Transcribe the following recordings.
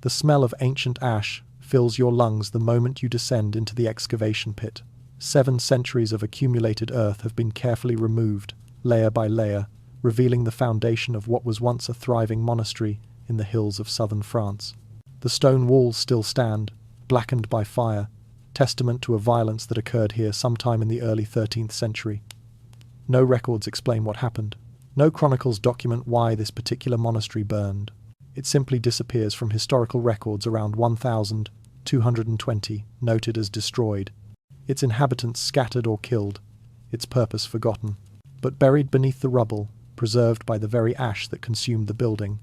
The smell of ancient ash fills your lungs the moment you descend into the excavation pit. 7 centuries of accumulated earth have been carefully removed, layer by layer, revealing the foundation of what was once a thriving monastery in the hills of southern France. The stone walls still stand, blackened by fire, testament to a violence that occurred here sometime in the early 13th century. No records explain what happened. No chronicles document why this particular monastery burned. It simply disappears from historical records around 1220, noted as destroyed. Its inhabitants scattered or killed, its purpose forgotten. But buried beneath the rubble, preserved by the very ash that consumed the building,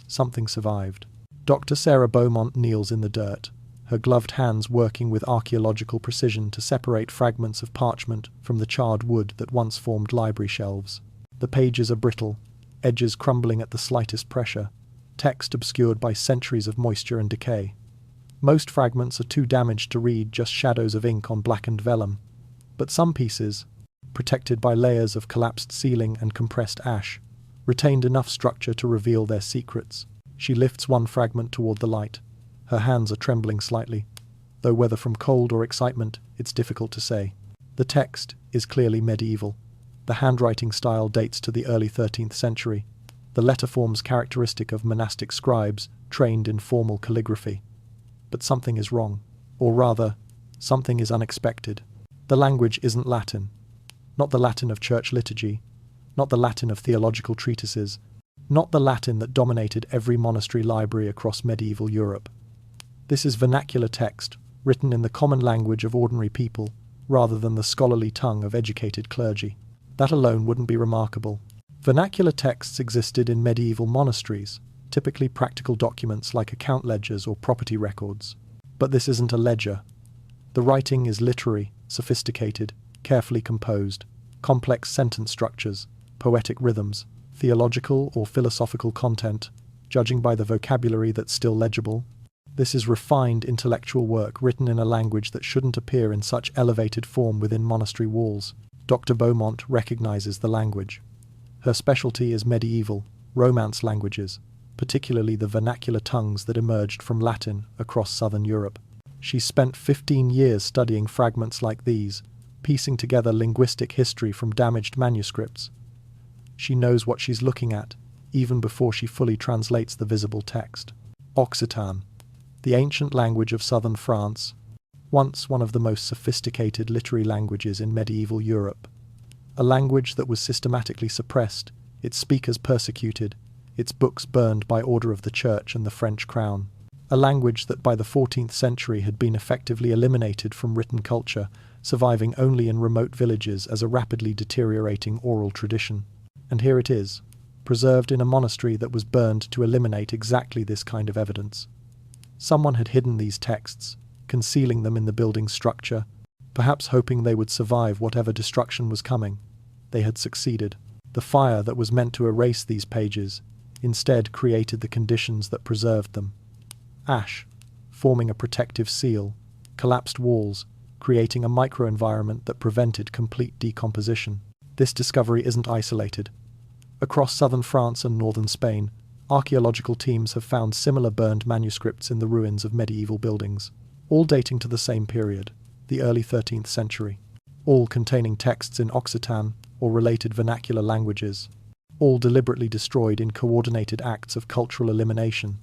something survived. Dr. Sarah Beaumont kneels in the dirt, her gloved hands working with archaeological precision to separate fragments of parchment from the charred wood that once formed library shelves. The pages are brittle, edges crumbling at the slightest pressure, text obscured by centuries of moisture and decay. Most fragments are too damaged to read, just shadows of ink on blackened vellum. But some pieces, protected by layers of collapsed ceiling and compressed ash, retained enough structure to reveal their secrets. She lifts one fragment toward the light. Her hands are trembling slightly, though whether from cold or excitement, it's difficult to say. The text is clearly medieval. The handwriting style dates to the early 13th century. The letter forms characteristic of monastic scribes trained in formal calligraphy. But something is wrong, or rather, something is unexpected. The language isn't Latin. Not the Latin of church liturgy, not the Latin of theological treatises, not the Latin that dominated every monastery library across medieval Europe. This is vernacular text, written in the common language of ordinary people, rather than the scholarly tongue of educated clergy. That alone wouldn't be remarkable. Vernacular texts existed in medieval monasteries, typically practical documents like account ledgers or property records. But this isn't a ledger. The writing is literary, sophisticated, carefully composed, complex sentence structures, poetic rhythms, theological or philosophical content, judging by the vocabulary that's still legible. This is refined intellectual work written in a language that shouldn't appear in such elevated form within monastery walls. Dr. Beaumont recognizes the language. Her specialty is medieval, Romance languages, particularly the vernacular tongues that emerged from Latin across southern Europe. She spent 15 years studying fragments like these, piecing together linguistic history from damaged manuscripts. She knows what she's looking at, even before she fully translates the visible text. Occitan, the ancient language of southern France, once one of the most sophisticated literary languages in medieval Europe. A language that was systematically suppressed, its speakers persecuted, its books burned by order of the Church and the French crown. A language that by the 14th century had been effectively eliminated from written culture, surviving only in remote villages as a rapidly deteriorating oral tradition. And here it is, preserved in a monastery that was burned to eliminate exactly this kind of evidence. Someone had hidden these texts, concealing them in the building's structure, perhaps hoping they would survive whatever destruction was coming. They had succeeded. The fire that was meant to erase these pages instead created the conditions that preserved them. Ash, forming a protective seal, collapsed walls, creating a microenvironment that prevented complete decomposition. This discovery isn't isolated. Across southern France and northern Spain, archaeological teams have found similar burned manuscripts in the ruins of medieval buildings, all dating to the same period, the early 13th century, all containing texts in Occitan or related vernacular languages, all deliberately destroyed in coordinated acts of cultural elimination.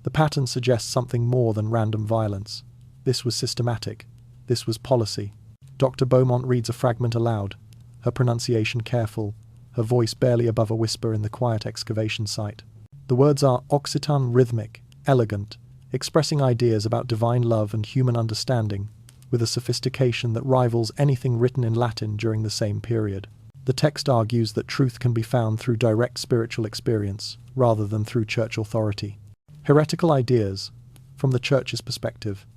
The pattern suggests something more than random violence. This was systematic. This was policy. Dr. Beaumont reads a fragment aloud, her pronunciation careful, her voice barely above a whisper in the quiet excavation site. The words are Occitan rhythmic, elegant, expressing ideas about divine love and human understanding, with a sophistication that rivals anything written in Latin during the same period. The text argues that truth can be found through direct spiritual experience, rather than through church authority. Heretical ideas, from the church's perspective,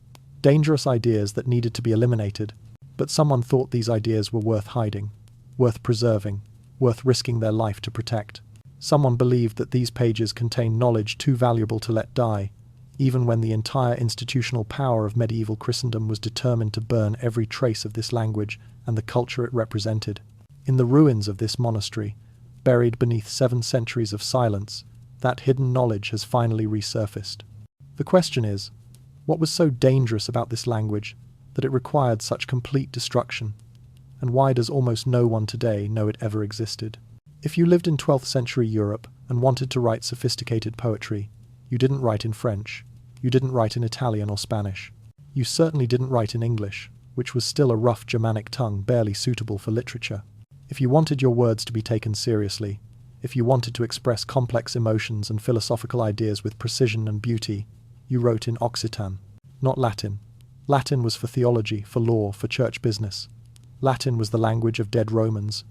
dangerous ideas that needed to be eliminated, but someone thought these ideas were worth hiding, worth preserving, worth risking their life to protect. Someone believed that these pages contained knowledge too valuable to let die, even when the entire institutional power of medieval Christendom was determined to burn every trace of this language and the culture it represented. In the ruins of this monastery, buried beneath 7 centuries of silence, that hidden knowledge has finally resurfaced. The question is, what was so dangerous about this language that it required such complete destruction? And why does almost no one today know it ever existed? If you lived in 12th century Europe and wanted to write sophisticated poetry, you didn't write in French, you didn't write in Italian or Spanish. You certainly didn't write in English, which was still a rough Germanic tongue barely suitable for literature. If you wanted your words to be taken seriously, if you wanted to express complex emotions and philosophical ideas with precision and beauty, you wrote in Occitan, not Latin. Latin was for theology, for law, for church business. Latin was the language of dead Romans,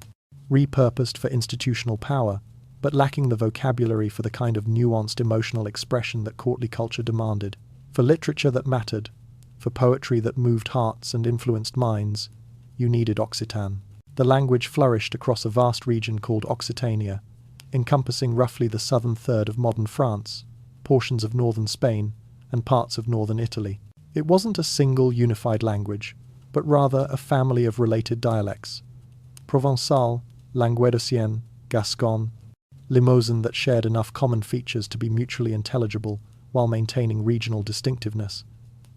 repurposed for institutional power, but lacking the vocabulary for the kind of nuanced emotional expression that courtly culture demanded. For literature that mattered, for poetry that moved hearts and influenced minds, you needed Occitan. The language flourished across a vast region called Occitania, encompassing roughly the southern third of modern France, portions of northern Spain, and parts of northern Italy. It wasn't a single unified language, but rather a family of related dialects: Provençal, Languedocian, Gascon, Limousin, that shared enough common features to be mutually intelligible while maintaining regional distinctiveness.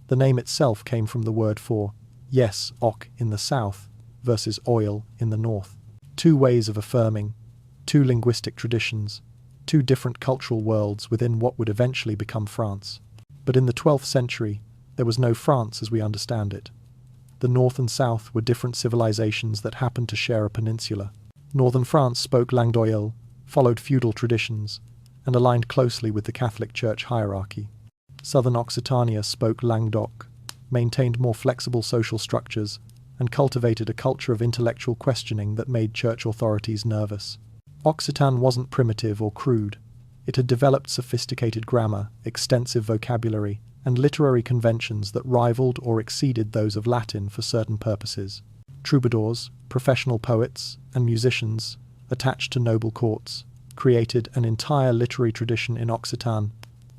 The name itself came from the word for yes, oc in the south versus oil in the north. Two ways of affirming, two linguistic traditions, two different cultural worlds within what would eventually become France. But in the 12th century, there was no France as we understand it. The north and south were different civilizations that happened to share a peninsula. Northern France spoke Languedoc, followed feudal traditions, and aligned closely with the Catholic Church hierarchy. Southern Occitania spoke Languedoc, maintained more flexible social structures, and cultivated a culture of intellectual questioning that made church authorities nervous. Occitan wasn't primitive or crude. It had developed sophisticated grammar, extensive vocabulary, and literary conventions that rivaled or exceeded those of Latin for certain purposes. Troubadours, professional poets, and musicians, attached to noble courts, created an entire literary tradition in Occitan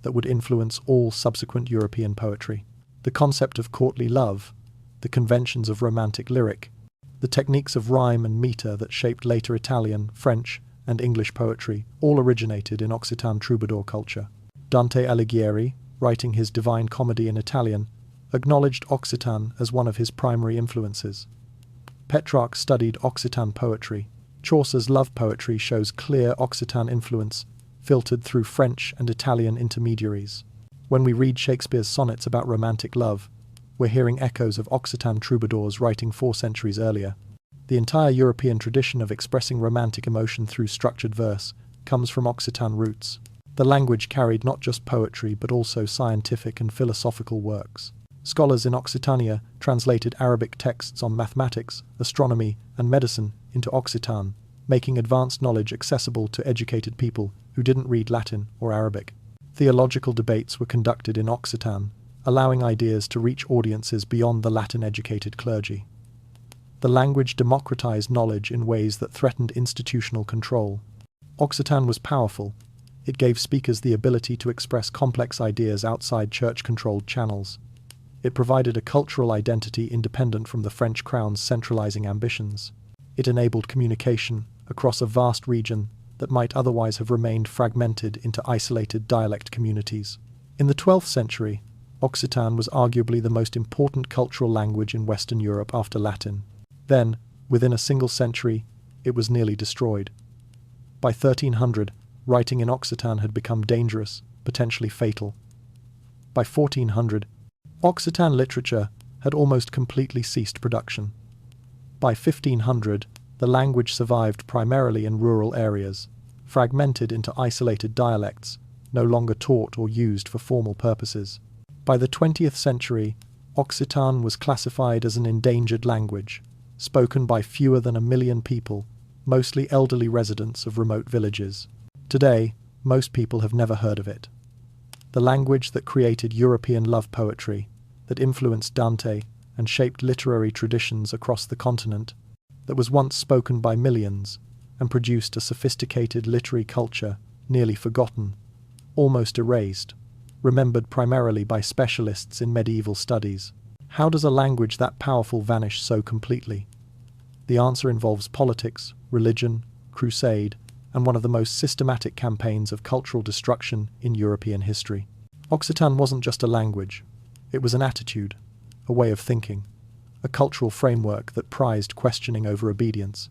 that would influence all subsequent European poetry. The concept of courtly love, the conventions of romantic lyric, the techniques of rhyme and metre that shaped later Italian, French, and English poetry all originated in Occitan troubadour culture. Dante Alighieri, writing his Divine Comedy in Italian, acknowledged Occitan as one of his primary influences. Petrarch studied Occitan poetry. Chaucer's love poetry shows clear Occitan influence, filtered through French and Italian intermediaries. When we read Shakespeare's sonnets about romantic love, we're hearing echoes of Occitan troubadours writing 4 centuries earlier. The entire European tradition of expressing romantic emotion through structured verse comes from Occitan roots. The language carried not just poetry but also scientific and philosophical works. Scholars in Occitania translated Arabic texts on mathematics, astronomy, and medicine into Occitan, making advanced knowledge accessible to educated people who didn't read Latin or Arabic. Theological debates were conducted in Occitan, allowing ideas to reach audiences beyond the Latin-educated clergy. The language democratized knowledge in ways that threatened institutional control. Occitan was powerful. It gave speakers the ability to express complex ideas outside church-controlled channels. It provided a cultural identity independent from the French crown's centralizing ambitions. It enabled communication across a vast region that might otherwise have remained fragmented into isolated dialect communities. In the 12th century, Occitan was arguably the most important cultural language in Western Europe after Latin. Then, within a single century, it was nearly destroyed. By 1300, writing in Occitan had become dangerous, potentially fatal. By 1400, Occitan literature had almost completely ceased production. By 1500, the language survived primarily in rural areas, fragmented into isolated dialects, no longer taught or used for formal purposes. By the 20th century, Occitan was classified as an endangered language, spoken by fewer than 1 million people, mostly elderly residents of remote villages. Today, most people have never heard of it. The language that created European love poetry, that influenced Dante and shaped literary traditions across the continent, that was once spoken by millions and produced a sophisticated literary culture nearly forgotten, almost erased, remembered primarily by specialists in medieval studies. How does a language that powerful vanish so completely? The answer involves politics, religion, crusade, and one of the most systematic campaigns of cultural destruction in European history. Occitan wasn't just a language, it was an attitude, a way of thinking, a cultural framework that prized questioning over obedience.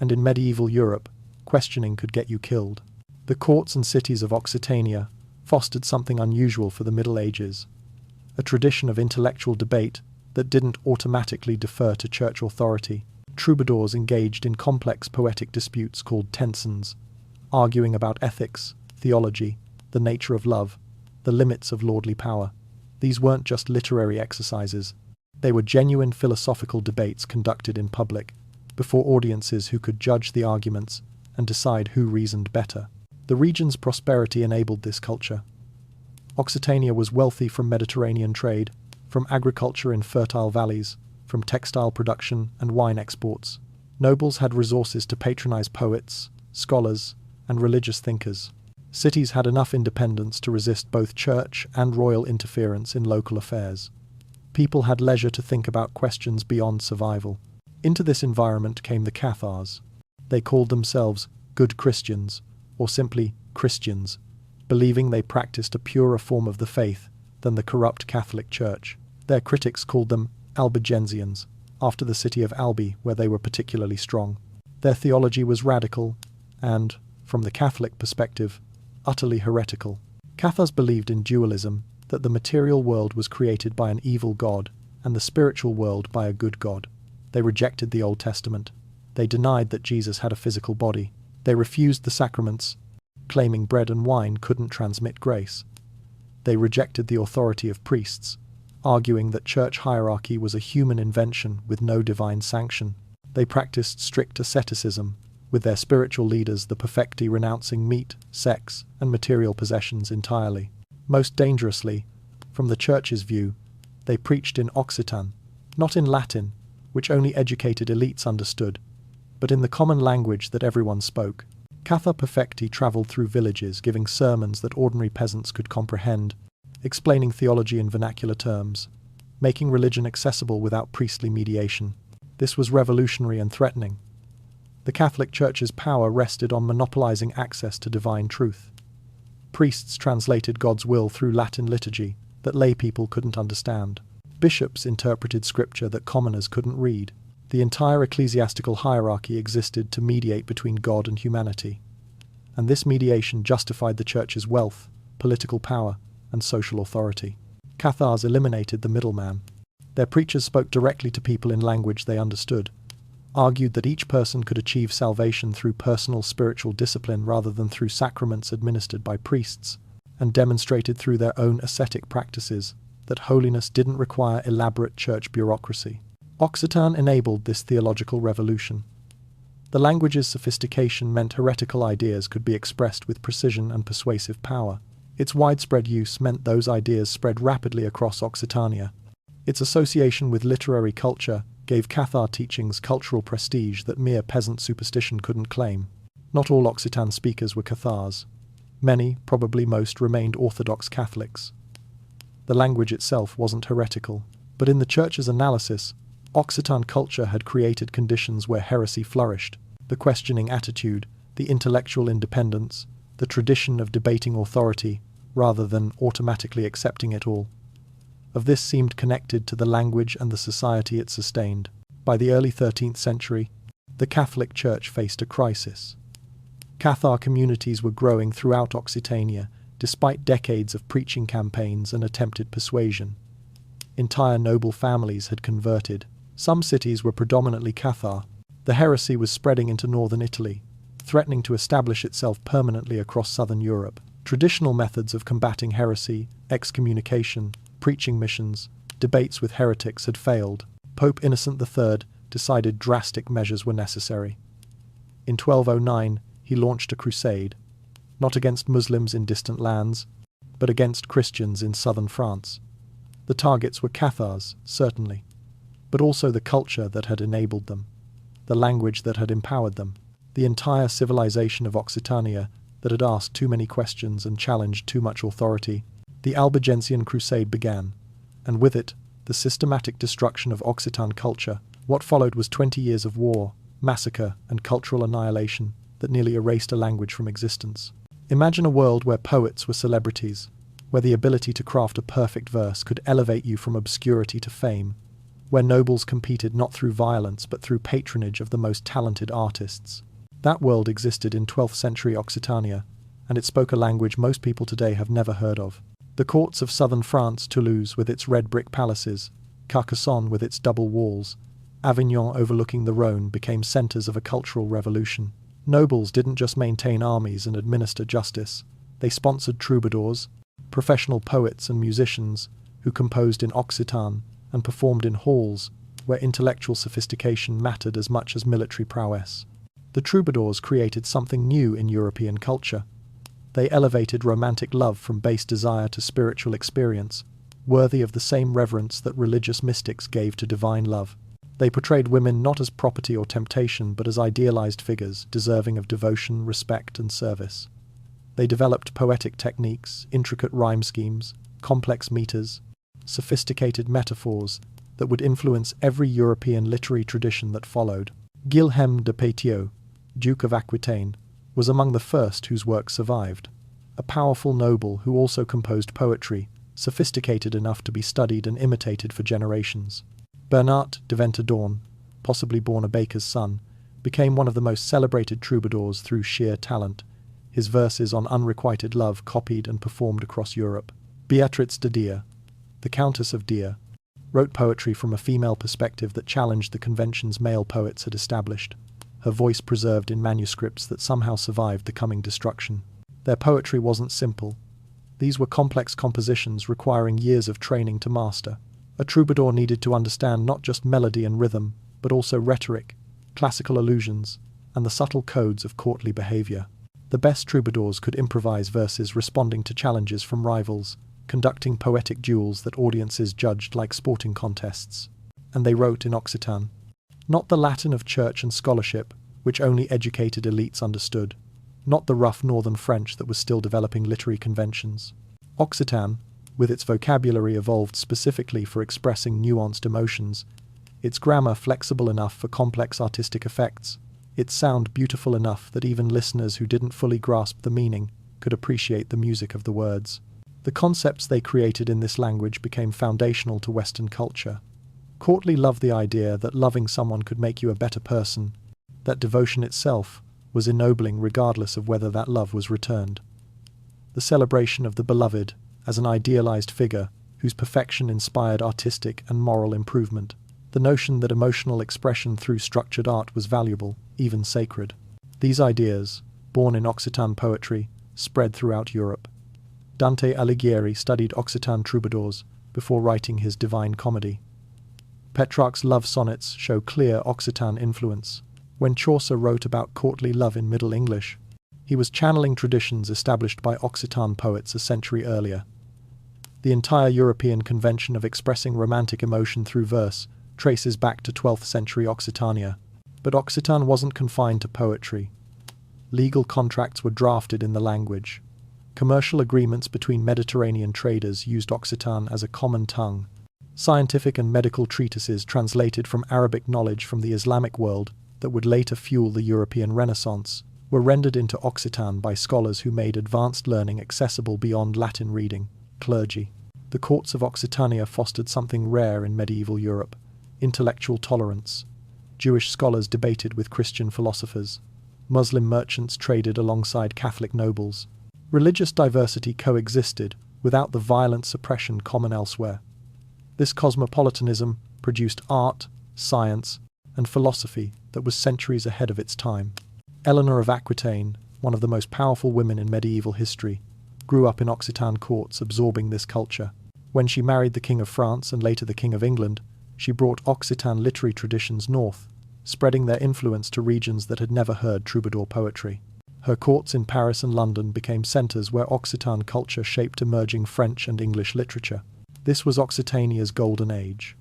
And in medieval Europe, questioning could get you killed. The courts and cities of Occitania fostered something unusual for the Middle Ages, a tradition of intellectual debate that didn't automatically defer to church authority. Troubadours engaged in complex poetic disputes called tensons, arguing about ethics, theology, the nature of love, the limits of lordly power. These weren't just literary exercises. They were genuine philosophical debates conducted in public, before audiences who could judge the arguments and decide who reasoned better. The region's prosperity enabled this culture. Occitania was wealthy from Mediterranean trade, from agriculture in fertile valleys, from textile production and wine exports. Nobles had resources to patronize poets, scholars, and religious thinkers. Cities had enough independence to resist both church and royal interference in local affairs. People had leisure to think about questions beyond survival. Into this environment came the Cathars. They called themselves good Christians, or simply Christians, believing they practiced a purer form of the faith than the corrupt Catholic Church. Their critics called them Albigensians, after the city of Albi, where they were particularly strong. Their theology was radical and, from the Catholic perspective, utterly heretical. Cathars believed in dualism, that the material world was created by an evil god and the spiritual world by a good god. They rejected the Old Testament. They denied that Jesus had a physical body. They refused the sacraments, claiming bread and wine couldn't transmit grace. They rejected the authority of priests, arguing that church hierarchy was a human invention with no divine sanction. They practiced strict asceticism, with their spiritual leaders the perfecti renouncing meat, sex, and material possessions entirely. Most dangerously, from the Church's view, they preached in Occitan, not in Latin, which only educated elites understood, but in the common language that everyone spoke. Cathar perfecti travelled through villages giving sermons that ordinary peasants could comprehend, explaining theology in vernacular terms, making religion accessible without priestly mediation. This was revolutionary and threatening. The Catholic Church's power rested on monopolizing access to divine truth. Priests translated God's will through Latin liturgy that lay people couldn't understand. Bishops interpreted scripture that commoners couldn't read. The entire ecclesiastical hierarchy existed to mediate between God and humanity. And this mediation justified the Church's wealth, political power, and social authority. Cathars eliminated the middleman. Their preachers spoke directly to people in language they understood, argued that each person could achieve salvation through personal spiritual discipline rather than through sacraments administered by priests, and demonstrated through their own ascetic practices that holiness didn't require elaborate church bureaucracy. Occitan enabled this theological revolution. The language's sophistication meant heretical ideas could be expressed with precision and persuasive power. Its widespread use meant those ideas spread rapidly across Occitania. Its association with literary culture gave Cathar teachings cultural prestige that mere peasant superstition couldn't claim. Not all Occitan speakers were Cathars. Many, probably most, remained Orthodox Catholics. The language itself wasn't heretical, but in the Church's analysis, Occitan culture had created conditions where heresy flourished. The questioning attitude, the intellectual independence, the tradition of debating authority rather than automatically accepting it all. Of this seemed connected to the language and the society it sustained. By the early 13th century, the Catholic Church faced a crisis. Cathar communities were growing throughout Occitania, despite decades of preaching campaigns and attempted persuasion. Entire noble families had converted. Some cities were predominantly Cathar. The heresy was spreading into northern Italy, threatening to establish itself permanently across southern Europe. Traditional methods of combating heresy, excommunication, preaching missions, debates with heretics had failed. Pope Innocent III decided drastic measures were necessary. In 1209, he launched a crusade, not against Muslims in distant lands, but against Christians in southern France. The targets were Cathars, certainly, but also the culture that had enabled them, the language that had empowered them, the entire civilization of Occitania that had asked too many questions and challenged too much authority. The Albigensian Crusade began, and with it, the systematic destruction of Occitan culture. What followed was 20 years of war, massacre, and cultural annihilation that nearly erased a language from existence. Imagine a world where poets were celebrities, where the ability to craft a perfect verse could elevate you from obscurity to fame, where nobles competed not through violence but through patronage of the most talented artists. That world existed in 12th century Occitania, and it spoke a language most people today have never heard of. The courts of southern France, Toulouse with its red brick palaces, Carcassonne with its double walls, Avignon overlooking the Rhône became centres of a cultural revolution. Nobles didn't just maintain armies and administer justice. They sponsored troubadours, professional poets and musicians who composed in Occitan and performed in halls where intellectual sophistication mattered as much as military prowess. The troubadours created something new in European culture. They elevated romantic love from base desire to spiritual experience, worthy of the same reverence that religious mystics gave to divine love. They portrayed women not as property or temptation, but as idealized figures, deserving of devotion, respect, and service. They developed poetic techniques, intricate rhyme schemes, complex meters, sophisticated metaphors that would influence every European literary tradition that followed. Guilhem de Pétiau, Duke of Aquitaine, was among the first whose work survived. A powerful noble who also composed poetry, sophisticated enough to be studied and imitated for generations. Bernard de Ventadorn, possibly born a baker's son, became one of the most celebrated troubadours through sheer talent, his verses on unrequited love copied and performed across Europe. Beatrice de Deer, the Countess of Deer, wrote poetry from a female perspective that challenged the conventions male poets had established, her voice preserved in manuscripts that somehow survived the coming destruction. Their poetry wasn't simple. These were complex compositions requiring years of training to master. A troubadour needed to understand not just melody and rhythm, but also rhetoric, classical allusions, and the subtle codes of courtly behavior. The best troubadours could improvise verses responding to challenges from rivals, conducting poetic duels that audiences judged like sporting contests. And they wrote in Occitan. Not the Latin of church and scholarship, which only educated elites understood. Not the rough northern French that was still developing literary conventions. Occitan, with its vocabulary evolved specifically for expressing nuanced emotions, its grammar flexible enough for complex artistic effects, its sound beautiful enough that even listeners who didn't fully grasp the meaning could appreciate the music of the words. The concepts they created in this language became foundational to Western culture. Courtly loved the idea that loving someone could make you a better person, that devotion itself was ennobling regardless of whether that love was returned. The celebration of the beloved as an idealized figure whose perfection inspired artistic and moral improvement. The notion that emotional expression through structured art was valuable, even sacred. These ideas, born in Occitan poetry, spread throughout Europe. Dante Alighieri studied Occitan troubadours before writing his Divine Comedy. Petrarch's love sonnets show clear Occitan influence. When Chaucer wrote about courtly love in Middle English, he was channeling traditions established by Occitan poets a century earlier. The entire European convention of expressing romantic emotion through verse traces back to 12th century Occitania. But Occitan wasn't confined to poetry. Legal contracts were drafted in the language. Commercial agreements between Mediterranean traders used Occitan as a common tongue. Scientific and medical treatises translated from Arabic knowledge from the Islamic world that would later fuel the European Renaissance were rendered into Occitan by scholars who made advanced learning accessible beyond Latin reading, clergy. The courts of Occitania fostered something rare in medieval Europe: intellectual tolerance. Jewish scholars debated with Christian philosophers. Muslim merchants traded alongside Catholic nobles. Religious diversity coexisted without the violent suppression common elsewhere. This cosmopolitanism produced art, science, and philosophy that was centuries ahead of its time. Eleanor of Aquitaine, one of the most powerful women in medieval history, grew up in Occitan courts absorbing this culture. When she married the King of France and later the King of England, she brought Occitan literary traditions north, spreading their influence to regions that had never heard troubadour poetry. Her courts in Paris and London became centres where Occitan culture shaped emerging French and English literature. This was Occitania's golden age.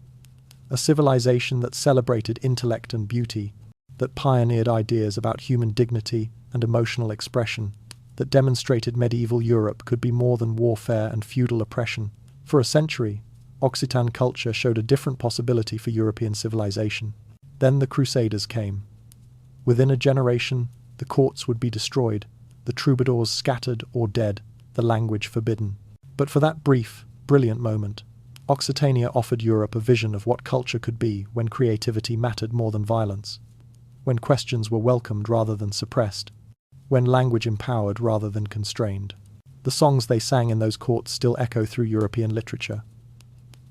A civilization that celebrated intellect and beauty, that pioneered ideas about human dignity and emotional expression, that demonstrated medieval Europe could be more than warfare and feudal oppression. For a century, Occitan culture showed a different possibility for European civilization. Then the Crusaders came. Within a generation, the courts would be destroyed, the troubadours scattered or dead, the language forbidden. But for that brief, brilliant moment, Occitania offered Europe a vision of what culture could be when creativity mattered more than violence, when questions were welcomed rather than suppressed, when language empowered rather than constrained. The songs they sang in those courts still echo through European literature.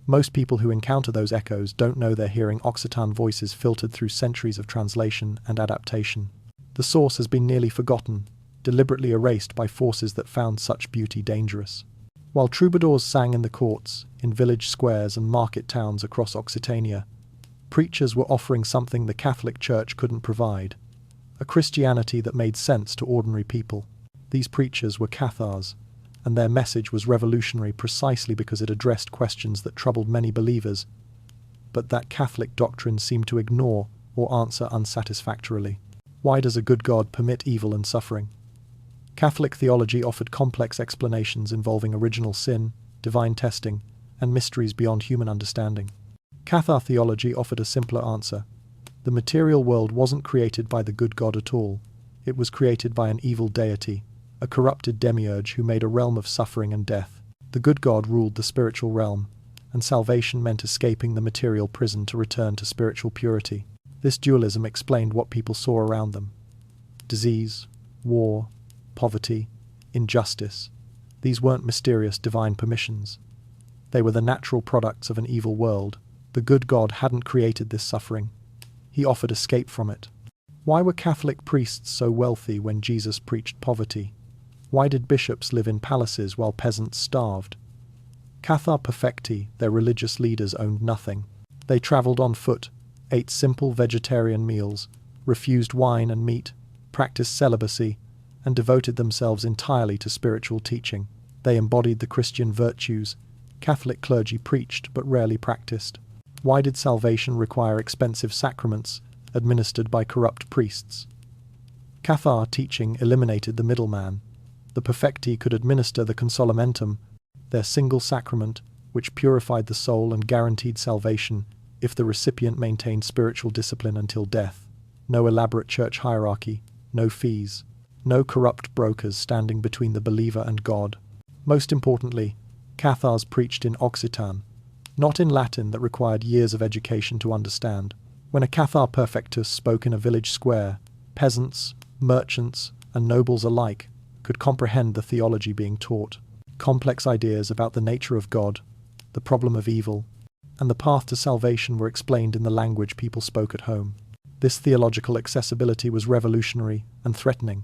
Most people who encounter those echoes don't know they're hearing Occitan voices filtered through centuries of translation and adaptation. The source has been nearly forgotten, deliberately erased by forces that found such beauty dangerous. While troubadours sang in the courts, in village squares and market towns across Occitania, preachers were offering something the Catholic Church couldn't provide, a Christianity that made sense to ordinary people. These preachers were Cathars, and their message was revolutionary precisely because it addressed questions that troubled many believers, but that Catholic doctrine seemed to ignore or answer unsatisfactorily. Why does a good God permit evil and suffering? Catholic theology offered complex explanations involving original sin, divine testing, and mysteries beyond human understanding. Cathar theology offered a simpler answer. The material world wasn't created by the good God at all. It was created by an evil deity, a corrupted demiurge who made a realm of suffering and death. The good God ruled the spiritual realm, and salvation meant escaping the material prison to return to spiritual purity. This dualism explained what people saw around them. Disease, war, poverty, injustice. These weren't mysterious divine permissions. They were the natural products of an evil world. The good God hadn't created this suffering. He offered escape from it. Why were Catholic priests so wealthy when Jesus preached poverty? Why did bishops live in palaces while peasants starved? Cathar perfecti, their religious leaders, owned nothing. They travelled on foot, ate simple vegetarian meals, refused wine and meat, practiced celibacy, and devoted themselves entirely to spiritual teaching. They embodied the Christian virtues Catholic clergy preached but rarely practiced. Why did salvation require expensive sacraments administered by corrupt priests? Cathar teaching eliminated the middleman. The perfecti could administer the consolamentum, their single sacrament, which purified the soul and guaranteed salvation if the recipient maintained spiritual discipline until death. No elaborate church hierarchy, no fees, no corrupt brokers standing between the believer and God. Most importantly, Cathars preached in Occitan, not in Latin that required years of education to understand. When a Cathar perfectus spoke in a village square, peasants, merchants, and nobles alike could comprehend the theology being taught. Complex ideas about the nature of God, the problem of evil, and the path to salvation were explained in the language people spoke at home. This theological accessibility was revolutionary and threatening.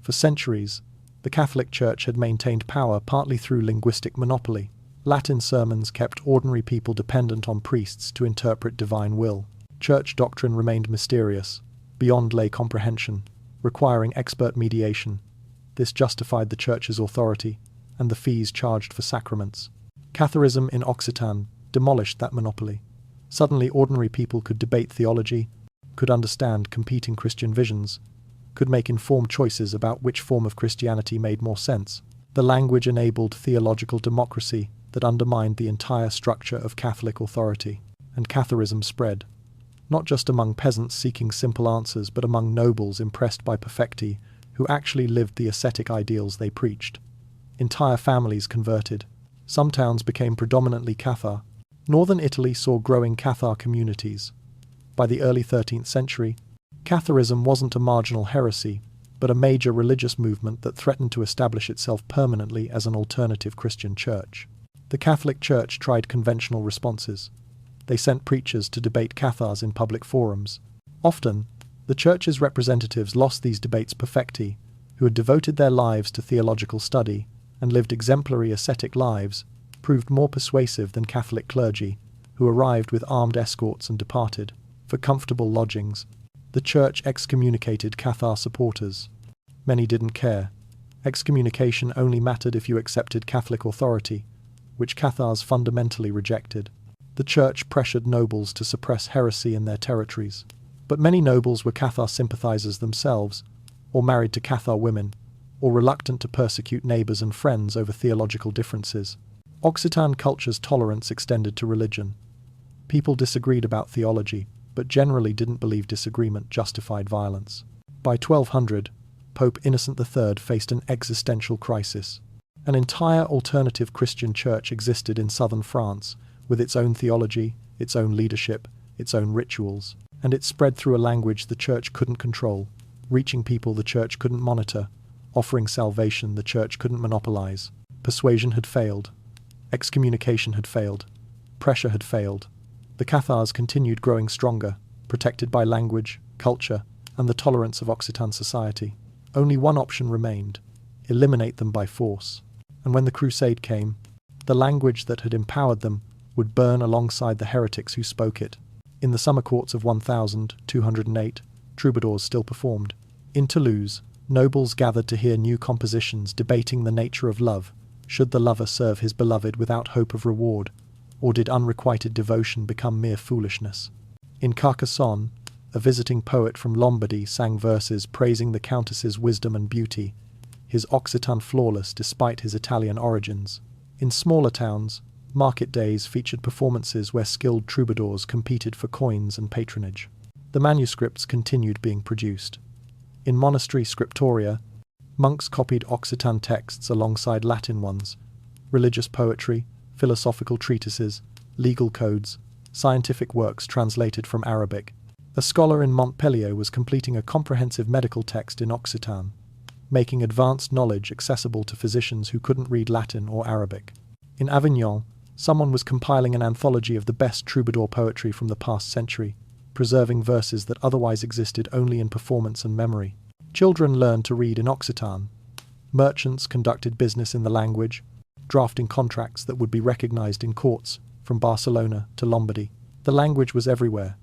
For centuries, the Catholic Church had maintained power partly through linguistic monopoly. Latin sermons kept ordinary people dependent on priests to interpret divine will. Church doctrine remained mysterious, beyond lay comprehension, requiring expert mediation. This justified the Church's authority and the fees charged for sacraments. Catharism in Occitan demolished that monopoly. Suddenly ordinary people could debate theology, could understand competing Christian visions, could make informed choices about which form of Christianity made more sense. The language enabled theological democracy that undermined the entire structure of Catholic authority, and Catharism spread, not just among peasants seeking simple answers, but among nobles impressed by perfecti who actually lived the ascetic ideals they preached. Entire families converted. Some towns became predominantly Cathar. Northern Italy saw growing Cathar communities. By the early 13th century, Catharism wasn't a marginal heresy, but a major religious movement that threatened to establish itself permanently as an alternative Christian church. The Catholic Church tried conventional responses. They sent preachers to debate Cathars in public forums. Often, the Church's representatives lost these debates perfecti, who had devoted their lives to theological study and lived exemplary ascetic lives, proved more persuasive than Catholic clergy, who arrived with armed escorts and departed for comfortable lodgings. The Church excommunicated Cathar supporters. Many didn't care. Excommunication only mattered if you accepted Catholic authority, which Cathars fundamentally rejected. The Church pressured nobles to suppress heresy in their territories. But many nobles were Cathar sympathizers themselves, or married to Cathar women, or reluctant to persecute neighbors and friends over theological differences. Occitan culture's tolerance extended to religion. People disagreed about theology, but generally didn't believe disagreement justified violence. By 1200, Pope Innocent III faced an existential crisis. An entire alternative Christian church existed in southern France, with its own theology, its own leadership, its own rituals, and it spread through a language the church couldn't control, reaching people the church couldn't monitor, offering salvation the church couldn't monopolize. Persuasion had failed. Excommunication had failed. Pressure had failed. The Cathars continued growing stronger, protected by language, culture, and the tolerance of Occitan society. Only one option remained: eliminate them by force. And when the Crusade came, the language that had empowered them would burn alongside the heretics who spoke it. In the summer courts of 1208, troubadours still performed. In Toulouse, nobles gathered to hear new compositions debating the nature of love. Should the lover serve his beloved without hope of reward, or did unrequited devotion become mere foolishness? In Carcassonne, a visiting poet from Lombardy sang verses praising the Countess's wisdom and beauty, his Occitan flawless despite his Italian origins. In smaller towns, market days featured performances where skilled troubadours competed for coins and patronage. The manuscripts continued being produced. In monastery scriptoria, monks copied Occitan texts alongside Latin ones, religious poetry, philosophical treatises, legal codes, scientific works translated from Arabic. A scholar in Montpellier was completing a comprehensive medical text in Occitan, making advanced knowledge accessible to physicians who couldn't read Latin or Arabic. In Avignon, someone was compiling an anthology of the best troubadour poetry from the past century, preserving verses that otherwise existed only in performance and memory. Children learned to read in Occitan. Merchants conducted business in the language, drafting contracts that would be recognized in courts from Barcelona to Lombardy. The language was everywhere,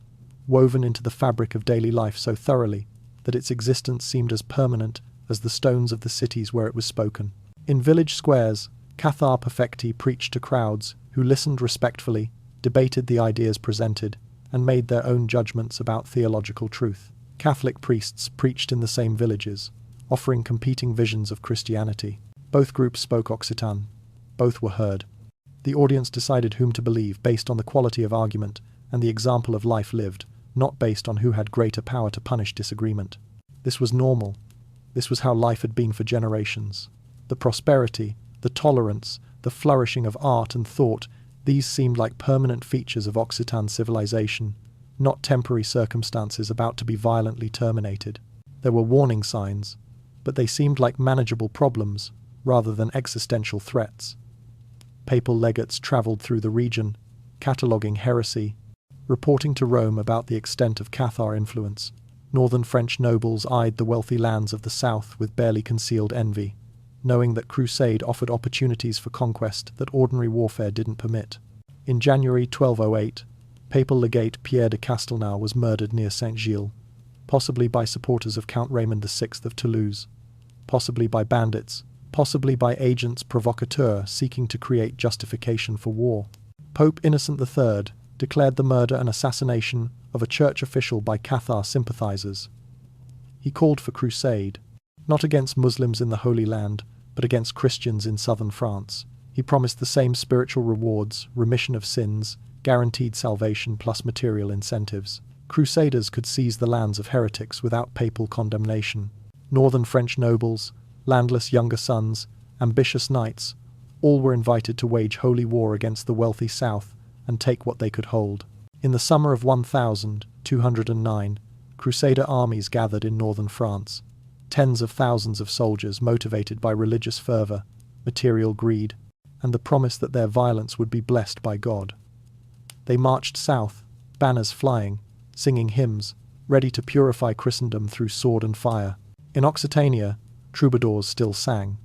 woven into the fabric of daily life so thoroughly that its existence seemed as permanent as the stones of the cities where it was spoken. In village squares, Cathar perfecti preached to crowds who listened respectfully, debated the ideas presented, and made their own judgments about theological truth. Catholic priests preached in the same villages, offering competing visions of Christianity. Both groups spoke Occitan. Both were heard. The audience decided whom to believe based on the quality of argument and the example of life lived, not based on who had greater power to punish disagreement. This was normal. This was how life had been for generations. The prosperity, the tolerance, the flourishing of art and thought, these seemed like permanent features of Occitan civilization, not temporary circumstances about to be violently terminated. There were warning signs, but they seemed like manageable problems rather than existential threats. Papal legates travelled through the region, cataloguing heresy, reporting to Rome about the extent of Cathar influence. Northern French nobles eyed the wealthy lands of the south with barely concealed envy, knowing that Crusade offered opportunities for conquest that ordinary warfare didn't permit. In January 1208, Papal legate Pierre de Castelnau was murdered near Saint-Gilles, possibly by supporters of Count Raymond VI of Toulouse, possibly by bandits, possibly by agents provocateurs seeking to create justification for war. Pope Innocent III declared the murder an assassination of a church official by Cathar sympathizers. He called for crusade, not against Muslims in the Holy Land, but against Christians in southern France. He promised the same spiritual rewards, remission of sins, guaranteed salvation plus material incentives. Crusaders could seize the lands of heretics without papal condemnation. Northern French nobles, landless younger sons, ambitious knights, all were invited to wage holy war against the wealthy south and take what they could hold. In the summer of 1209, Crusader armies gathered in northern France. Tens of thousands of soldiers motivated by religious fervor, material greed, and the promise that their violence would be blessed by God. They marched south, banners flying, singing hymns, ready to purify Christendom through sword and fire. In Occitania, troubadours still sang,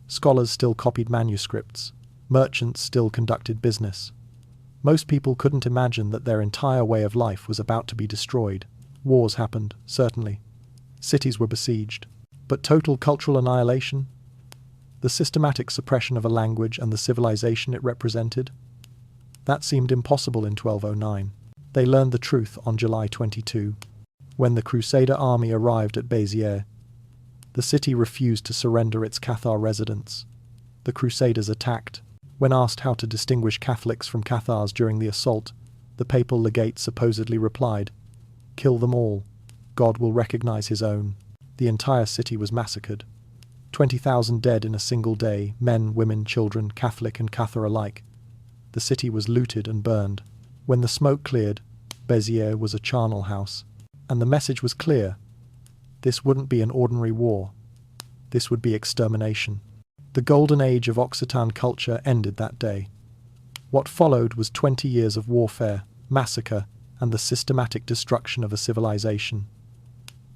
scholars still copied manuscripts, merchants still conducted business. Most people couldn't imagine that their entire way of life was about to be destroyed. Wars happened, certainly. Cities were besieged. But total cultural annihilation? The systematic suppression of a language and the civilization it represented? That seemed impossible in 1209. They learned the truth on July 22, when the Crusader army arrived at Béziers. The city refused to surrender its Cathar residents. The Crusaders attacked. When asked how to distinguish Catholics from Cathars during the assault, the papal legate supposedly replied, "Kill them all. God will recognize his own." The entire city was massacred. 20,000 dead in a single day, men, women, children, Catholic and Cathar alike. The city was looted and burned. When the smoke cleared, Béziers was a charnel house. And the message was clear. This wouldn't be an ordinary war. This would be extermination. The golden age of Occitan culture ended that day. What followed was 20 years of warfare, massacre, and the systematic destruction of a civilization.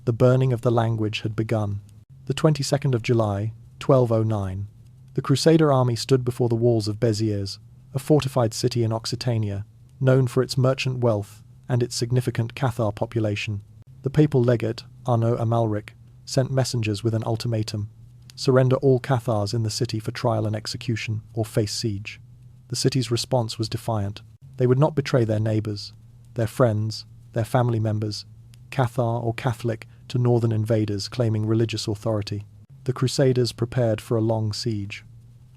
The burning of the language had begun. The 22nd of July, 1209, the Crusader army stood before the walls of Béziers, a fortified city in Occitania, known for its merchant wealth and its significant Cathar population. The papal legate, Arnaud Amalric, sent messengers with an ultimatum: surrender all Cathars in the city for trial and execution, or face siege. The city's response was defiant. They would not betray their neighbours, their friends, their family members, Cathar or Catholic, to northern invaders claiming religious authority. The Crusaders prepared for a long siege.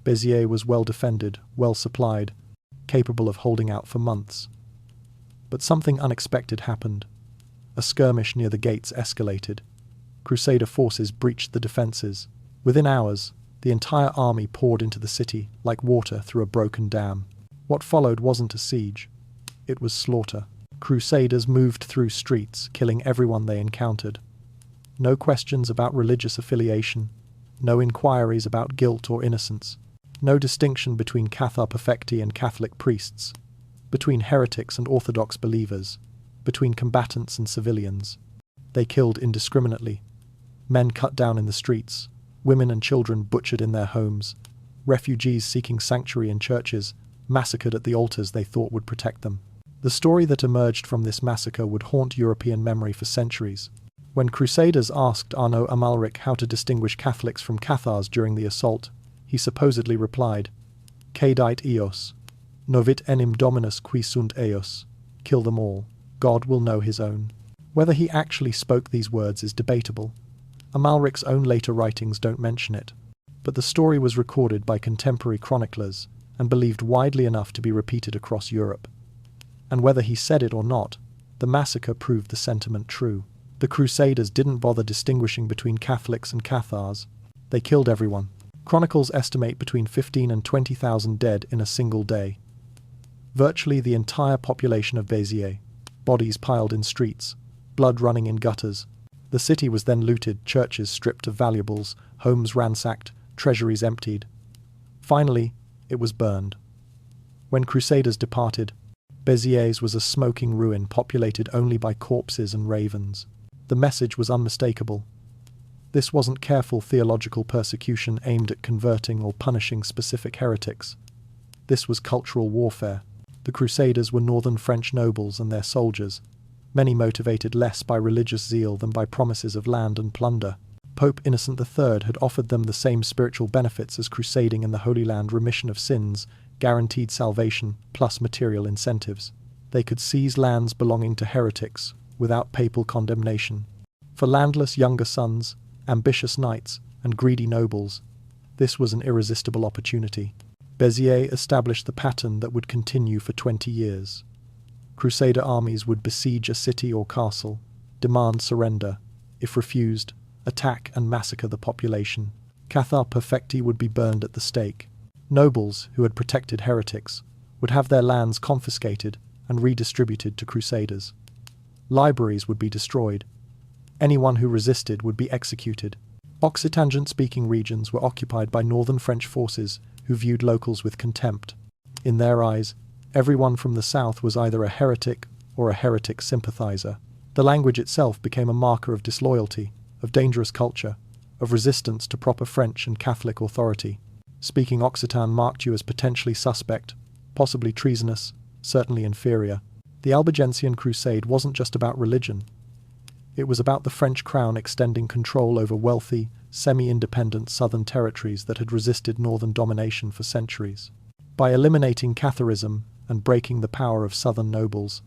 Béziers was well defended, well supplied, capable of holding out for months. But something unexpected happened. A skirmish near the gates escalated. Crusader forces breached the defences. Within hours, the entire army poured into the city like water through a broken dam. What followed wasn't a siege. It was slaughter. Crusaders moved through streets, killing everyone they encountered. No questions about religious affiliation, no inquiries about guilt or innocence, no distinction between Cathar perfecti and Catholic priests, between heretics and Orthodox believers, between combatants and civilians. They killed indiscriminately. Men cut down in the streets, women and children butchered in their homes, refugees seeking sanctuary in churches massacred at the altars they thought would protect them. The story that emerged from this massacre would haunt European memory for centuries. When Crusaders asked Arnaud Amalric how to distinguish Catholics from Cathars during the assault, he supposedly replied, "Cadite eos, novit enim dominus qui sunt eos, kill them all, God will know his own." Whether he actually spoke these words is debatable. Amalric's own later writings don't mention it, but the story was recorded by contemporary chroniclers and believed widely enough to be repeated across Europe. And whether he said it or not, the massacre proved the sentiment true. The Crusaders didn't bother distinguishing between Catholics and Cathars. They killed everyone. Chronicles estimate between 15 and 20,000 dead in a single day. Virtually the entire population of Béziers. Bodies piled in streets, blood running in gutters. The city was then looted, churches stripped of valuables, homes ransacked, treasuries emptied. Finally, it was burned. When Crusaders departed, Béziers was a smoking ruin populated only by corpses and ravens. The message was unmistakable. This wasn't careful theological persecution aimed at converting or punishing specific heretics. This was cultural warfare. The Crusaders were northern French nobles and their soldiers, many motivated less by religious zeal than by promises of land and plunder. Pope Innocent III had offered them the same spiritual benefits as crusading in the Holy Land: remission of sins, guaranteed salvation, plus material incentives. They could seize lands belonging to heretics without papal condemnation. For landless younger sons, ambitious knights, and greedy nobles, this was an irresistible opportunity. Béziers established the pattern that would continue for 20 years. Crusader armies would besiege a city or castle, demand surrender. If refused, attack and massacre the population. Cathar perfecti would be burned at the stake. Nobles, who had protected heretics, would have their lands confiscated and redistributed to Crusaders. Libraries would be destroyed. Anyone who resisted would be executed. Occitan-speaking regions were occupied by northern French forces who viewed locals with contempt. In their eyes, everyone from the south was either a heretic or a heretic sympathizer. The language itself became a marker of disloyalty, of dangerous culture, of resistance to proper French and Catholic authority. Speaking Occitan marked you as potentially suspect, possibly treasonous, certainly inferior. The Albigensian Crusade wasn't just about religion. It was about the French crown extending control over wealthy, semi-independent southern territories that had resisted northern domination for centuries. By eliminating Catharism and breaking the power of southern nobles,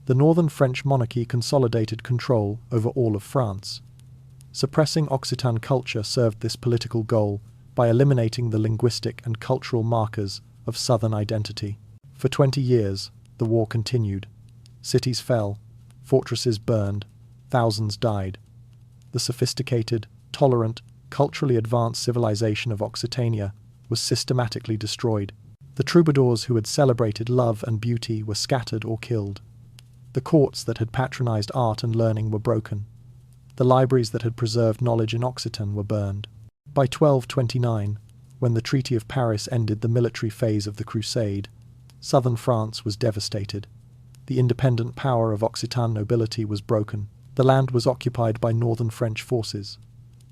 the northern French monarchy consolidated control over all of France. Suppressing Occitan culture served this political goal by eliminating the linguistic and cultural markers of southern identity. For 20 years, the war continued. Cities fell, fortresses burned, thousands died. The sophisticated, tolerant, culturally advanced civilization of Occitania was systematically destroyed. The troubadours who had celebrated love and beauty were scattered or killed. The courts that had patronized art and learning were broken. The libraries that had preserved knowledge in Occitan were burned. By 1229, when the Treaty of Paris ended the military phase of the Crusade, southern France was devastated. The independent power of Occitan nobility was broken. The land was occupied by northern French forces.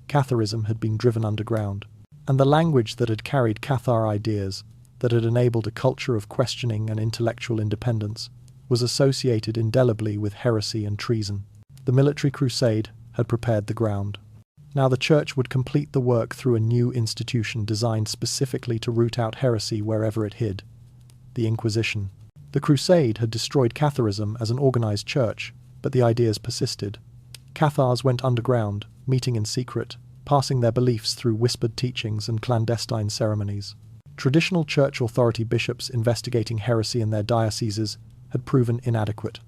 Catharism had been driven underground, and the language that had carried Cathar ideas, that had enabled a culture of questioning and intellectual independence, was associated indelibly with heresy and treason. The military crusade had prepared the ground. Now the Church would complete the work through a new institution designed specifically to root out heresy wherever it hid: the Inquisition. The Crusade had destroyed Catharism as an organized church, but the ideas persisted. Cathars went underground, meeting in secret, passing their beliefs through whispered teachings and clandestine ceremonies. Traditional church authority bishops investigating heresy in their dioceses had proven inadequate.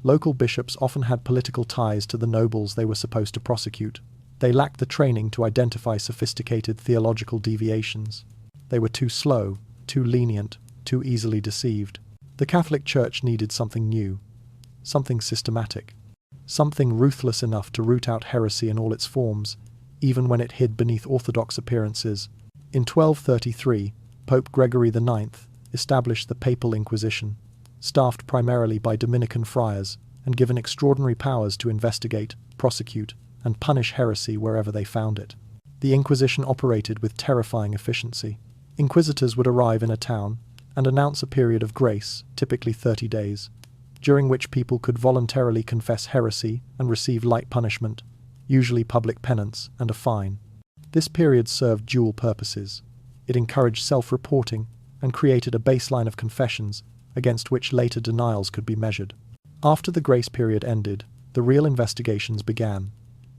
Local bishops often had political ties to the nobles they were supposed to prosecute. They lacked the training to identify sophisticated theological deviations. They were too slow, too lenient, too easily deceived. The Catholic Church needed something new, something systematic, something ruthless enough to root out heresy in all its forms, even when it hid beneath orthodox appearances. In 1233, Pope Gregory IX established the Papal Inquisition, staffed primarily by Dominican friars and given extraordinary powers to investigate, prosecute, and punish heresy wherever they found it. The Inquisition operated with terrifying efficiency. Inquisitors would arrive in a town and announce a period of grace, typically 30 days, during which people could voluntarily confess heresy and receive light punishment, usually public penance and a fine. This period served dual purposes. It encouraged self-reporting and created a baseline of confessions against which later denials could be measured. After the grace period ended, the real investigations began.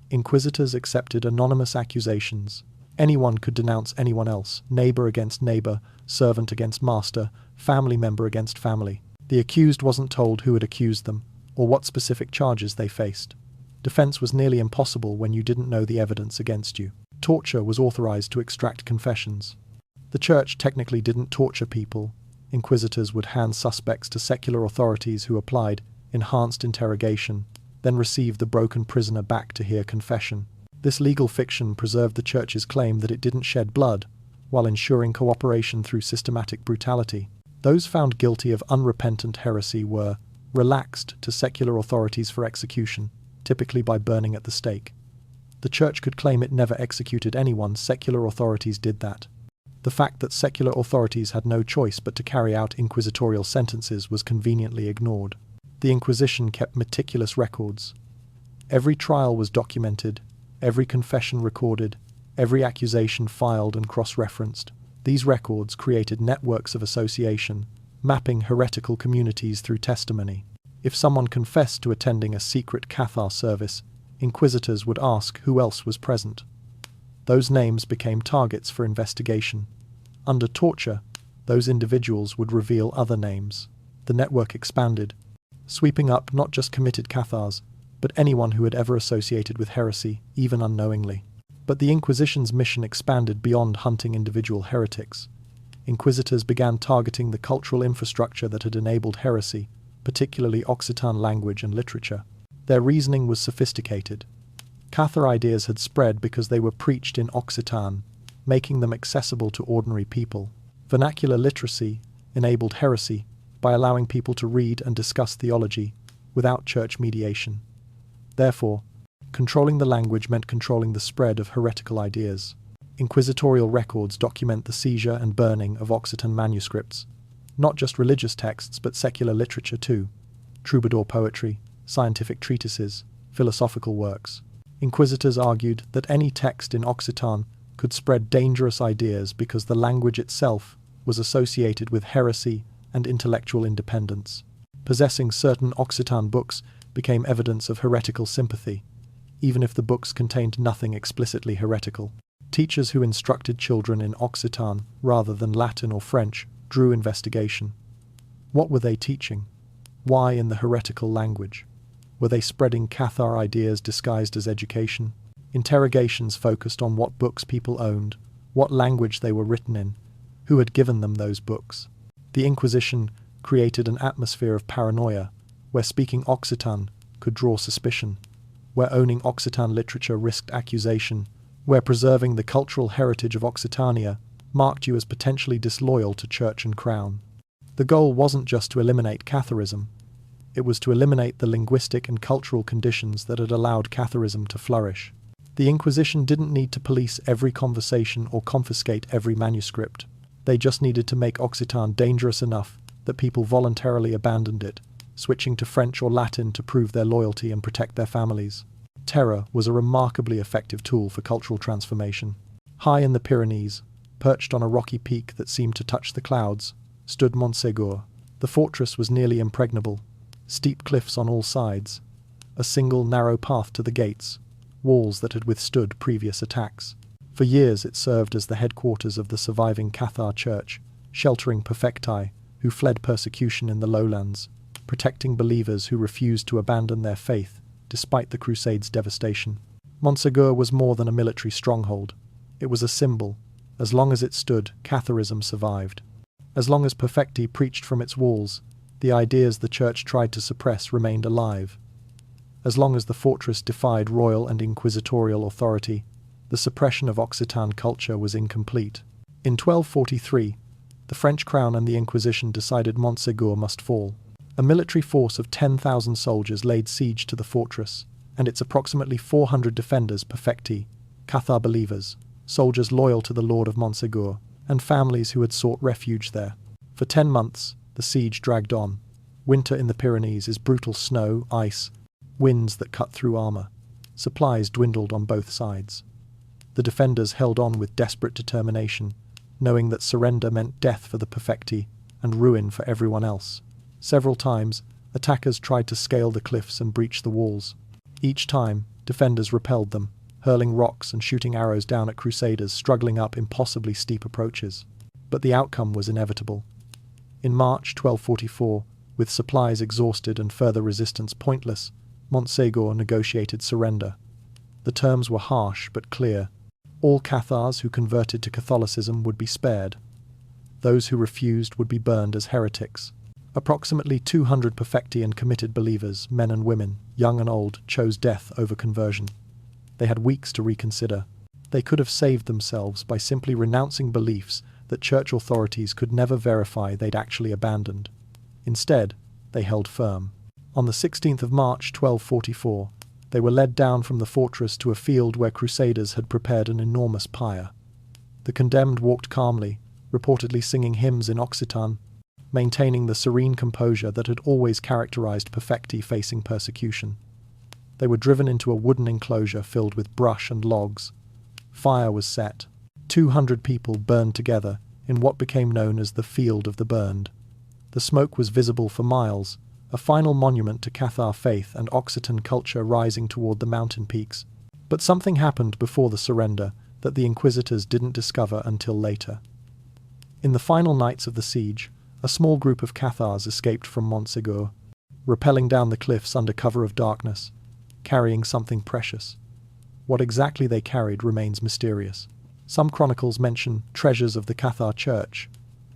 Inquisitors accepted anonymous accusations. Anyone could denounce anyone else, neighbor against neighbor, servant against master, family member against family. The accused wasn't told who had accused them, or what specific charges they faced. Defense was nearly impossible when you didn't know the evidence against you. Torture was authorized to extract confessions. The Church technically didn't torture people. Inquisitors would hand suspects to secular authorities who applied enhanced interrogation, then receive the broken prisoner back to hear confession. This legal fiction preserved the Church's claim that it didn't shed blood, while ensuring cooperation through systematic brutality. Those found guilty of unrepentant heresy were relaxed to secular authorities for execution, typically by burning at the stake. The Church could claim it never executed anyone. Secular authorities did that. The fact that secular authorities had no choice but to carry out inquisitorial sentences was conveniently ignored. The Inquisition kept meticulous records. Every trial was documented, every confession recorded, every accusation filed and cross-referenced. These records created networks of association, mapping heretical communities through testimony. If someone confessed to attending a secret Cathar service, inquisitors would ask who else was present. Those names became targets for investigation. Under torture, those individuals would reveal other names. The network expanded, sweeping up not just committed Cathars, but anyone who had ever associated with heresy, even unknowingly. But the Inquisition's mission expanded beyond hunting individual heretics. Inquisitors began targeting the cultural infrastructure that had enabled heresy, particularly Occitan language and literature. Their reasoning was sophisticated. Cathar ideas had spread because they were preached in Occitan, making them accessible to ordinary people. Vernacular literacy enabled heresy by allowing people to read and discuss theology without church mediation. Therefore, controlling the language meant controlling the spread of heretical ideas. Inquisitorial records document the seizure and burning of Occitan manuscripts, not just religious texts but secular literature too: troubadour poetry, scientific treatises, philosophical works. Inquisitors argued that any text in Occitan could spread dangerous ideas because the language itself was associated with heresy and intellectual independence. Possessing certain Occitan books became evidence of heretical sympathy, even if the books contained nothing explicitly heretical. Teachers who instructed children in Occitan rather than Latin or French drew investigation. What were they teaching? Why in the heretical language? Were they spreading Cathar ideas disguised as education? Interrogations focused on what books people owned, what language they were written in, who had given them those books. The Inquisition created an atmosphere of paranoia, where speaking Occitan could draw suspicion, where owning Occitan literature risked accusation, where preserving the cultural heritage of Occitania marked you as potentially disloyal to church and crown. The goal wasn't just to eliminate Catharism, it was to eliminate the linguistic and cultural conditions that had allowed Catharism to flourish. The Inquisition didn't need to police every conversation or confiscate every manuscript. They just needed to make Occitan dangerous enough that people voluntarily abandoned it, switching to French or Latin to prove their loyalty and protect their families. Terror was a remarkably effective tool for cultural transformation. High in the Pyrenees, perched on a rocky peak that seemed to touch the clouds, stood Montségur. The fortress was nearly impregnable, steep cliffs on all sides, a single narrow path to the gates, walls that had withstood previous attacks. For years it served as the headquarters of the surviving Cathar church, sheltering perfecti who fled persecution in the lowlands, protecting believers who refused to abandon their faith despite the Crusade's devastation. Montségur was more than a military stronghold. It was a symbol. As long as it stood, Catharism survived. As long as perfecti preached from its walls, the ideas the church tried to suppress remained alive. As long as the fortress defied royal and inquisitorial authority, the suppression of Occitan culture was incomplete. In 1243, the French crown and the Inquisition decided Montségur must fall. A military force of 10,000 soldiers laid siege to the fortress, and its approximately 400 defenders perfecti, Cathar believers, soldiers loyal to the Lord of Montségur, and families who had sought refuge there. For 10 months, the siege dragged on. Winter in the Pyrenees is brutal snow, ice, winds that cut through armor. Supplies dwindled on both sides. The defenders held on with desperate determination, knowing that surrender meant death for the perfecti and ruin for everyone else. Several times, attackers tried to scale the cliffs and breach the walls. Each time, defenders repelled them, hurling rocks and shooting arrows down at crusaders struggling up impossibly steep approaches. But the outcome was inevitable. In March 1244, with supplies exhausted and further resistance pointless, Montségur negotiated surrender. The terms were harsh but clear. All Cathars who converted to Catholicism would be spared. Those who refused would be burned as heretics. Approximately 200 perfecti and committed believers, men and women, young and old, chose death over conversion. They had weeks to reconsider. They could have saved themselves by simply renouncing beliefs that church authorities could never verify they'd actually abandoned. Instead, they held firm. On the 16th of March 1244, they were led down from the fortress to a field where crusaders had prepared an enormous pyre. The condemned walked calmly, reportedly singing hymns in Occitan, maintaining the serene composure that had always characterized perfecti facing persecution. They were driven into a wooden enclosure filled with brush and logs. Fire was set. 200 people burned together in what became known as the Field of the Burned. The smoke was visible for miles, a final monument to Cathar faith and Occitan culture rising toward the mountain peaks. But something happened before the surrender that the Inquisitors didn't discover until later. In the final nights of the siege, a small group of Cathars escaped from Montségur, rappelling down the cliffs under cover of darkness, carrying something precious. What exactly they carried remains mysterious. Some chronicles mention treasures of the Cathar church.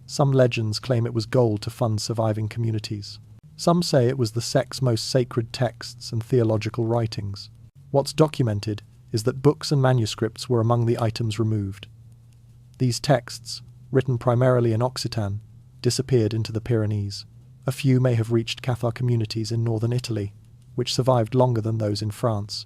Some legends claim it was gold to fund surviving communities. Some say it was the sect's most sacred texts and theological writings. What's documented is that books and manuscripts were among the items removed. These texts, written primarily in Occitan, disappeared into the Pyrenees. A few may have reached Cathar communities in northern Italy, which survived longer than those in France.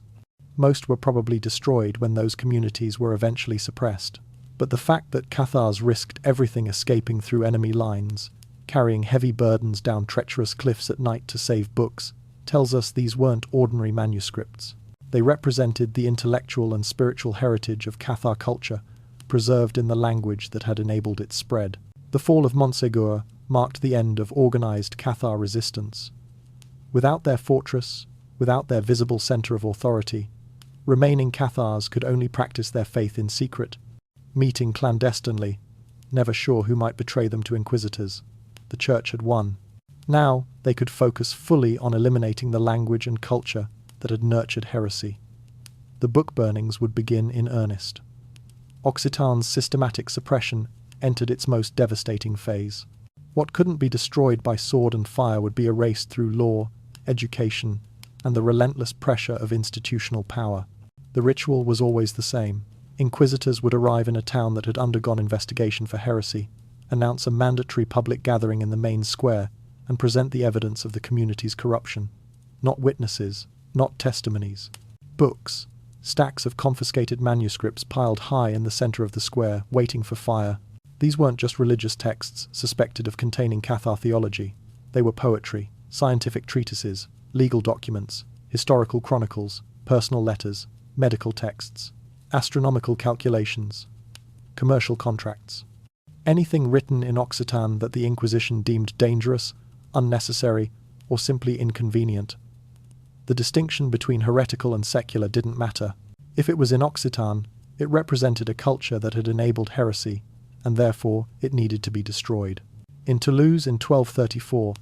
Most were probably destroyed when those communities were eventually suppressed. But the fact that Cathars risked everything escaping through enemy lines, carrying heavy burdens down treacherous cliffs at night to save books, tells us these weren't ordinary manuscripts. They represented the intellectual and spiritual heritage of Cathar culture, preserved in the language that had enabled its spread. The fall of Montségur marked the end of organized Cathar resistance. Without their fortress, without their visible center of authority, remaining Cathars could only practice their faith in secret, meeting clandestinely, never sure who might betray them to inquisitors. The church had won. Now they could focus fully on eliminating the language and culture that had nurtured heresy. the book burnings would begin in earnest. Occitan's systematic suppression entered its most devastating phase. What couldn't be destroyed by sword and fire would be erased through law, education, and the relentless pressure of institutional power. The ritual was always the same. Inquisitors would arrive in a town that had undergone investigation for heresy, announce a mandatory public gathering in the main square, and present the evidence of the community's corruption. Not witnesses, not testimonies. Books, stacks of confiscated manuscripts piled high in the center of the square, waiting for fire. These weren't just religious texts suspected of containing Cathar theology. They were poetry, scientific treatises, legal documents, historical chronicles, personal letters, medical texts, astronomical calculations, commercial contracts. Anything written in Occitan that the Inquisition deemed dangerous, unnecessary, or simply inconvenient. The distinction between heretical and secular didn't matter. If it was in Occitan, it represented a culture that had enabled heresy, and therefore it needed to be destroyed. In Toulouse in 1234,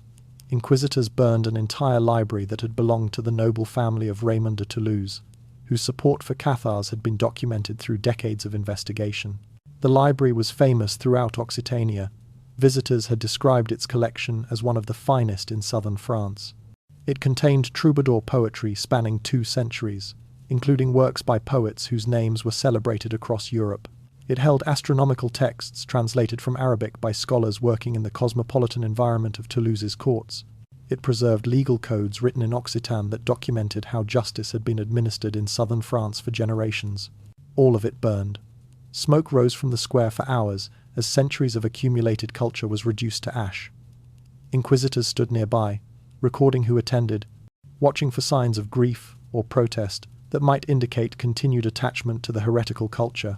Inquisitors burned an entire library that had belonged to the noble family of Raymond de Toulouse, whose support for Cathars had been documented through decades of investigation. The library was famous throughout Occitania. Visitors had described its collection as one of the finest in southern France. It contained troubadour poetry spanning 2 centuries, including works by poets whose names were celebrated across Europe. It held astronomical texts translated from Arabic by scholars working in the cosmopolitan environment of Toulouse's courts. It preserved legal codes written in Occitan that documented how justice had been administered in southern France for generations. All of it burned. Smoke rose from the square for hours as centuries of accumulated culture was reduced to ash. Inquisitors stood nearby, recording who attended, watching for signs of grief or protest that might indicate continued attachment to the heretical culture.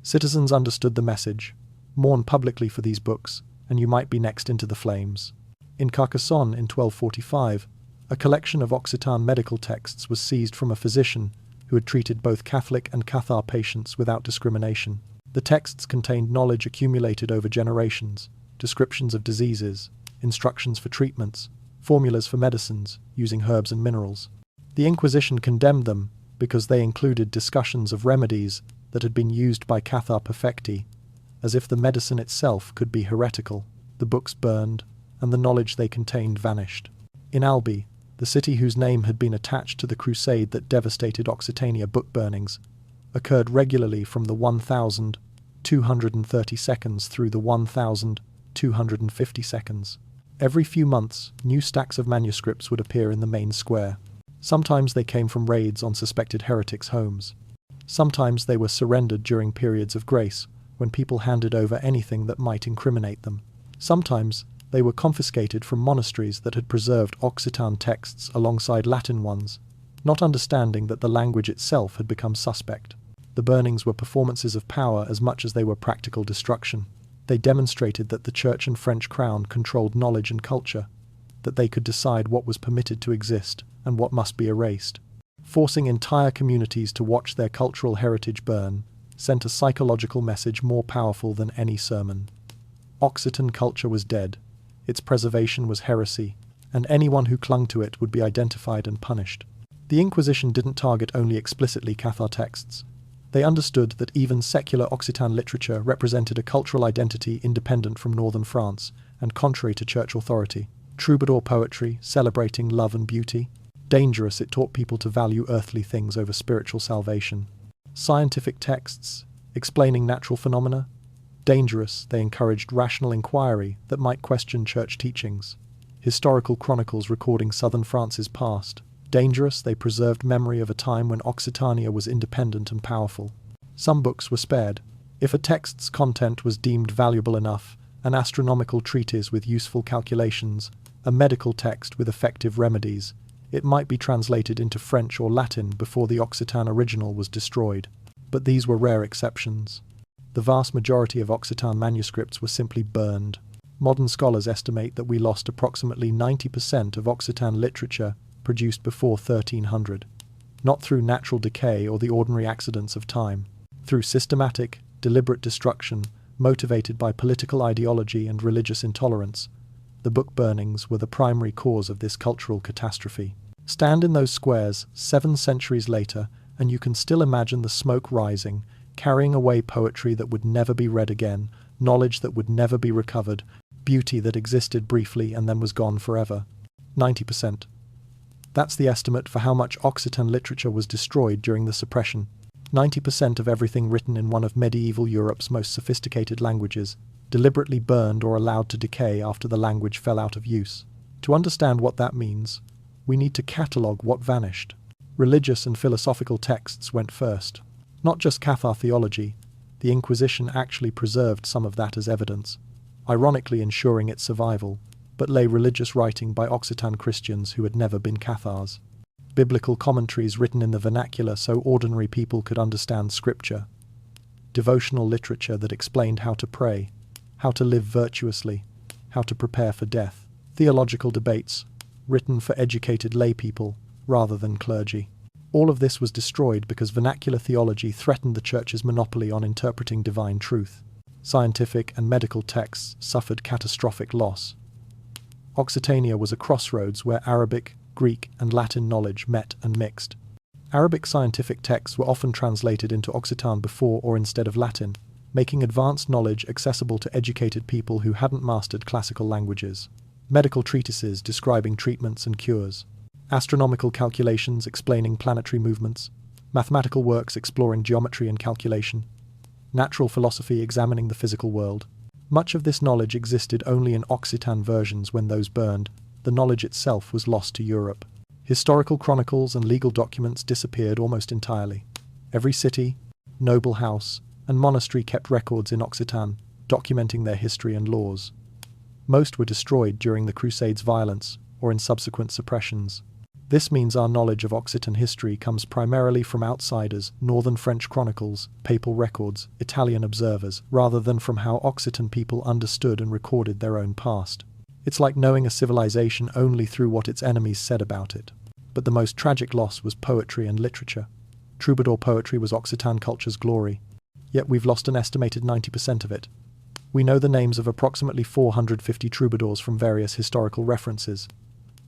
Citizens understood the message: mourn publicly for these books, and you might be next into the flames. In Carcassonne in 1245, a collection of Occitan medical texts was seized from a physician who had treated both Catholic and Cathar patients without discrimination. The texts contained knowledge accumulated over generations, descriptions of diseases, instructions for treatments, formulas for medicines using herbs and minerals. The Inquisition condemned them because they included discussions of remedies that had been used by Cathar perfecti, as if the medicine itself could be heretical. The books burned, and the knowledge they contained vanished. In Albi, the city whose name had been attached to the crusade that devastated Occitania, book burnings occurred regularly from the 1,230 seconds through the 1,250 seconds. Every few months, new stacks of manuscripts would appear in the main square. Sometimes they came from raids on suspected heretics' homes. Sometimes they were surrendered during periods of grace, when people handed over anything that might incriminate them. Sometimes they were confiscated from monasteries that had preserved Occitan texts alongside Latin ones, not understanding that the language itself had become suspect. The burnings were performances of power as much as they were practical destruction. They demonstrated that the Church and French crown controlled knowledge and culture, that they could decide what was permitted to exist and what must be erased. Forcing entire communities to watch their cultural heritage burn sent a psychological message more powerful than any sermon. Occitan culture was dead, its preservation was heresy, and anyone who clung to it would be identified and punished. The Inquisition didn't target only explicitly Cathar texts. They understood that even secular Occitan literature represented a cultural identity independent from northern France and contrary to church authority. Troubadour poetry celebrating love and beauty. Dangerous, it taught people to value earthly things over spiritual salvation. Scientific texts explaining natural phenomena. Dangerous, they encouraged rational inquiry that might question church teachings. Historical chronicles recording southern France's past. Dangerous, they preserved memory of a time when Occitania was independent and powerful. Some books were spared. If a text's content was deemed valuable enough, an astronomical treatise with useful calculations, a medical text with effective remedies, it might be translated into French or Latin before the Occitan original was destroyed. But these were rare exceptions. The vast majority of Occitan manuscripts were simply burned. Modern scholars estimate that we lost approximately 90% of Occitan literature produced before 1300, not through natural decay or the ordinary accidents of time, through systematic, deliberate destruction motivated by political ideology and religious intolerance. The book burnings were the primary cause of this cultural catastrophe. Stand in those squares 7 centuries later and you can still imagine the smoke rising, carrying away poetry that would never be read again, knowledge that would never be recovered, beauty that existed briefly and then was gone forever. 90%. That's the estimate for how much Occitan literature was destroyed during the suppression. 90% of everything written in one of medieval Europe's most sophisticated languages, deliberately burned or allowed to decay after the language fell out of use. To understand what that means, we need to catalogue what vanished. Religious and philosophical texts went first. Not just Cathar theology, the Inquisition actually preserved some of that as evidence, ironically ensuring its survival, but lay religious writing by Occitan Christians who had never been Cathars. Biblical commentaries written in the vernacular so ordinary people could understand scripture. Devotional literature that explained how to pray, how to live virtuously, how to prepare for death. Theological debates, written for educated lay people rather than clergy. All of this was destroyed because vernacular theology threatened the Church's monopoly on interpreting divine truth. Scientific and medical texts suffered catastrophic loss. Occitania was a crossroads where Arabic, Greek, and Latin knowledge met and mixed. Arabic scientific texts were often translated into Occitan before or instead of Latin, making advanced knowledge accessible to educated people who hadn't mastered classical languages. Medical treatises describing treatments and cures. Astronomical calculations explaining planetary movements. Mathematical works exploring geometry and calculation. Natural philosophy examining the physical world. Much of this knowledge existed only in Occitan versions. When those burned, the knowledge itself was lost to Europe. Historical chronicles and legal documents disappeared almost entirely. Every city, noble house, and monastery kept records in Occitan, documenting their history and laws. Most were destroyed during the Crusade's violence or in subsequent suppressions. This means our knowledge of Occitan history comes primarily from outsiders, northern French chronicles, papal records, Italian observers, rather than from how Occitan people understood and recorded their own past. It's like knowing a civilization only through what its enemies said about it. But the most tragic loss was poetry and literature. Troubadour poetry was Occitan culture's glory. Yet we've lost an estimated 90% of it. We know the names of approximately 450 troubadours from various historical references.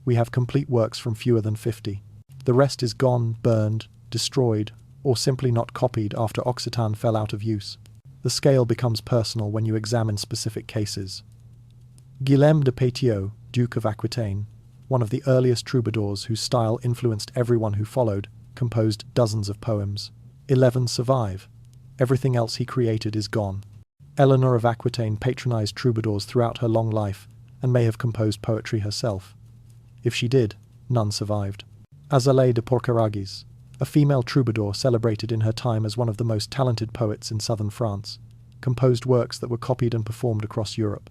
We have complete works from fewer than 50. The rest is gone, burned, destroyed, or simply not copied after Occitan fell out of use. The scale becomes personal when you examine specific cases. Guillaume de Pétion, Duke of Aquitaine, one of the earliest troubadours whose style influenced everyone who followed, composed dozens of poems. 11 survive. Everything else he created is gone. Eleanor of Aquitaine patronized troubadours throughout her long life and may have composed poetry herself. If she did, none survived. Azalée de Porcaragis, a female troubadour celebrated in her time as one of the most talented poets in southern France, composed works that were copied and performed across Europe.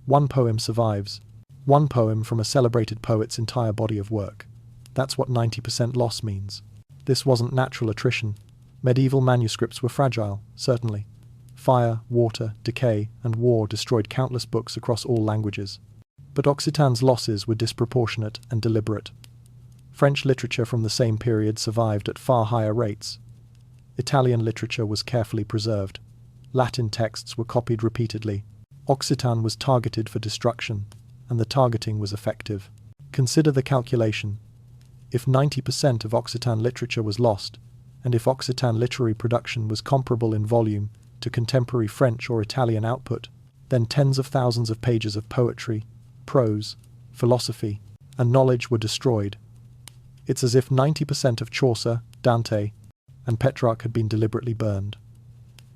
One poem survives. One poem from a celebrated poet's entire body of work. That's what 90% loss means. This wasn't natural attrition. Medieval manuscripts were fragile, certainly. Fire, water, decay, and war destroyed countless books across all languages. But Occitan's losses were disproportionate and deliberate. French literature from the same period survived at far higher rates. Italian literature was carefully preserved. Latin texts were copied repeatedly. Occitan was targeted for destruction, and the targeting was effective. Consider the calculation. If 90% of Occitan literature was lost, and if Occitan literary production was comparable in volume to contemporary French or Italian output, then tens of thousands of pages of poetry, prose, philosophy, and knowledge were destroyed. It's as if 90% of Chaucer, Dante, and Petrarch had been deliberately burned.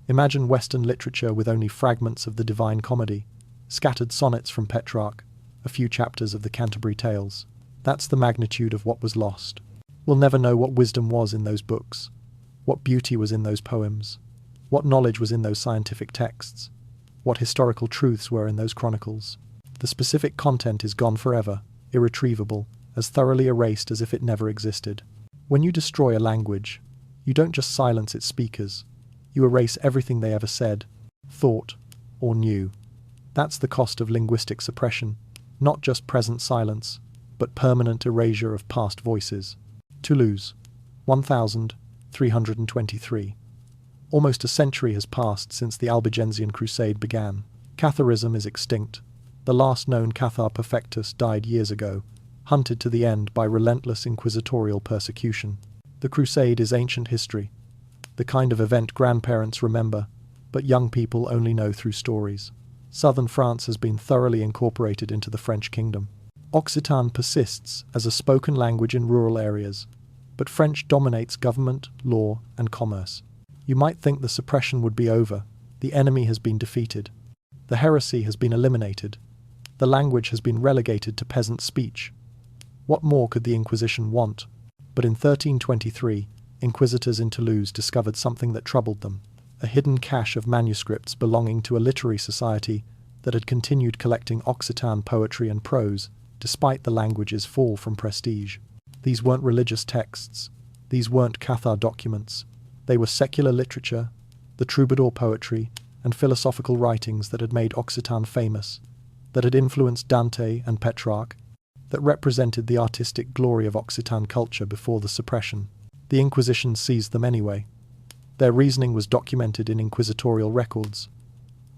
Imagine Western literature with only fragments of the Divine Comedy, scattered sonnets from Petrarch, a few chapters of the Canterbury Tales. That's the magnitude of what was lost. We'll never know what wisdom was in those books, what beauty was in those poems, what knowledge was in those scientific texts, what historical truths were in those chronicles. The specific content is gone forever, irretrievable, as thoroughly erased as if it never existed. When you destroy a language, you don't just silence its speakers, you erase everything they ever said, thought, or knew. That's the cost of linguistic suppression, not just present silence, but permanent erasure of past voices. Toulouse, 1323. Almost a century has passed since the Albigensian Crusade began. Catharism is extinct. The last known Cathar perfectus died years ago, hunted to the end by relentless inquisitorial persecution. The Crusade is ancient history, the kind of event grandparents remember, but young people only know through stories. Southern France has been thoroughly incorporated into the French kingdom. Occitan persists as a spoken language in rural areas, but French dominates government, law, and commerce. You might think the suppression would be over. The enemy has been defeated. The heresy has been eliminated. The language has been relegated to peasant speech. What more could the Inquisition want? But in 1323, inquisitors in Toulouse discovered something that troubled them, a hidden cache of manuscripts belonging to a literary society that had continued collecting Occitan poetry and prose, despite the language's fall from prestige. These weren't religious texts. These weren't Cathar documents. They were secular literature, the troubadour poetry, and philosophical writings that had made Occitan famous, that had influenced Dante and Petrarch, that represented the artistic glory of Occitan culture before the suppression. The Inquisition seized them anyway. Their reasoning was documented in inquisitorial records.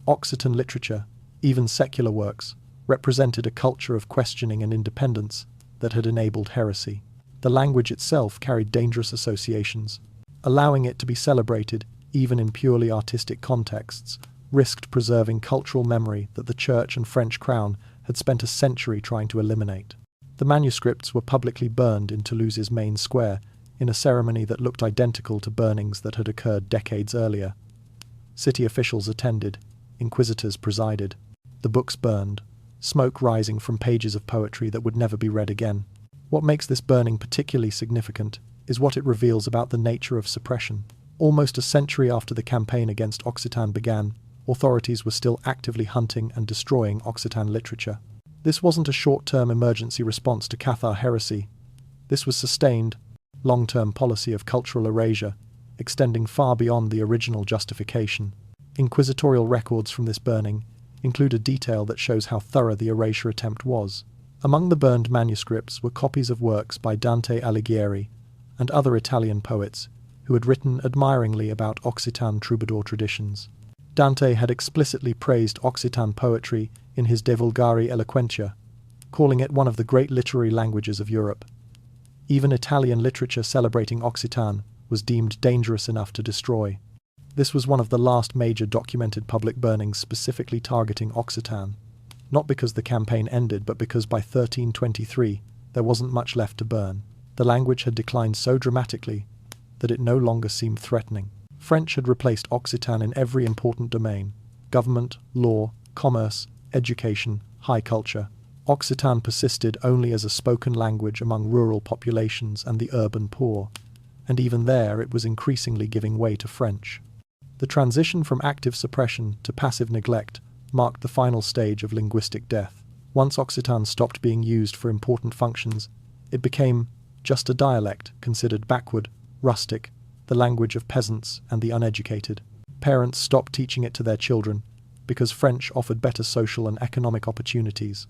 Occitan literature, even secular works, represented a culture of questioning and independence that had enabled heresy. The language itself carried dangerous associations. Allowing it to be celebrated, even in purely artistic contexts, risked preserving cultural memory that the Church and French crown had spent a century trying to eliminate. The manuscripts were publicly burned in Toulouse's main square in a ceremony that looked identical to burnings that had occurred decades earlier. City officials attended, inquisitors presided. The books burned, smoke rising from pages of poetry that would never be read again. What makes this burning particularly significant is what it reveals about the nature of suppression. Almost a century after the campaign against Occitan began, authorities were still actively hunting and destroying Occitan literature. This wasn't a short-term emergency response to Cathar heresy. This was sustained, long-term policy of cultural erasure, extending far beyond the original justification. Inquisitorial records from this burning include a detail that shows how thorough the erasure attempt was. Among the burned manuscripts were copies of works by Dante Alighieri and other Italian poets who had written admiringly about Occitan troubadour traditions. Dante had explicitly praised Occitan poetry in his De Vulgari Eloquentia, calling it one of the great literary languages of Europe. Even Italian literature celebrating Occitan was deemed dangerous enough to destroy. This was one of the last major documented public burnings specifically targeting Occitan, not because the campaign ended, but because by 1323 there wasn't much left to burn. The language had declined so dramatically that it no longer seemed threatening. French had replaced Occitan in every important domain: government, law, commerce, education, high culture. Occitan persisted only as a spoken language among rural populations and the urban poor, and even there it was increasingly giving way to French. The transition from active suppression to passive neglect marked the final stage of linguistic death. Once Occitan stopped being used for important functions, it became just a dialect considered backward, rustic, the language of peasants and the uneducated. Parents stopped teaching it to their children because French offered better social and economic opportunities.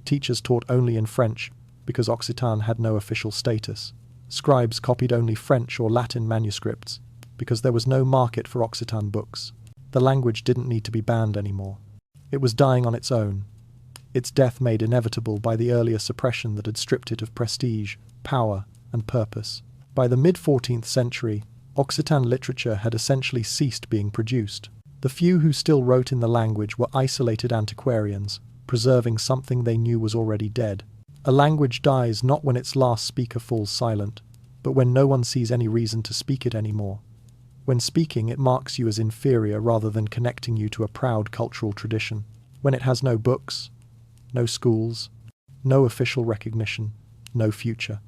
Teachers taught only in French because Occitan had no official status. Scribes copied only French or Latin manuscripts because there was no market for Occitan books. The language didn't need to be banned anymore. It was dying on its own, its death made inevitable by the earlier suppression that had stripped it of prestige, power, and purpose. By the mid-14th century, Occitan literature had essentially ceased being produced. The few who still wrote in the language were isolated antiquarians, preserving something they knew was already dead. A language dies not when its last speaker falls silent, but when no one sees any reason to speak it anymore. When speaking, it marks you as inferior rather than connecting you to a proud cultural tradition. When it has no books, no schools, no official recognition, no future.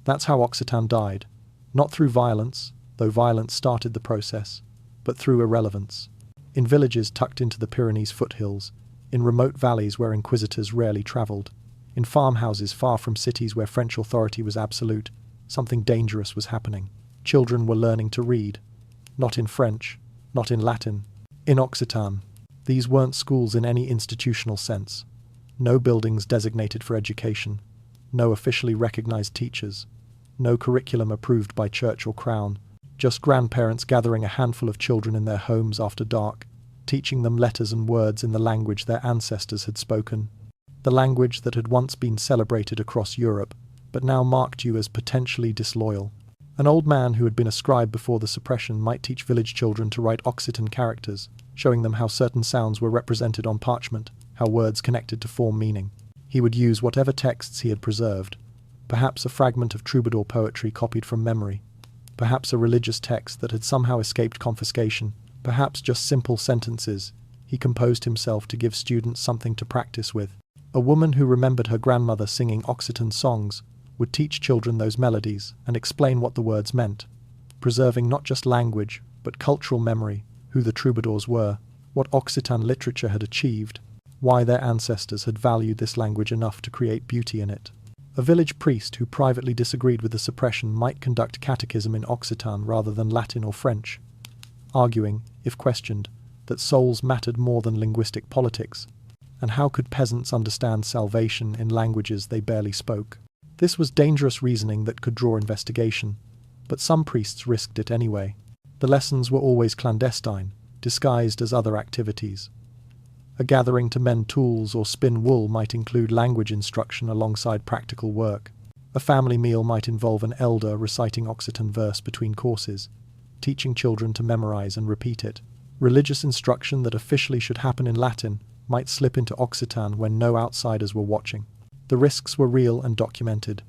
That's how Occitan died, not through violence, though violence started the process, but through irrelevance. In villages tucked into the Pyrenees foothills, in remote valleys where inquisitors rarely travelled, in farmhouses far from cities where French authority was absolute, something dangerous was happening. Children were learning to read, not in French, not in Latin, in Occitan. These weren't schools in any institutional sense. No buildings designated for education, no officially recognized teachers, no curriculum approved by church or crown, just grandparents gathering a handful of children in their homes after dark, teaching them letters and words in the language their ancestors had spoken, the language that had once been celebrated across Europe, but now marked you as potentially disloyal. An old man who had been a scribe before the suppression might teach village children to write Occitan characters, showing them how certain sounds were represented on parchment, how words connected to form meaning. He would use whatever texts he had preserved, perhaps a fragment of troubadour poetry copied from memory, perhaps a religious text that had somehow escaped confiscation, perhaps just simple sentences. He composed himself to give students something to practice with. A woman who remembered her grandmother singing Occitan songs would teach children those melodies and explain what the words meant, preserving not just language, but cultural memory, who the troubadours were, what Occitan literature had achieved, why their ancestors had valued this language enough to create beauty in it. A village priest who privately disagreed with the suppression might conduct catechism in Occitan rather than Latin or French, arguing, if questioned, that souls mattered more than linguistic politics, and how could peasants understand salvation in languages they barely spoke? This was dangerous reasoning that could draw investigation, but some priests risked it anyway. The lessons were always clandestine, disguised as other activities. A gathering to mend tools or spin wool might include language instruction alongside practical work. A family meal might involve an elder reciting Occitan verse between courses, teaching children to memorize and repeat it. Religious instruction that officially should happen in Latin might slip into Occitan when no outsiders were watching. The risks were real and documented.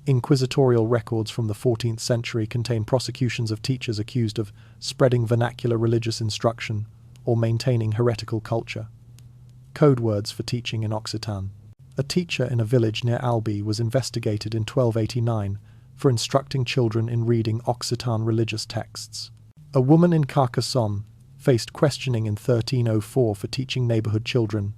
Inquisitorial records from the 14th century contain prosecutions of teachers accused of spreading vernacular religious instruction or maintaining heretical culture. Code words for teaching in Occitan. A teacher in a village near Albi was investigated in 1289 for instructing children in reading Occitan religious texts. A woman in Carcassonne faced questioning in 1304 for teaching neighborhood children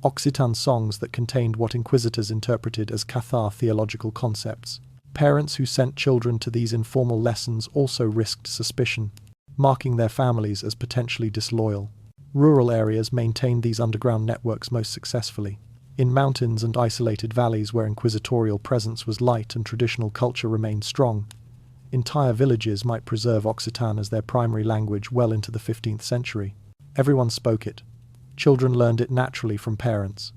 Occitan songs that contained what inquisitors interpreted as Cathar theological concepts. Parents who sent children to these informal lessons also risked suspicion, marking their families as potentially disloyal. Rural areas maintained these underground networks most successfully. In mountains and isolated valleys where inquisitorial presence was light and traditional culture remained strong, entire villages might preserve Occitan as their primary language well into the 15th century. Everyone spoke it. Children learned it naturally from parents.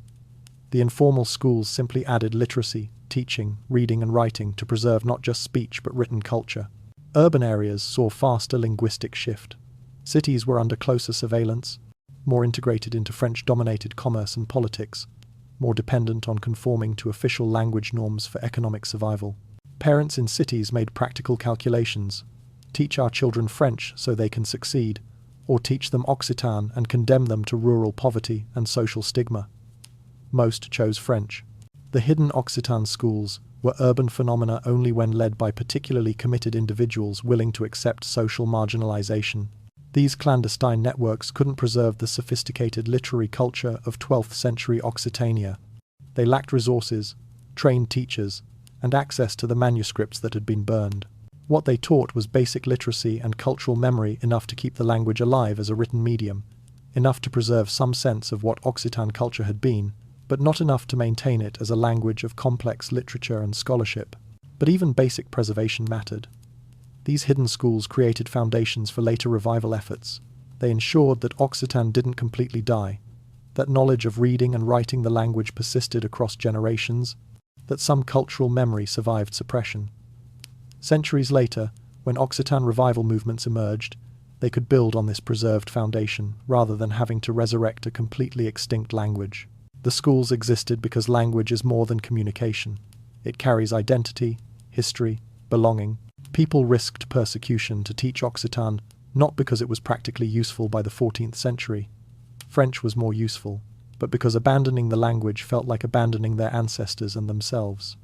The informal schools simply added literacy, teaching, reading and writing to preserve not just speech but written culture. Urban areas saw faster linguistic shift. Cities were under closer surveillance, more integrated into French-dominated commerce and politics, more dependent on conforming to official language norms for economic survival. Parents in cities made practical calculations: teach our children French so they can succeed, or teach them Occitan and condemn them to rural poverty and social stigma. Most chose French. The hidden Occitan schools were urban phenomena only when led by particularly committed individuals willing to accept social marginalization. These clandestine networks couldn't preserve the sophisticated literary culture of 12th century Occitania. They lacked resources, trained teachers, and access to the manuscripts that had been burned. What they taught was basic literacy and cultural memory enough to keep the language alive as a written medium, enough to preserve some sense of what Occitan culture had been, but not enough to maintain it as a language of complex literature and scholarship. But even basic preservation mattered. These hidden schools created foundations for later revival efforts. They ensured that Occitan didn't completely die, that knowledge of reading and writing the language persisted across generations, that some cultural memory survived suppression. Centuries later, when Occitan revival movements emerged, they could build on this preserved foundation rather than having to resurrect a completely extinct language. The schools existed because language is more than communication. It carries identity, history, belonging. People risked persecution to teach Occitan, not because it was practically useful by the 14th century. French was more useful, but because abandoning the language felt like abandoning their ancestors and themselves.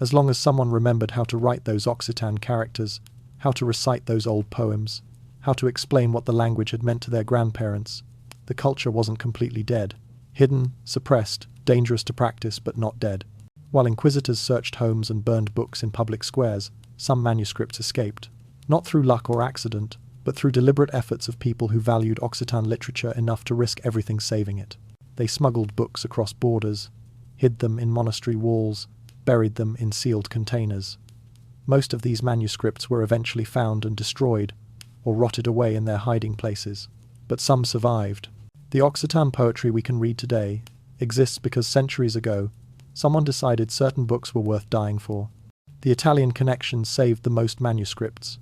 As long as someone remembered how to write those Occitan characters, how to recite those old poems, how to explain what the language had meant to their grandparents, the culture wasn't completely dead. Hidden, suppressed, dangerous to practice, but not dead. While inquisitors searched homes and burned books in public squares, some manuscripts escaped. Not through luck or accident, but through deliberate efforts of people who valued Occitan literature enough to risk everything saving it. They smuggled books across borders, hid them in monastery walls, buried them in sealed containers. Most of these manuscripts were eventually found and destroyed, or rotted away in their hiding places, but some survived. The Occitan poetry we can read today exists because centuries ago, someone decided certain books were worth dying for. The Italian connection saved the most manuscripts.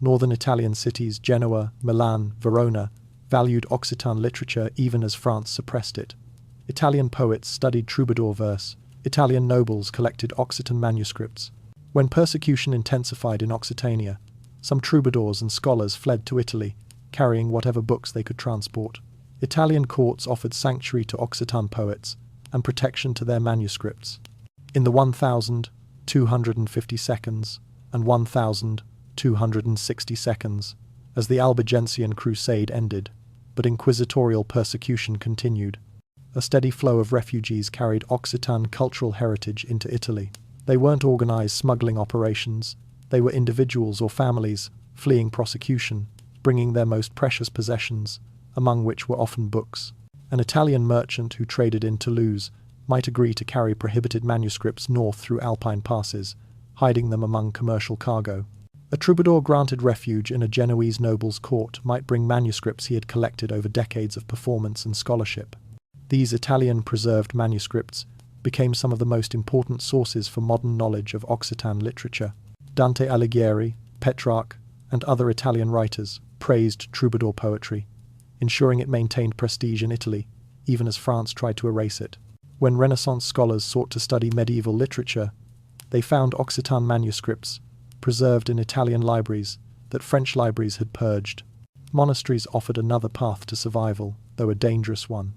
Northern Italian cities, Genoa, Milan, Verona, valued Occitan literature even as France suppressed it. Italian poets studied troubadour verse. Italian nobles collected Occitan manuscripts. When persecution intensified in Occitania, some troubadours and scholars fled to Italy, carrying whatever books they could transport. Italian courts offered sanctuary to Occitan poets and protection to their manuscripts. In the 1,250 seconds and 1,260 seconds, as the Albigensian Crusade ended, but inquisitorial persecution continued, a steady flow of refugees carried Occitan cultural heritage into Italy. They weren't organized smuggling operations, they were individuals or families fleeing prosecution, bringing their most precious possessions, among which were often books. An Italian merchant who traded in Toulouse might agree to carry prohibited manuscripts north through Alpine passes, hiding them among commercial cargo. A troubadour granted refuge in a Genoese noble's court might bring manuscripts he had collected over decades of performance and scholarship. These Italian-preserved manuscripts became some of the most important sources for modern knowledge of Occitan literature. Dante Alighieri, Petrarch, and other Italian writers praised troubadour poetry, ensuring it maintained prestige in Italy, even as France tried to erase it. When Renaissance scholars sought to study medieval literature, they found Occitan manuscripts preserved in Italian libraries that French libraries had purged. Monasteries offered another path to survival, though a dangerous one.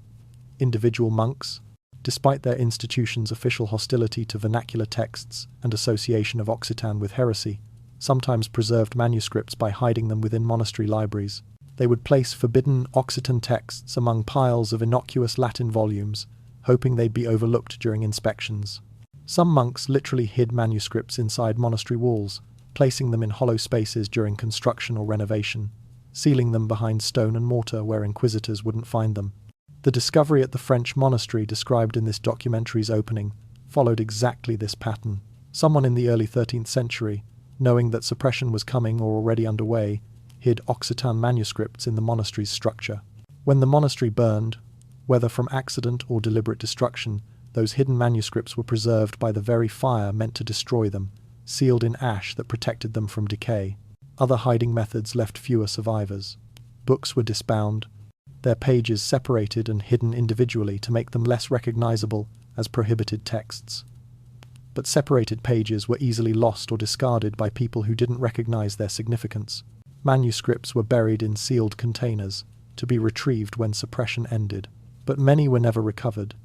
Individual monks, despite their institution's official hostility to vernacular texts and association of Occitan with heresy, sometimes preserved manuscripts by hiding them within monastery libraries. They would place forbidden Occitan texts among piles of innocuous Latin volumes, hoping they'd be overlooked during inspections. Some monks literally hid manuscripts inside monastery walls, placing them in hollow spaces during construction or renovation, sealing them behind stone and mortar where inquisitors wouldn't find them. The discovery at the French monastery described in this documentary's opening followed exactly this pattern. Someone in the early 13th century, knowing that suppression was coming or already underway, hid Occitan manuscripts in the monastery's structure. When the monastery burned, whether from accident or deliberate destruction, those hidden manuscripts were preserved by the very fire meant to destroy them, sealed in ash that protected them from decay. Other hiding methods left fewer survivors. Books were disbound, their pages separated and hidden individually to make them less recognizable as prohibited texts. But separated pages were easily lost or discarded by people who didn't recognize their significance. Manuscripts were buried in sealed containers, to be retrieved when suppression ended. But many were never recovered,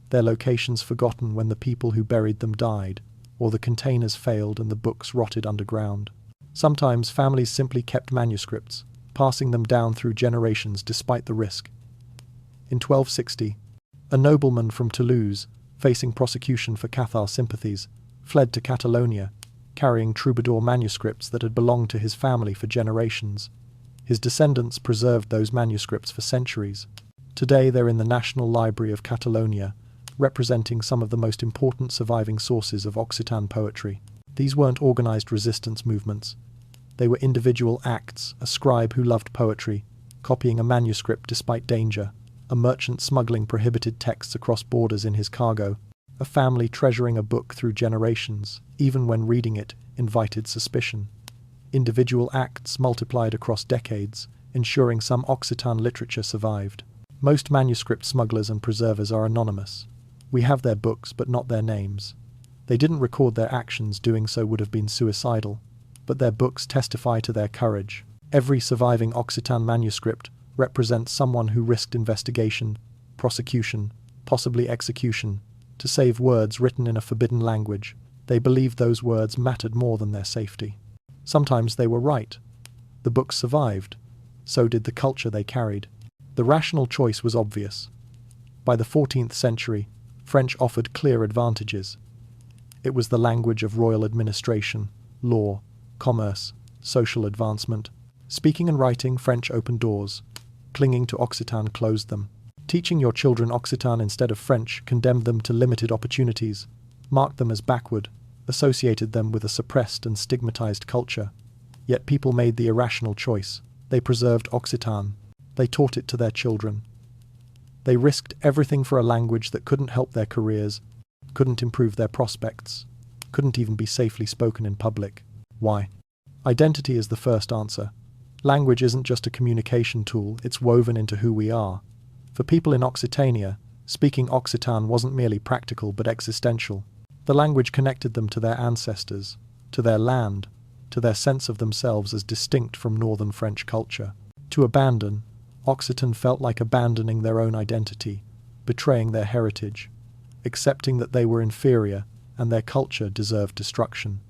their locations forgotten when the people who buried them died, or the containers failed and the books rotted underground. Sometimes families simply kept manuscripts, passing them down through generations despite the risk. In 1260, a nobleman from Toulouse, facing prosecution for Cathar sympathies, fled to Catalonia, carrying troubadour manuscripts that had belonged to his family for generations. His descendants preserved those manuscripts for centuries. Today they're in the National Library of Catalonia, representing some of the most important surviving sources of Occitan poetry. These weren't organized resistance movements. They were individual acts, a scribe who loved poetry, copying a manuscript despite danger, a merchant smuggling prohibited texts across borders in his cargo, a family treasuring a book through generations, even when reading it invited suspicion. Individual acts multiplied across decades, ensuring some Occitan literature survived. Most manuscript smugglers and preservers are anonymous. We have their books, but not their names. They didn't record their actions, doing so would have been suicidal, but their books testify to their courage. Every surviving Occitan manuscript represents someone who risked investigation, prosecution, possibly execution, to save words written in a forbidden language. They believed those words mattered more than their safety. Sometimes they were right. The books survived. So did the culture they carried. The rational choice was obvious. By the 14th century, French offered clear advantages. It was the language of royal administration, law, commerce, social advancement. Speaking and writing French opened doors. Clinging to Occitan closed them. Teaching your children Occitan instead of French condemned them to limited opportunities, marked them as backward, associated them with a suppressed and stigmatized culture. Yet people made the irrational choice. They preserved Occitan. They taught it to their children. They risked everything for a language that couldn't help their careers, couldn't improve their prospects. couldn't even be safely spoken in public. Why? Identity is the first answer. Language isn't just a communication tool, it's woven into who we are. For people in Occitania, speaking Occitan wasn't merely practical but existential. The language connected them to their ancestors, to their land, to their sense of themselves as distinct from northern French culture. To abandon, Occitan felt like abandoning their own identity, betraying their heritage, accepting that they were inferior and their culture deserved destruction.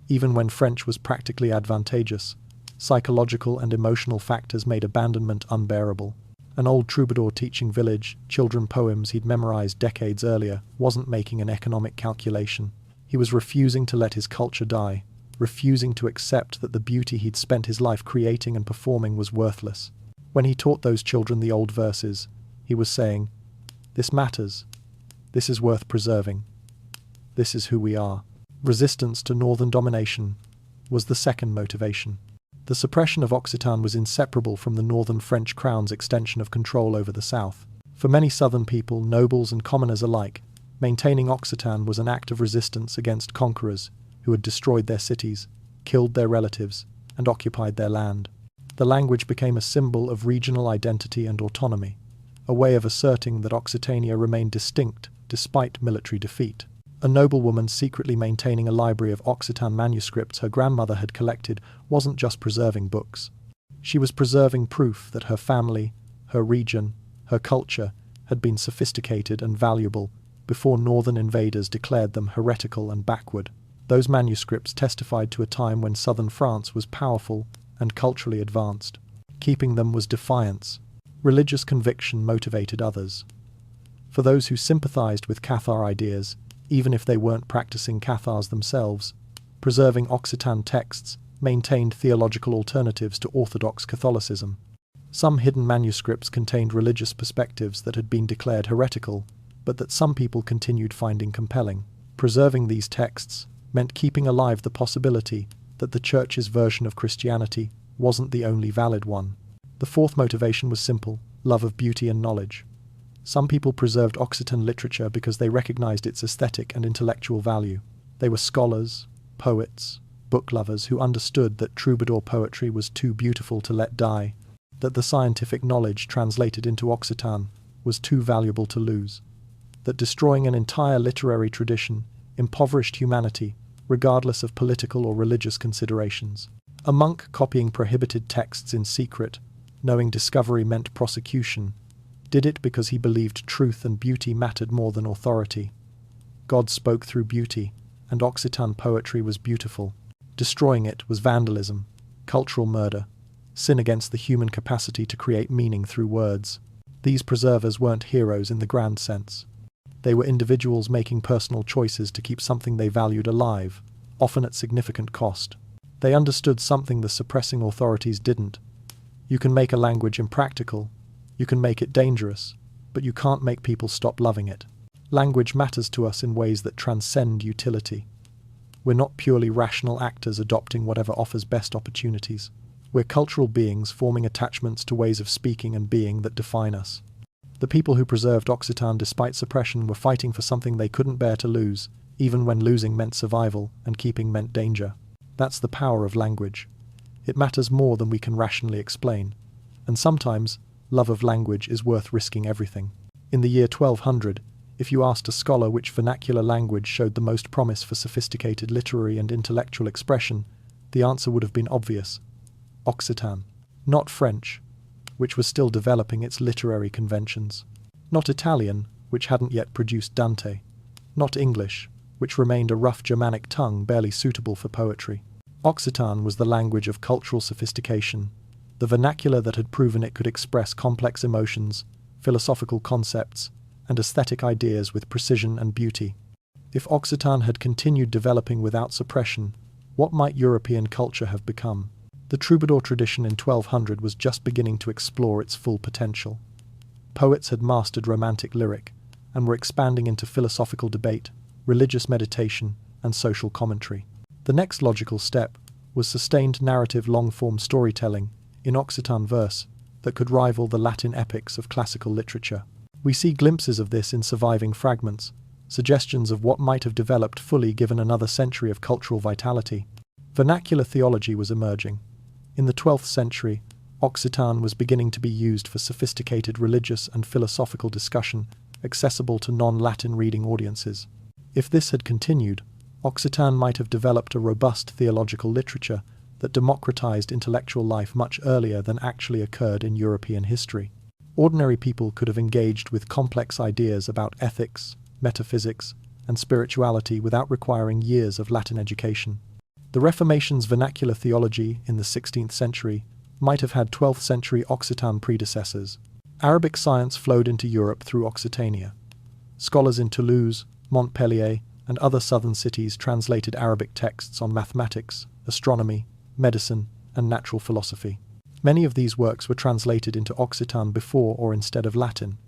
Even when French was practically advantageous, psychological and emotional factors made abandonment unbearable. An old troubadour teaching village children poems he'd memorized decades earlier wasn't making an economic calculation. He was refusing to let his culture die, refusing to accept that the beauty he'd spent his life creating and performing was worthless. When he taught those children the old verses, he was saying, "This matters. This is worth preserving. This is who we are." Resistance to northern domination was the second motivation. The suppression of Occitan was inseparable from the northern French crown's extension of control over the south. For many southern people, nobles and commoners alike, maintaining Occitan was an act of resistance against conquerors who had destroyed their cities, killed their relatives, and occupied their land. The language became a symbol of regional identity and autonomy, a way of asserting that Occitania remained distinct despite military defeat. A noblewoman secretly maintaining a library of Occitan manuscripts her grandmother had collected wasn't just preserving books. She was preserving proof that her family, her region, her culture had been sophisticated and valuable before northern invaders declared them heretical and backward. Those manuscripts testified to a time when southern France was powerful and culturally advanced. Keeping them was defiance. Religious conviction motivated others. For those who sympathized with Cathar ideas, even if they weren't practicing Cathars themselves, preserving Occitan texts maintained theological alternatives to Orthodox Catholicism. Some hidden manuscripts contained religious perspectives that had been declared heretical, but that some people continued finding compelling. Preserving these texts meant keeping alive the possibility that the Church's version of Christianity wasn't the only valid one. The fourth motivation was simple: love of beauty and knowledge. Some people preserved Occitan literature because they recognized its aesthetic and intellectual value. They were scholars, poets, book lovers who understood that troubadour poetry was too beautiful to let die, that the scientific knowledge translated into Occitan was too valuable to lose, that destroying an entire literary tradition impoverished humanity regardless of political or religious considerations. A monk copying prohibited texts in secret, knowing discovery meant prosecution, did it because he believed truth and beauty mattered more than authority. God spoke through beauty, and Occitan poetry was beautiful. Destroying it was vandalism, cultural murder, sin against the human capacity to create meaning through words. These preservers weren't heroes in the grand sense. They were individuals making personal choices to keep something they valued alive, often at significant cost. They understood something the suppressing authorities didn't. You can make a language impractical, you can make it dangerous, but you can't make people stop loving it. Language matters to us in ways that transcend utility. We're not purely rational actors adopting whatever offers best opportunities. We're cultural beings forming attachments to ways of speaking and being that define us. The people who preserved Occitan despite suppression were fighting for something they couldn't bear to lose, even when losing meant survival and keeping meant danger. That's the power of language. It matters more than we can rationally explain, and sometimes love of language is worth risking everything. In the year 1200, if you asked a scholar which vernacular language showed the most promise for sophisticated literary and intellectual expression, the answer would have been obvious: Occitan. Not French, which was still developing its literary conventions. Not Italian, which hadn't yet produced Dante. Not English, which remained a rough Germanic tongue barely suitable for poetry. Occitan was the language of cultural sophistication, the vernacular that had proven it could express complex emotions, philosophical concepts, and aesthetic ideas with precision and beauty. If Occitan had continued developing without suppression, what might European culture have become? The troubadour tradition in 1200 was just beginning to explore its full potential. Poets had mastered romantic lyric and were expanding into philosophical debate, religious meditation, and social commentary. The next logical step was sustained narrative long-form storytelling in Occitan verse that could rival the Latin epics of classical literature. We see glimpses of this in surviving fragments, suggestions of what might have developed fully given another century of cultural vitality. Vernacular theology was emerging. In the 12th century, Occitan was beginning to be used for sophisticated religious and philosophical discussion accessible to non-Latin reading audiences. If this had continued, Occitan might have developed a robust theological literature that democratized intellectual life much earlier than actually occurred in European history. Ordinary people could have engaged with complex ideas about ethics, metaphysics, and spirituality without requiring years of Latin education. The Reformation's vernacular theology in the 16th century might have had 12th century Occitan predecessors. Arabic science flowed into Europe through Occitania. Scholars in Toulouse, Montpellier, and other southern cities translated Arabic texts on mathematics, astronomy, medicine, and natural philosophy. Many of these works were translated into Occitan before or instead of Latin,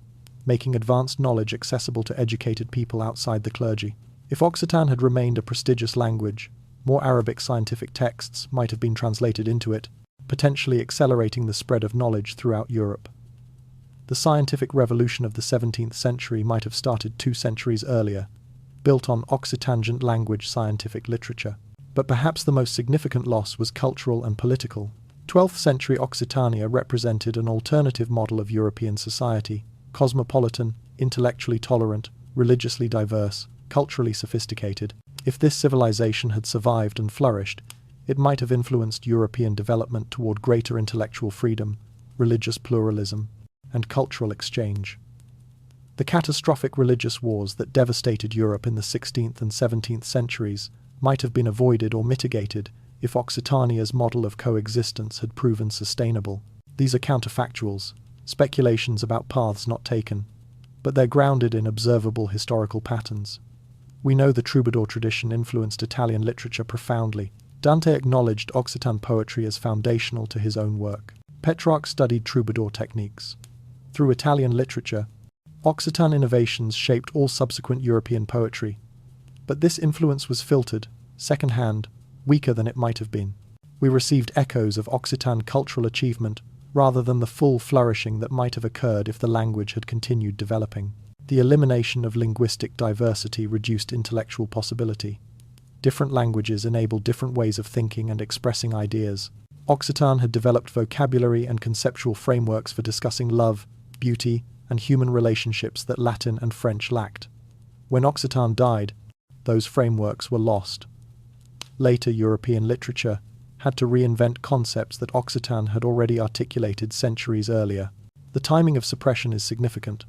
making advanced knowledge accessible to educated people outside the clergy. If Occitan had remained a prestigious language, more Arabic scientific texts might have been translated into it, potentially accelerating the spread of knowledge throughout Europe. The scientific revolution of the 17th century might have started 2 centuries earlier, built on Occitan language scientific literature. But perhaps the most significant loss was cultural and political. 12th century Occitania represented an alternative model of European society, cosmopolitan, intellectually tolerant, religiously diverse, culturally sophisticated. If this civilization had survived and flourished, it might have influenced European development toward greater intellectual freedom, religious pluralism, and cultural exchange. The catastrophic religious wars that devastated Europe in the 16th and 17th centuries might have been avoided or mitigated if Occitania's model of coexistence had proven sustainable. These are counterfactuals, speculations about paths not taken, but they're grounded in observable historical patterns. We know the Troubadour tradition influenced Italian literature profoundly. Dante acknowledged Occitan poetry as foundational to his own work. Petrarch studied Troubadour techniques. Through Italian literature, Occitan innovations shaped all subsequent European poetry, but this influence was filtered, second-hand, weaker than it might have been. We received echoes of Occitan cultural achievement rather than the full flourishing that might have occurred if the language had continued developing. The elimination of linguistic diversity reduced intellectual possibility. Different languages enabled different ways of thinking and expressing ideas. Occitan had developed vocabulary and conceptual frameworks for discussing love, beauty, and human relationships that Latin and French lacked. When Occitan died, those frameworks were lost. Later European literature had to reinvent concepts that Occitan had already articulated centuries earlier. The timing of suppression is significant.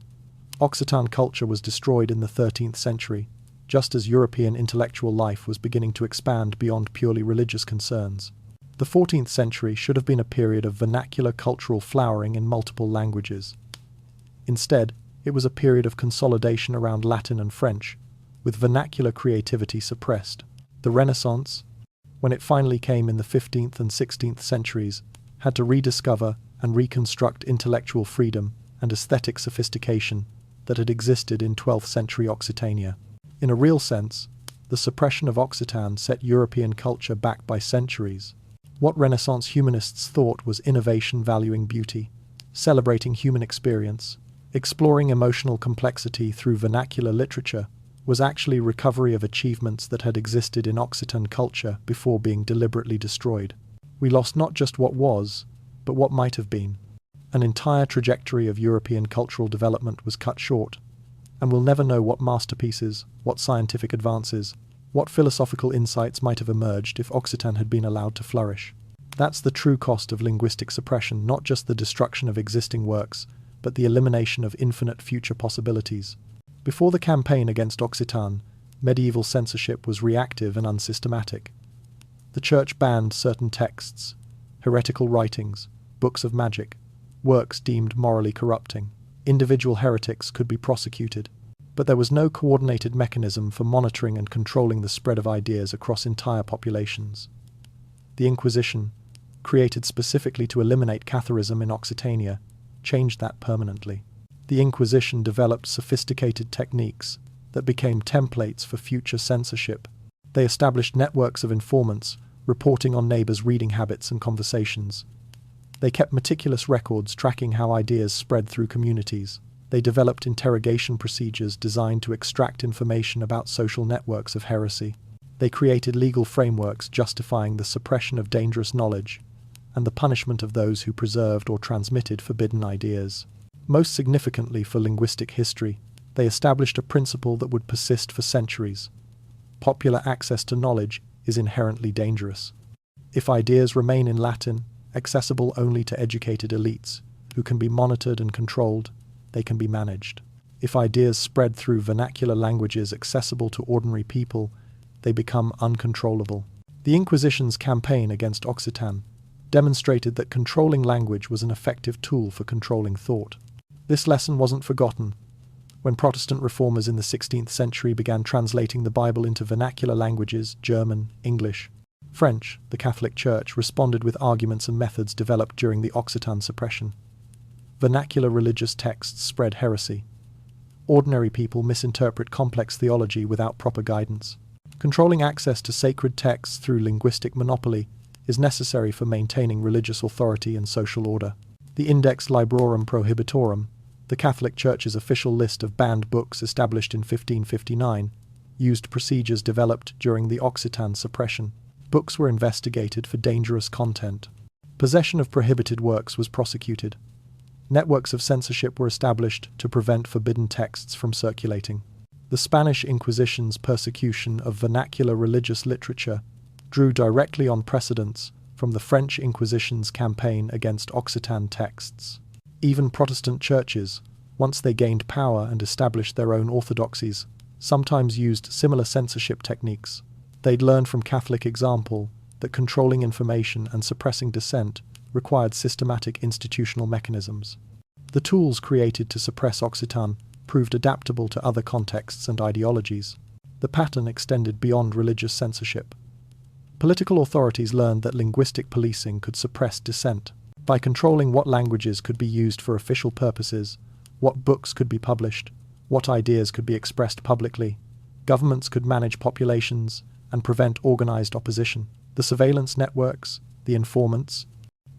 Occitan culture was destroyed in the 13th century, just as European intellectual life was beginning to expand beyond purely religious concerns. The 14th century should have been a period of vernacular cultural flowering in multiple languages. Instead, it was a period of consolidation around Latin and French, with vernacular creativity suppressed. The Renaissance, when it finally came in the 15th and 16th centuries, had to rediscover and reconstruct intellectual freedom and aesthetic sophistication that had existed in 12th century Occitania. In a real sense, the suppression of Occitan set European culture back by centuries. What Renaissance humanists thought was innovation valuing beauty, celebrating human experience, exploring emotional complexity through vernacular literature, was actually recovery of achievements that had existed in Occitan culture before being deliberately destroyed. We lost not just what was, but what might have been. An entire trajectory of European cultural development was cut short, and we'll never know what masterpieces, what scientific advances, what philosophical insights might have emerged if Occitan had been allowed to flourish. That's the true cost of linguistic suppression, not just the destruction of existing works, but the elimination of infinite future possibilities. Before the campaign against Occitan, medieval censorship was reactive and unsystematic. The church banned certain texts, heretical writings, books of magic, works deemed morally corrupting. Individual heretics could be prosecuted, but there was no coordinated mechanism for monitoring and controlling the spread of ideas across entire populations. The Inquisition, created specifically to eliminate Catharism in Occitania, changed that permanently. The Inquisition developed sophisticated techniques that became templates for future censorship. They established networks of informants, reporting on neighbors' reading habits and conversations. They kept meticulous records tracking how ideas spread through communities. They They developed interrogation procedures designed to extract information about social networks of heresy. They created legal frameworks justifying the suppression of dangerous knowledge and the punishment of those who preserved or transmitted forbidden ideas. Most significantly for linguistic history, they established a principle that would persist for centuries. Popular access to knowledge is inherently dangerous. If ideas remain in Latin, accessible only to educated elites, who can be monitored and controlled, they can be managed. If ideas spread through vernacular languages accessible to ordinary people, they become uncontrollable. The Inquisition's campaign against Occitan demonstrated that controlling language was an effective tool for controlling thought. This lesson wasn't forgotten. When Protestant reformers in the 16th century began translating the Bible into vernacular languages, German, English, French, the Catholic Church responded with arguments and methods developed during the Occitan suppression. Vernacular religious texts spread heresy. Ordinary people misinterpret complex theology without proper guidance. Controlling access to sacred texts through linguistic monopoly is necessary for maintaining religious authority and social order. The Index Librorum Prohibitorum, the Catholic Church's official list of banned books established in 1559, used procedures developed during the Occitan suppression. Books were investigated for dangerous content. Possession of prohibited works was prosecuted. Networks of censorship were established to prevent forbidden texts from circulating. The Spanish Inquisition's persecution of vernacular religious literature drew directly on precedents from the French Inquisition's campaign against Occitan texts. Even Protestant churches, once they gained power and established their own orthodoxies, sometimes used similar censorship techniques. They'd learned from Catholic example that controlling information and suppressing dissent required systematic institutional mechanisms. The tools created to suppress Occitan proved adaptable to other contexts and ideologies. The pattern extended beyond religious censorship. Political authorities learned that linguistic policing could suppress dissent. By controlling what languages could be used for official purposes, what books could be published, what ideas could be expressed publicly, governments could manage populations and prevent organized opposition. The surveillance networks, the informants,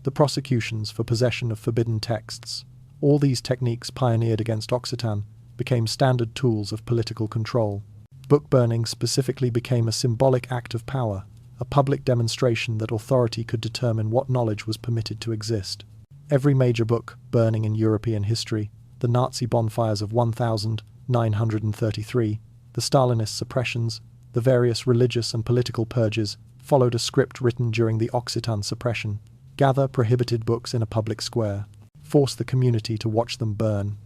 the prosecutions for possession of forbidden texts, all these techniques pioneered against Occitan became standard tools of political control. Book burning specifically became a symbolic act of power, a public demonstration that authority could determine what knowledge was permitted to exist. Every major book burning in European history, the Nazi bonfires of 1933, the Stalinist suppressions, the various religious and political purges, followed a script written during the Occitan suppression. Gather prohibited books in a public square. Force the community to watch them burn.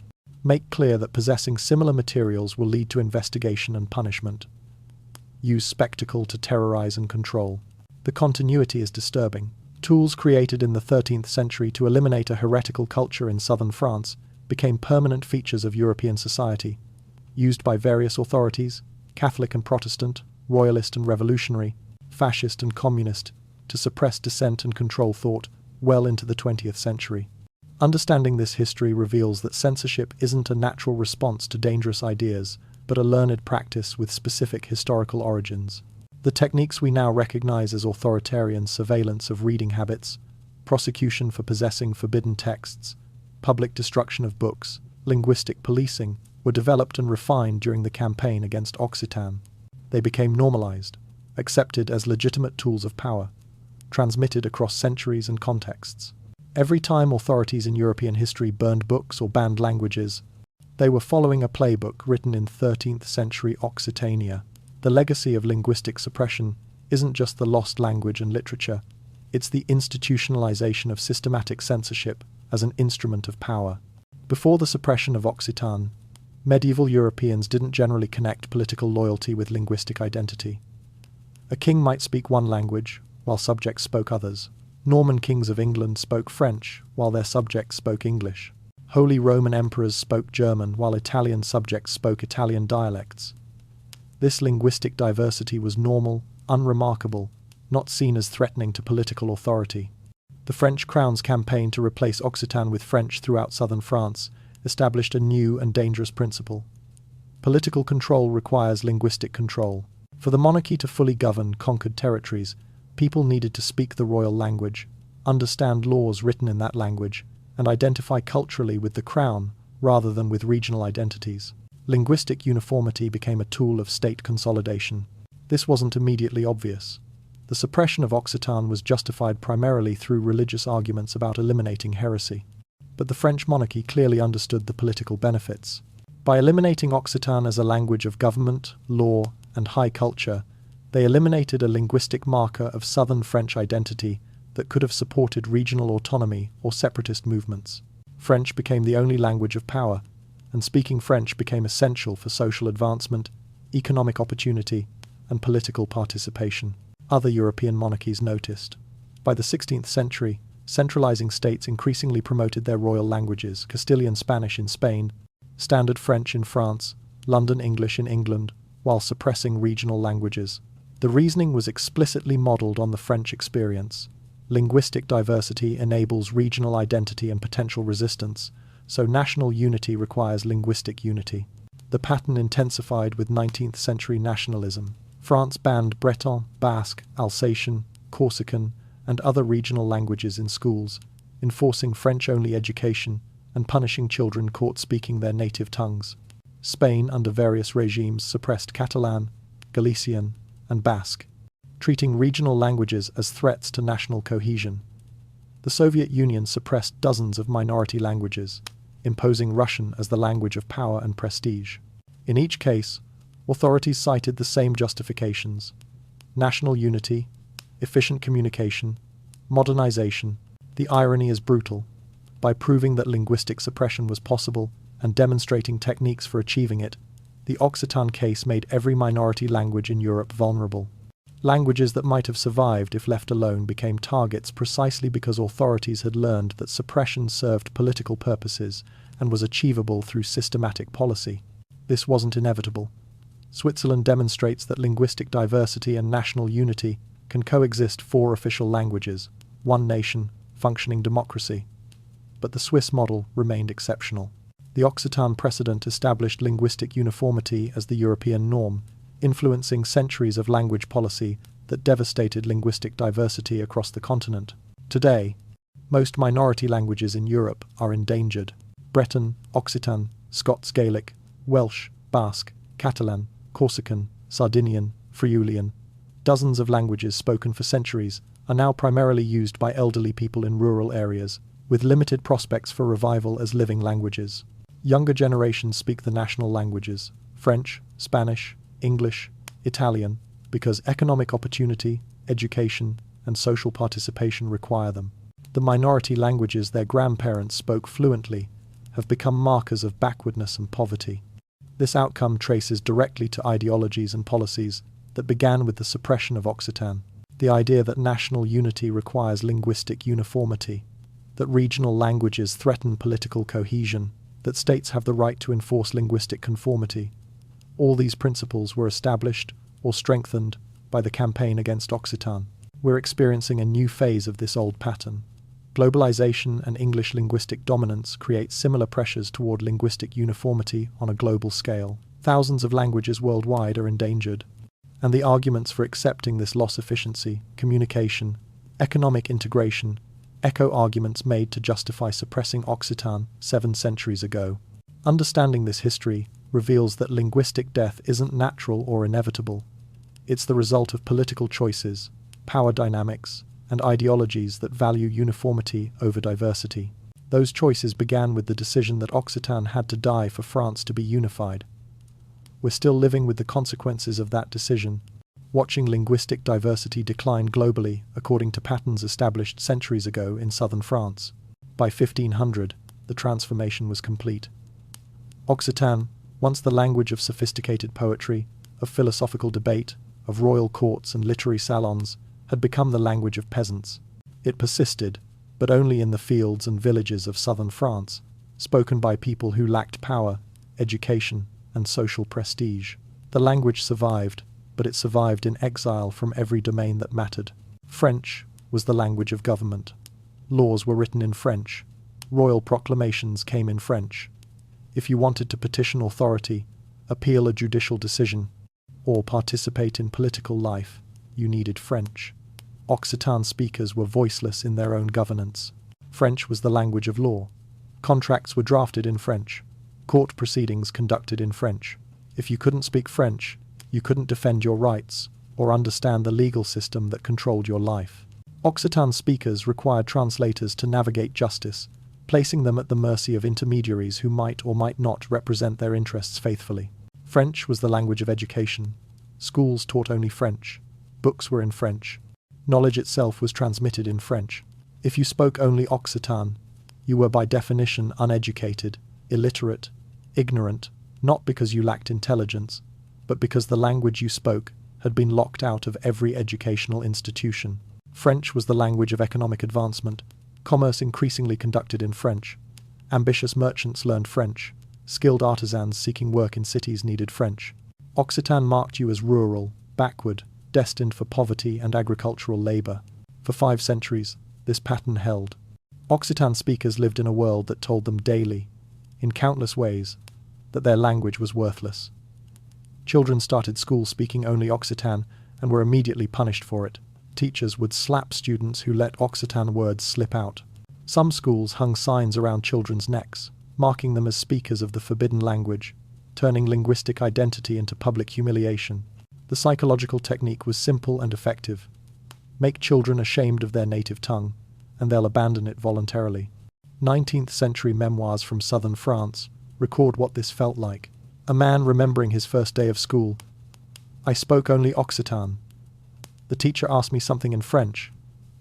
Make clear that possessing similar materials will lead to investigation and punishment. Use spectacle to terrorize and control. The continuity is disturbing. Tools created in the 13th century to eliminate a heretical culture in southern France became permanent features of European society, used by various authorities, Catholic and Protestant, royalist and revolutionary, fascist and communist, to suppress dissent and control thought well into the 20th century. Understanding this history reveals that censorship isn't a natural response to dangerous ideas, but a learned practice with specific historical origins. The techniques we now recognize as authoritarian surveillance of reading habits, prosecution for possessing forbidden texts, public destruction of books, linguistic policing, were developed and refined during the campaign against Occitan. They became normalized, accepted as legitimate tools of power, transmitted across centuries and contexts. Every time authorities in European history burned books or banned languages, they were following a playbook written in 13th century Occitania. The legacy of linguistic suppression isn't just the lost language and literature, it's the institutionalization of systematic censorship as an instrument of power. Before the suppression of Occitan, medieval Europeans didn't generally connect political loyalty with linguistic identity. A king might speak one language, while subjects spoke others. Norman kings of England spoke French, while their subjects spoke English. Holy Roman emperors spoke German, while Italian subjects spoke Italian dialects. This linguistic diversity was normal, unremarkable, not seen as threatening to political authority. The French crown's campaign to replace Occitan with French throughout southern France established a new and dangerous principle. Political control requires linguistic control. For the monarchy to fully govern conquered territories, people needed to speak the royal language, understand laws written in that language, and identify culturally with the crown rather than with regional identities. Linguistic uniformity became a tool of state consolidation. This wasn't immediately obvious. The suppression of Occitan was justified primarily through religious arguments about eliminating heresy. But the French monarchy clearly understood the political benefits. By eliminating Occitan as a language of government, law, and high culture, they eliminated a linguistic marker of southern French identity that could have supported regional autonomy or separatist movements. French became the only language of power, and speaking French became essential for social advancement, economic opportunity, and political participation. Other European monarchies noticed. By the 16th century, centralizing states increasingly promoted their royal languages: Castilian Spanish in Spain, Standard French in France, London English in England, while suppressing regional languages. The reasoning was explicitly modelled on the French experience. Linguistic diversity enables regional identity and potential resistance, so national unity requires linguistic unity. The pattern intensified with 19th century nationalism. France banned Breton, Basque, Alsatian, Corsican, and other regional languages in schools, enforcing French-only education and punishing children caught speaking their native tongues. Spain, under various regimes, suppressed Catalan, Galician, and Basque, treating regional languages as threats to national cohesion. The Soviet Union suppressed dozens of minority languages, imposing Russian as the language of power and prestige. In each case, authorities cited the same justifications: national unity, efficient communication, modernization. The irony is brutal. By proving that linguistic suppression was possible and demonstrating techniques for achieving it, the Occitan case made every minority language in Europe vulnerable. Languages that might have survived if left alone became targets precisely because authorities had learned that suppression served political purposes and was achievable through systematic policy. This wasn't inevitable. Switzerland demonstrates that linguistic diversity and national unity can coexist: 4 official languages, 1 nation, functioning democracy. But the Swiss model remained exceptional. The Occitan precedent established linguistic uniformity as the European norm, influencing centuries of language policy that devastated linguistic diversity across the continent. Today, most minority languages in Europe are endangered. Breton, Occitan, Scots Gaelic, Welsh, Basque, Catalan, Corsican, Sardinian, Friulian. Dozens of languages spoken for centuries are now primarily used by elderly people in rural areas, with limited prospects for revival as living languages. Younger generations speak the national languages: French, Spanish, English, Italian, because economic opportunity, education, and social participation require them. The minority languages their grandparents spoke fluently have become markers of backwardness and poverty. This outcome traces directly to ideologies and policies that began with the suppression of Occitan. The idea that national unity requires linguistic uniformity, that regional languages threaten political cohesion, that states have the right to enforce linguistic conformity. All these principles were established or strengthened by the campaign against Occitan. We're experiencing a new phase of this old pattern. Globalization and English linguistic dominance create similar pressures toward linguistic uniformity on a global scale. Thousands of languages worldwide are endangered, and the arguments for accepting this loss efficiency, communication, economic integration, echo arguments made to justify suppressing Occitan 7 centuries ago. Understanding this history reveals that linguistic death isn't natural or inevitable. It's the result of political choices, power dynamics, and ideologies that value uniformity over diversity. Those choices began with the decision that Occitan had to die for France to be unified. We're still living with the consequences of that decision, watching linguistic diversity decline globally according to patterns established centuries ago in southern France. By 1500, the transformation was complete. Occitan, once the language of sophisticated poetry, of philosophical debate, of royal courts and literary salons, had become the language of peasants. It persisted, but only in the fields and villages of southern France, spoken by people who lacked power, education, and social prestige. The language survived, but it survived in exile from every domain that mattered. French was the language of government. Laws were written in French. Royal proclamations came in French. If you wanted to petition authority, appeal a judicial decision, or participate in political life, you needed French. Occitan speakers were voiceless in their own governance. French was the language of law. Contracts were drafted in French. Court proceedings conducted in French. If you couldn't speak French, you couldn't defend your rights or understand the legal system that controlled your life. Occitan speakers required translators to navigate justice, placing them at the mercy of intermediaries who might or might not represent their interests faithfully. French was the language of education. Schools taught only French. Books were in French. Knowledge itself was transmitted in French. If you spoke only Occitan, you were by definition uneducated, illiterate, ignorant, not because you lacked intelligence, but because the language you spoke had been locked out of every educational institution. French was the language of economic advancement. Commerce increasingly conducted in French. Ambitious merchants learned French. Skilled artisans seeking work in cities needed French. Occitan marked you as rural, backward, destined for poverty and agricultural labour. For 5 centuries, this pattern held. Occitan speakers lived in a world that told them daily, in countless ways, that their language was worthless. Children started school speaking only Occitan and were immediately punished for it. Teachers would slap students who let Occitan words slip out. Some schools hung signs around children's necks, marking them as speakers of the forbidden language, turning linguistic identity into public humiliation. The psychological technique was simple and effective. Make children ashamed of their native tongue, and they'll abandon it voluntarily. 19th century memoirs from southern France record what this felt like. A man remembering his first day of school. I spoke only Occitan. The teacher asked me something in French.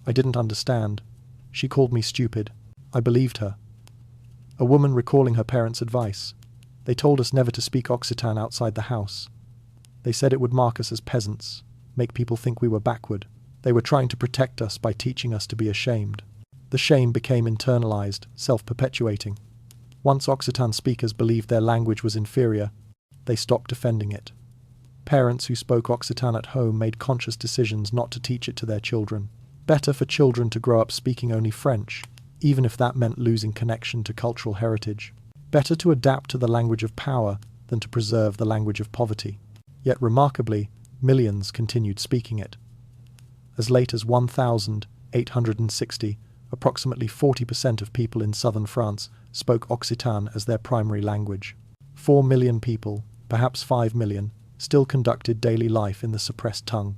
I didn't understand. She called me stupid. I believed her. A woman recalling her parents' advice. They told us never to speak Occitan outside the house. They said it would mark us as peasants, make people think we were backward. They were trying to protect us by teaching us to be ashamed. The shame became internalized, self-perpetuating. Once Occitan speakers believed their language was inferior, they stopped defending it. Parents who spoke Occitan at home made conscious decisions not to teach it to their children. Better for children to grow up speaking only French, even if that meant losing connection to cultural heritage. Better to adapt to the language of power than to preserve the language of poverty. Yet remarkably, millions continued speaking it. As late as 1860, approximately 40% of people in southern France spoke Occitan as their primary language. 4 million people, perhaps 5 million, still conducted daily life in the suppressed tongue.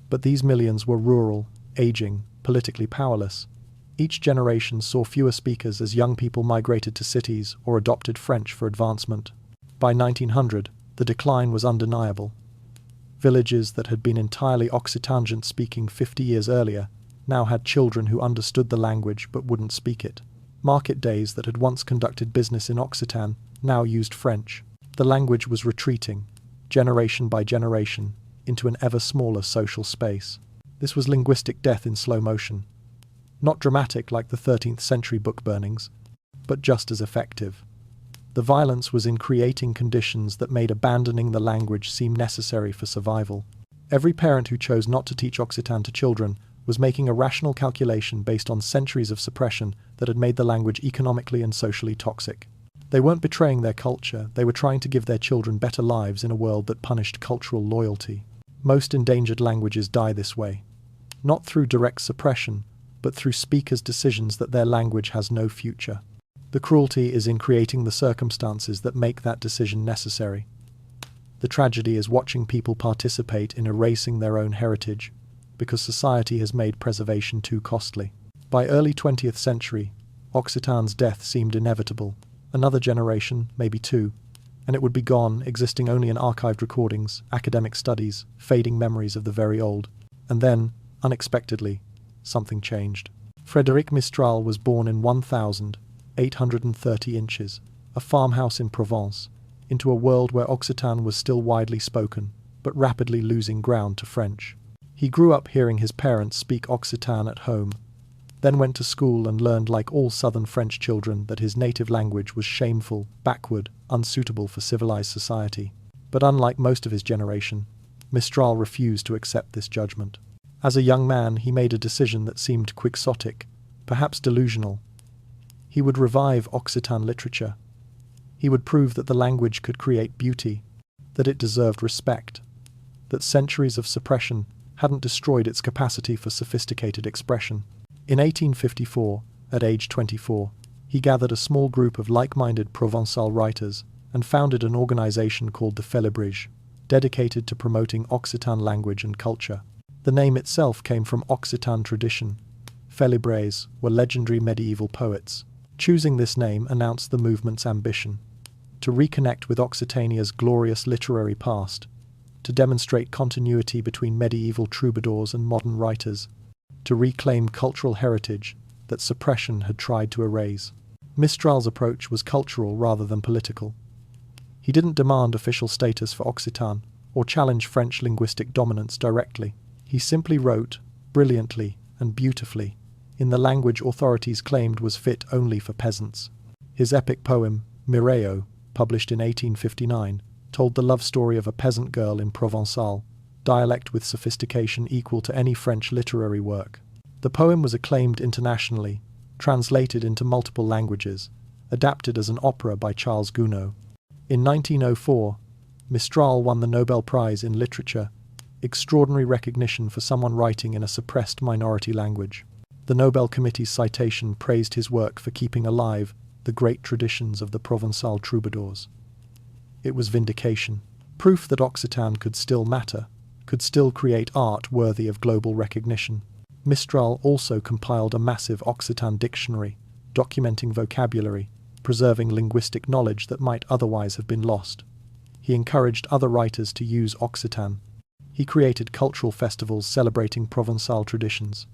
But these millions were rural, aging, politically powerless. Each generation saw fewer speakers as young people migrated to cities or adopted French for advancement. By 1900, the decline was undeniable. Villages that had been entirely Occitan-speaking 50 years earlier now had children who understood the language but wouldn't speak it. Market days that had once conducted business in Occitan now used French. The language was retreating, generation by generation, into an ever smaller social space. This was linguistic death in slow motion. Not dramatic like the 13th century book burnings, but just as effective. The violence was in creating conditions that made abandoning the language seem necessary for survival. Every parent who chose not to teach Occitan to children was making a rational calculation based on centuries of suppression that had made the language economically and socially toxic. They weren't betraying their culture, they were trying to give their children better lives in a world that punished cultural loyalty. Most endangered languages die this way. Not through direct suppression, but through speakers' decisions that their language has no future. The cruelty is in creating the circumstances that make that decision necessary. The tragedy is watching people participate in erasing their own heritage, because society has made preservation too costly. By early 20th century, Occitan's death seemed inevitable. Another generation, maybe 2, and it would be gone, existing only in archived recordings, academic studies, fading memories of the very old. And then, unexpectedly, something changed. Frédéric Mistral was born in 1830 inches, a farmhouse in Provence, into a world where Occitan was still widely spoken, but rapidly losing ground to French. He grew up hearing his parents speak Occitan at home, then went to school and learned like all southern French children that his native language was shameful, backward, unsuitable for civilized society. But unlike most of his generation, Mistral refused to accept this judgment. As a young man, he made a decision that seemed quixotic, perhaps delusional. He would revive Occitan literature. He would prove that the language could create beauty, that it deserved respect, that centuries of suppression hadn't destroyed its capacity for sophisticated expression. In 1854, at age 24, he gathered a small group of like-minded Provençal writers and founded an organization called the Félibrige, dedicated to promoting Occitan language and culture. The name itself came from Occitan tradition. Félibres were legendary medieval poets. Choosing this name announced the movement's ambition to reconnect with Occitania's glorious literary past, to demonstrate continuity between medieval troubadours and modern writers, to reclaim cultural heritage that suppression had tried to erase. Mistral's approach was cultural rather than political. He didn't demand official status for Occitan or challenge French linguistic dominance directly. He simply wrote, brilliantly and beautifully, in the language authorities claimed was fit only for peasants. His epic poem, Mireio, published in 1859, told the love story of a peasant girl in Provençal, dialect with sophistication equal to any French literary work. The poem was acclaimed internationally, translated into multiple languages, adapted as an opera by Charles Gounod. In 1904, Mistral won the Nobel Prize in Literature, extraordinary recognition for someone writing in a suppressed minority language. The Nobel Committee's citation praised his work for keeping alive the great traditions of the Provençal troubadours. It was vindication, proof that Occitan could still matter, could still create art worthy of global recognition. Mistral also compiled a massive Occitan dictionary, documenting vocabulary, preserving linguistic knowledge that might otherwise have been lost. He encouraged other writers to use Occitan. He created cultural festivals celebrating Provençal traditions.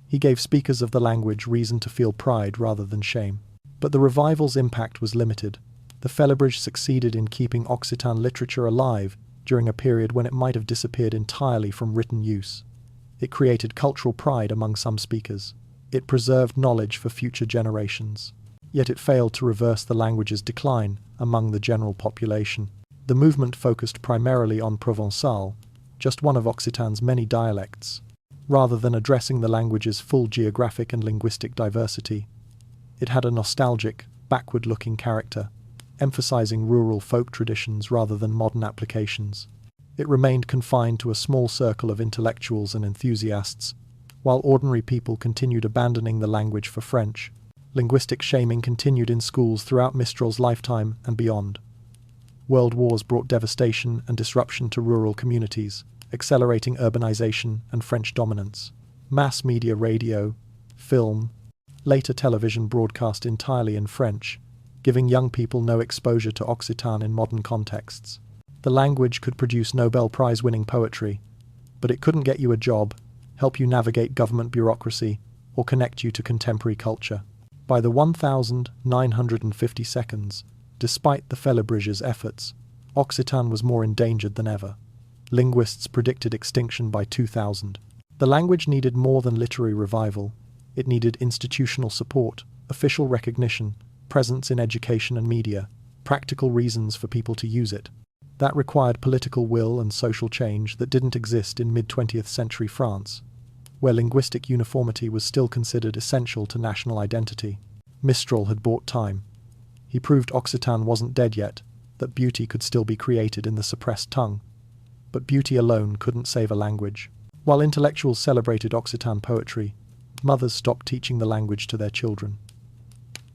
He gave speakers of the language reason to feel pride rather than shame. But the revival's impact was limited. The Félibrige succeeded in keeping Occitan literature alive during a period when it might have disappeared entirely from written use. It created cultural pride among some speakers. It preserved knowledge for future generations. Yet it failed to reverse the language's decline among the general population. The movement focused primarily on Provençal, just one of Occitan's many dialects, rather than addressing the language's full geographic and linguistic diversity. It had a nostalgic, backward-looking character, emphasizing rural folk traditions rather than modern applications. It remained confined to a small circle of intellectuals and enthusiasts, while ordinary people continued abandoning the language for French. Linguistic shaming continued in schools throughout Mistral's lifetime and beyond. World wars brought devastation and disruption to rural communities, accelerating urbanization and French dominance. Mass media radio, film, later television broadcast entirely in French, giving young people no exposure to Occitan in modern contexts. The language could produce Nobel Prize-winning poetry, but it couldn't get you a job, help you navigate government bureaucracy, or connect you to contemporary culture. By the 1952, despite the Félibrige's efforts, Occitan was more endangered than ever. Linguists predicted extinction by 2000. The language needed more than literary revival. It needed institutional support, official recognition, presence in education and media, practical reasons for people to use it. That required political will and social change that didn't exist in mid-20th century France, where linguistic uniformity was still considered essential to national identity. Mistral had bought time. He proved Occitan wasn't dead yet, that beauty could still be created in the suppressed tongue. But beauty alone couldn't save a language. While intellectuals celebrated Occitan poetry, mothers stopped teaching the language to their children.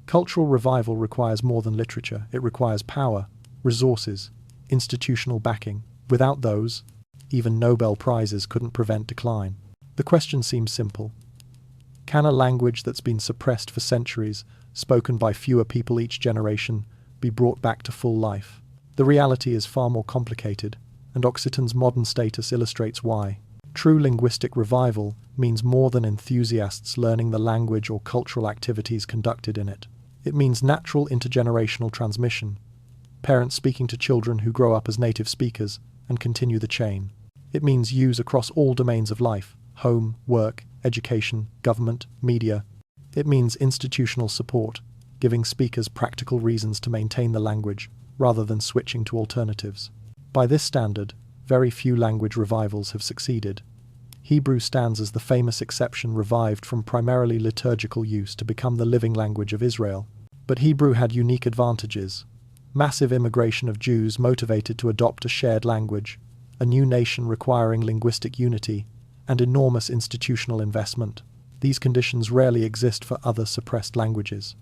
Cultural revival requires more than literature. It requires power, resources, institutional backing. Without those, even Nobel Prizes couldn't prevent decline. The question seems simple. Can a language that's been suppressed for centuries, spoken by fewer people each generation, be brought back to full life? The reality is far more complicated, and Occitan's modern status illustrates why. True linguistic revival means more than enthusiasts learning the language or cultural activities conducted in it. It means natural intergenerational transmission, parents speaking to children who grow up as native speakers and continue the chain. It means use across all domains of life: home, work, education, government, media. It means institutional support, giving speakers practical reasons to maintain the language rather than switching to alternatives. By this standard, very few language revivals have succeeded. Hebrew stands as the famous exception, revived from primarily liturgical use to become the living language of Israel. But Hebrew had unique advantages: massive immigration of Jews motivated to adopt a shared language, a new nation requiring linguistic unity, and enormous institutional investment. These conditions rarely exist for other suppressed languages.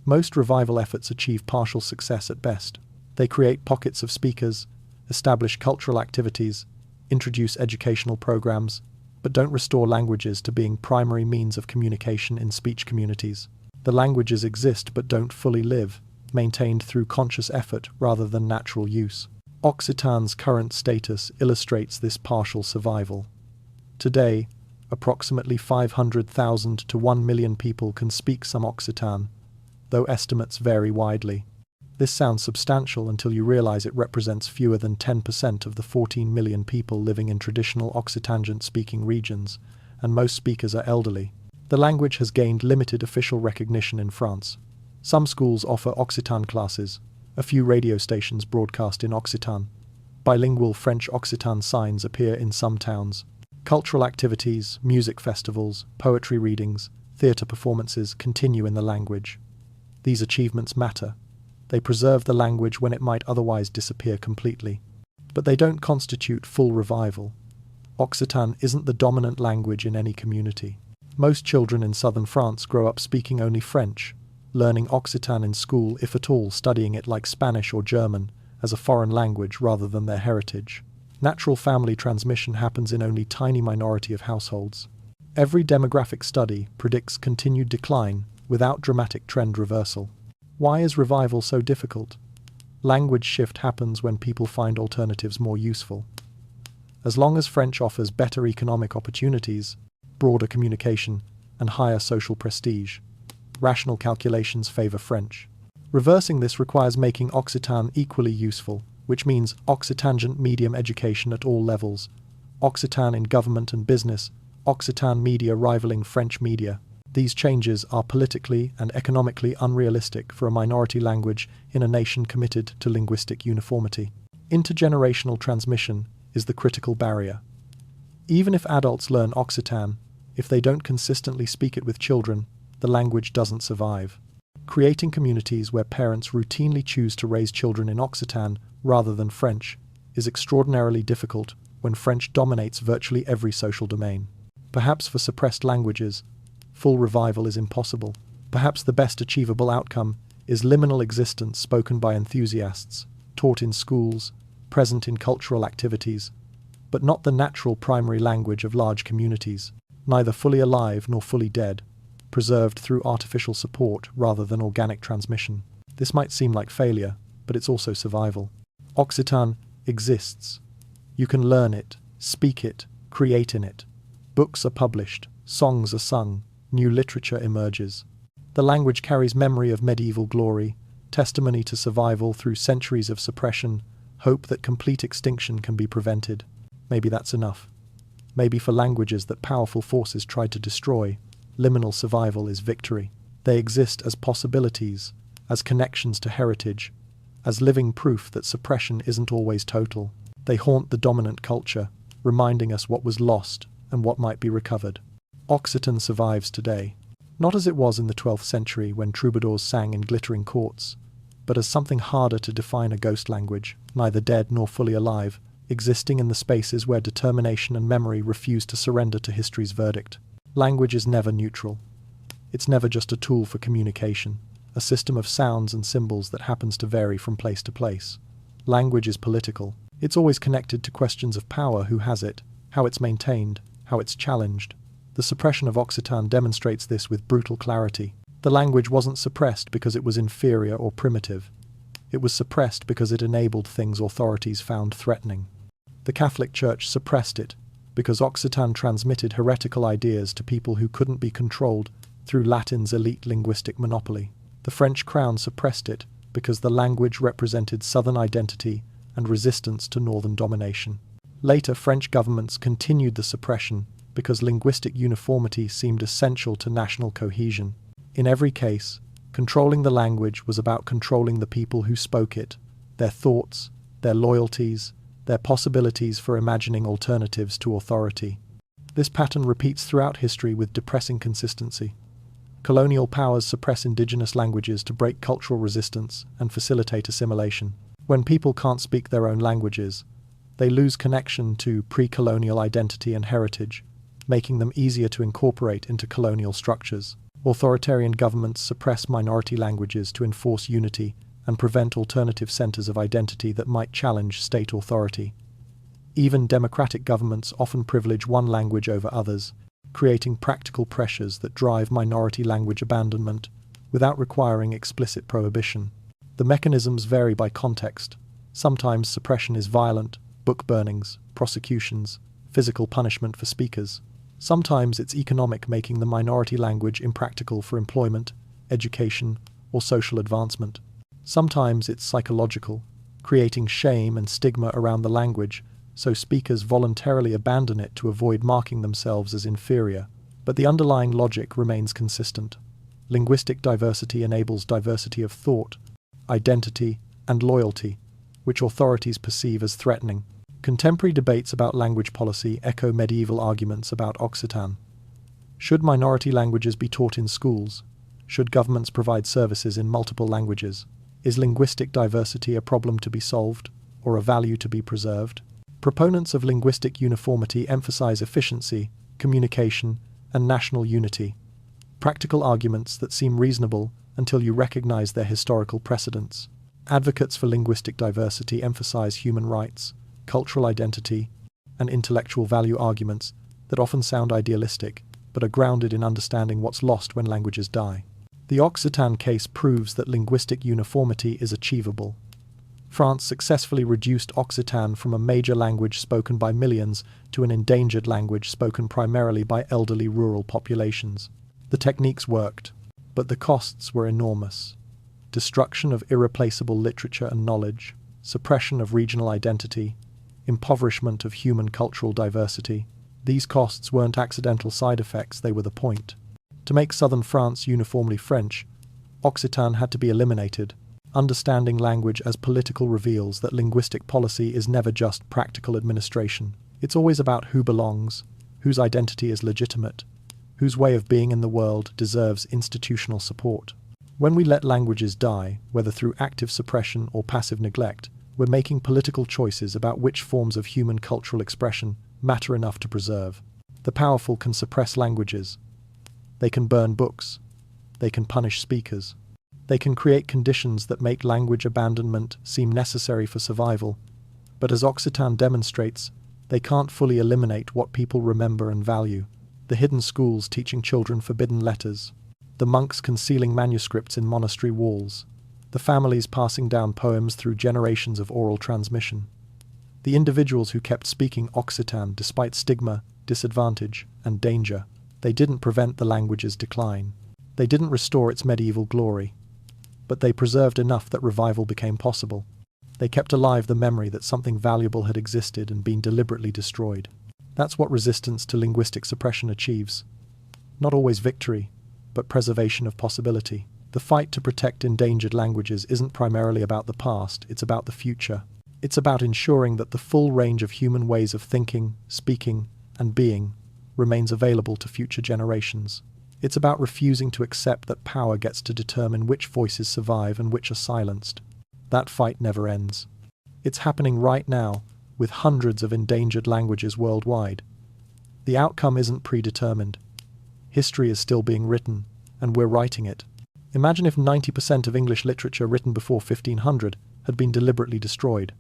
Most revival efforts achieve partial success at best. They create pockets of speakers, establish cultural activities, introduce educational programs, but don't restore languages to being primary means of communication in speech communities. The languages exist but don't fully live, maintained through conscious effort rather than natural use. Occitan's current status illustrates this partial survival. Today, approximately 500,000 to 1 million people can speak some Occitan, though estimates vary widely. This sounds substantial until you realize it represents fewer than 10% of the 14 million people living in traditional Occitan-speaking regions, and most speakers are elderly. The language has gained limited official recognition in France. Some schools offer Occitan classes. A few radio stations broadcast in Occitan. Bilingual French-Occitan signs appear in some towns. Cultural activities, music festivals, poetry readings, theatre performances continue in the language. These achievements matter. They preserve the language when it might otherwise disappear completely. But they don't constitute full revival. Occitan isn't the dominant language in any community. Most children in southern France grow up speaking only French, learning Occitan in school, if at all, studying it like Spanish or German, as a foreign language rather than their heritage. Natural family transmission happens in only a tiny minority of households. Every demographic study predicts continued decline without dramatic trend reversal. Why is revival so difficult? Language shift happens when people find alternatives more useful. As long as French offers better economic opportunities, broader communication, and higher social prestige, rational calculations favor French. Reversing this requires making Occitan equally useful, which means Occitangent medium education at all levels, Occitan in government and business, Occitan media rivaling French media. These changes are politically and economically unrealistic for a minority language in a nation committed to linguistic uniformity. Intergenerational transmission is the critical barrier. Even if adults learn Occitan, if they don't consistently speak it with children, the language doesn't survive. Creating communities where parents routinely choose to raise children in Occitan rather than French is extraordinarily difficult when French dominates virtually every social domain. Perhaps for suppressed languages, full revival is impossible. Perhaps the best achievable outcome is liminal existence spoken by enthusiasts, taught in schools, present in cultural activities, but not the natural primary language of large communities, neither fully alive nor fully dead, preserved through artificial support rather than organic transmission. This might seem like failure, but it's also survival. Occitan exists. You can learn it, speak it, create in it. Books are published, songs are sung, new literature emerges. The language carries memory of medieval glory, testimony to survival through centuries of suppression, hope that complete extinction can be prevented. Maybe that's enough. Maybe for languages that powerful forces tried to destroy, liminal survival is victory. They exist as possibilities, as connections to heritage, as living proof that suppression isn't always total. They haunt the dominant culture, reminding us what was lost and what might be recovered. Occitan survives today, not as it was in the 12th century when troubadours sang in glittering courts, but as something harder to define, a ghost language, neither dead nor fully alive, existing in the spaces where determination and memory refuse to surrender to history's verdict. Language is never neutral. It's never just a tool for communication, a system of sounds and symbols that happens to vary from place to place. Language is political. It's always connected to questions of power: who has it, how it's maintained, how it's challenged. The suppression of Occitan demonstrates this with brutal clarity. The language wasn't suppressed because it was inferior or primitive. It was suppressed because it enabled things authorities found threatening. The Catholic Church suppressed it because Occitan transmitted heretical ideas to people who couldn't be controlled through Latin's elite linguistic monopoly. The French crown suppressed it because the language represented southern identity and resistance to northern domination. Later, French governments continued the suppression because linguistic uniformity seemed essential to national cohesion. In every case, controlling the language was about controlling the people who spoke it, their thoughts, their loyalties, their possibilities for imagining alternatives to authority. This pattern repeats throughout history with depressing consistency. Colonial powers suppress indigenous languages to break cultural resistance and facilitate assimilation. When people can't speak their own languages, they lose connection to pre-colonial identity and heritage, making them easier to incorporate into colonial structures. Authoritarian governments suppress minority languages to enforce unity and prevent alternative centers of identity that might challenge state authority. Even democratic governments often privilege one language over others, creating practical pressures that drive minority language abandonment without requiring explicit prohibition. The mechanisms vary by context. Sometimes suppression is violent, book burnings, prosecutions, physical punishment for speakers. Sometimes it's economic, making the minority language impractical for employment, education, or social advancement. Sometimes it's psychological, creating shame and stigma around the language, so speakers voluntarily abandon it to avoid marking themselves as inferior. But the underlying logic remains consistent. Linguistic diversity enables diversity of thought, identity, and loyalty, which authorities perceive as threatening. Contemporary debates about language policy echo medieval arguments about Occitan. Should minority languages be taught in schools? Should governments provide services in multiple languages? Is linguistic diversity a problem to be solved, or a value to be preserved? Proponents of linguistic uniformity emphasize efficiency, communication, and national unity. Practical arguments that seem reasonable until you recognize their historical precedents. Advocates for linguistic diversity emphasize human rights, cultural identity, and intellectual value arguments that often sound idealistic, but are grounded in understanding what's lost when languages die. The Occitan case proves that linguistic uniformity is achievable. France successfully reduced Occitan from a major language spoken by millions to an endangered language spoken primarily by elderly rural populations. The techniques worked, but the costs were enormous. Destruction of irreplaceable literature and knowledge, suppression of regional identity, impoverishment of human cultural diversity. These costs weren't accidental side effects, they were the point. To make southern France uniformly French, Occitan had to be eliminated. Understanding language as political reveals that linguistic policy is never just practical administration. It's always about who belongs, whose identity is legitimate, whose way of being in the world deserves institutional support. When we let languages die, whether through active suppression or passive neglect, we're making political choices about which forms of human cultural expression matter enough to preserve. The powerful can suppress languages. They can burn books. They can punish speakers. They can create conditions that make language abandonment seem necessary for survival. But as Occitan demonstrates, they can't fully eliminate what people remember and value. The hidden schools teaching children forbidden letters. The monks concealing manuscripts in monastery walls. The families passing down poems through generations of oral transmission. The individuals who kept speaking Occitan despite stigma, disadvantage, and danger. They didn't prevent the language's decline. They didn't restore its medieval glory. But they preserved enough that revival became possible. They kept alive the memory that something valuable had existed and been deliberately destroyed. That's what resistance to linguistic suppression achieves. Not always victory, but preservation of possibility. The fight to protect endangered languages isn't primarily about the past, it's about the future. It's about ensuring that the full range of human ways of thinking, speaking, and being remains available to future generations. It's about refusing to accept that power gets to determine which voices survive and which are silenced. That fight never ends. It's happening right now, with hundreds of endangered languages worldwide. The outcome isn't predetermined. History is still being written, and we're writing it. Imagine if 90% of English literature written before 1500 had been deliberately destroyed.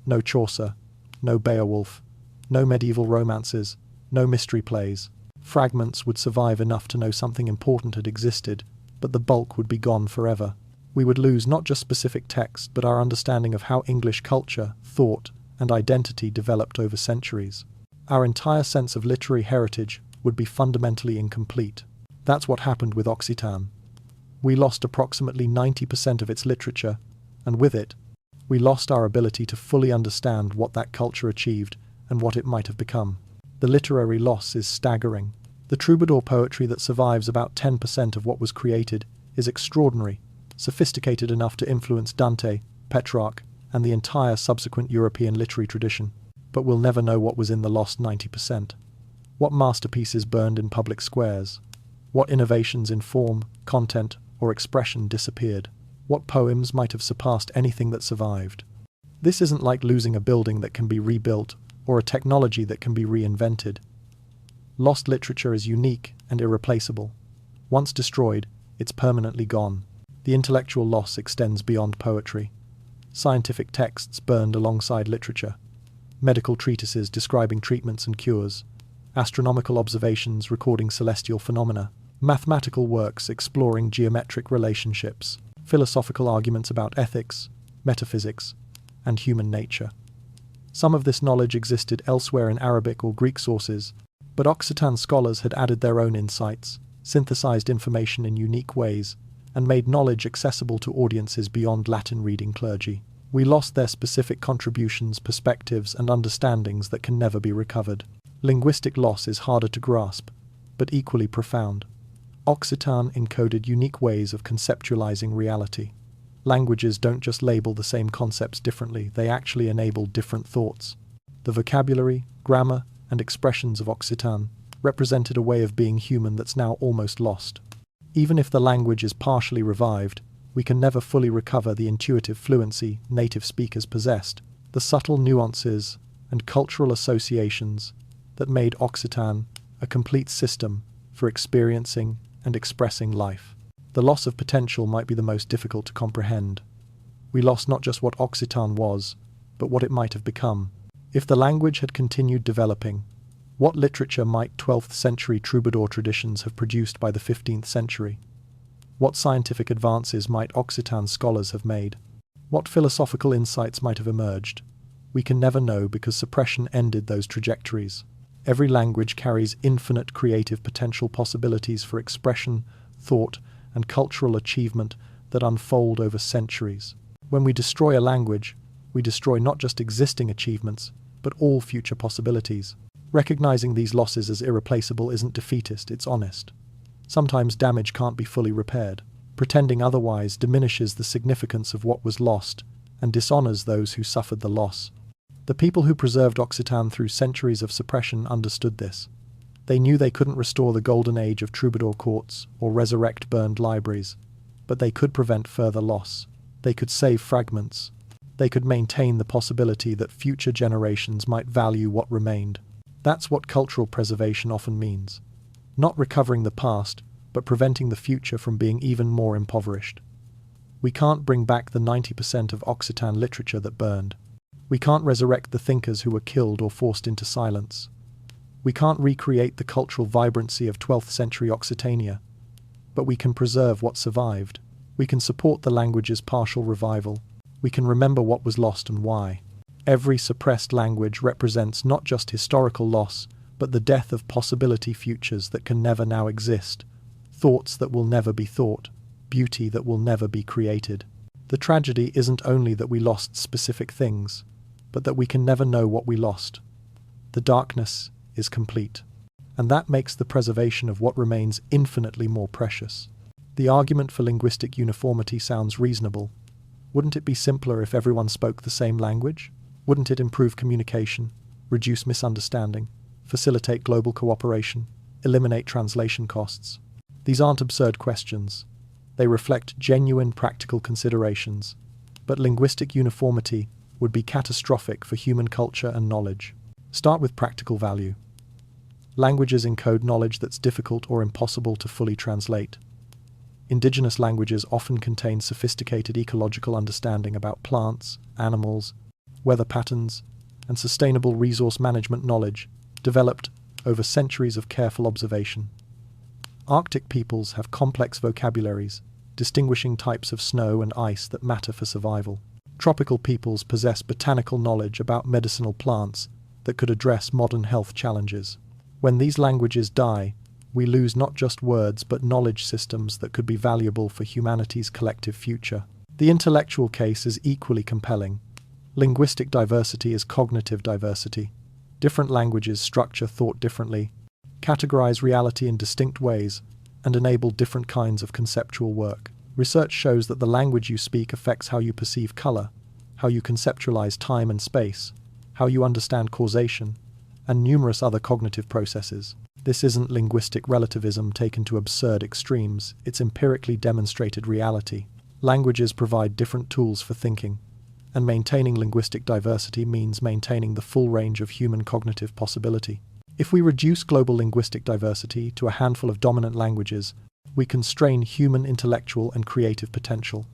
No Chaucer, no Beowulf, no medieval romances, no mystery plays. Fragments would survive enough to know something important had existed, but the bulk would be gone forever. We would lose not just specific text, but our understanding of how English culture, thought, and identity developed over centuries. Our entire sense of literary heritage would be fundamentally incomplete. That's what happened with Occitan. We lost approximately 90% of its literature, and with it, we lost our ability to fully understand what that culture achieved and what it might have become. The literary loss is staggering. The troubadour poetry that survives about 10% of what was created is extraordinary, sophisticated enough to influence Dante, Petrarch, and the entire subsequent European literary tradition. But we'll never know what was in the lost 90%. What masterpieces burned in public squares? What innovations in form, content, or expression disappeared? What poems might have surpassed anything that survived? This isn't like losing a building that can be rebuilt or a technology that can be reinvented. Lost literature is unique and irreplaceable. Once destroyed, it's permanently gone. The intellectual loss extends beyond poetry. Scientific texts burned alongside literature, medical treatises describing treatments and cures, astronomical observations recording celestial phenomena, mathematical works exploring geometric relationships, philosophical arguments about ethics, metaphysics, and human nature. Some of this knowledge existed elsewhere in Arabic or Greek sources, but Occitan scholars had added their own insights, synthesized information in unique ways, and made knowledge accessible to audiences beyond Latin-reading clergy. We lost their specific contributions, perspectives, and understandings that can never be recovered. Linguistic loss is harder to grasp, but equally profound. Occitan encoded unique ways of conceptualizing reality. Languages don't just label the same concepts differently, they actually enable different thoughts. The vocabulary, grammar, and expressions of Occitan represented a way of being human that's now almost lost. Even if the language is partially revived, we can never fully recover the intuitive fluency native speakers possessed, the subtle nuances and cultural associations that made Occitan a complete system for experiencing and expressing life. The loss of potential might be the most difficult to comprehend. We lost not just what Occitan was, but what it might have become. If the language had continued developing, what literature might 12th century troubadour traditions have produced by the 15th century? What scientific advances might Occitan scholars have made? What philosophical insights might have emerged? We can never know because suppression ended those trajectories. Every language carries infinite creative potential possibilities for expression, thought, and cultural achievement that unfold over centuries. When we destroy a language, we destroy not just existing achievements, but all future possibilities. Recognizing these losses as irreplaceable isn't defeatist, it's honest. Sometimes damage can't be fully repaired. Pretending otherwise diminishes the significance of what was lost and dishonors those who suffered the loss. The people who preserved Occitan through centuries of suppression understood this. They knew they couldn't restore the golden age of troubadour courts or resurrect burned libraries, but they could prevent further loss. They could save fragments. They could maintain the possibility that future generations might value what remained. That's what cultural preservation often means. Not recovering the past, but preventing the future from being even more impoverished. We can't bring back the 90% of Occitan literature that burned. We can't resurrect the thinkers who were killed or forced into silence. We can't recreate the cultural vibrancy of 12th century Occitania, but we can preserve what survived. We can support the language's partial revival. We can remember what was lost and why. Every suppressed language represents not just historical loss, but the death of possibility futures that can never now exist, thoughts that will never be thought, beauty that will never be created. The tragedy isn't only that we lost specific things, but that we can never know what we lost. The darkness is complete, and that makes the preservation of what remains infinitely more precious. The argument for linguistic uniformity sounds reasonable. Wouldn't it be simpler if everyone spoke the same language? Wouldn't it improve communication, reduce misunderstanding, facilitate global cooperation, eliminate translation costs? These aren't absurd questions. They reflect genuine practical considerations. But linguistic uniformity would be catastrophic for human culture and knowledge. Start with practical value. Languages encode knowledge that's difficult or impossible to fully translate. Indigenous languages often contain sophisticated ecological understanding about plants, animals, weather patterns, and sustainable resource management knowledge developed over centuries of careful observation. Arctic peoples have complex vocabularies, distinguishing types of snow and ice that matter for survival. Tropical peoples possess botanical knowledge about medicinal plants that could address modern health challenges. When these languages die, we lose not just words but knowledge systems that could be valuable for humanity's collective future. The intellectual case is equally compelling. Linguistic diversity is cognitive diversity. Different languages structure thought differently, categorize reality in distinct ways, and enable different kinds of conceptual work. Research shows that the language you speak affects how you perceive color, how you conceptualize time and space, how you understand causation, and numerous other cognitive processes. This isn't linguistic relativism taken to absurd extremes, it's empirically demonstrated reality. Languages provide different tools for thinking, and maintaining linguistic diversity means maintaining the full range of human cognitive possibility. If we reduce global linguistic diversity to a handful of dominant languages, We constrain human intellectual and creative potential.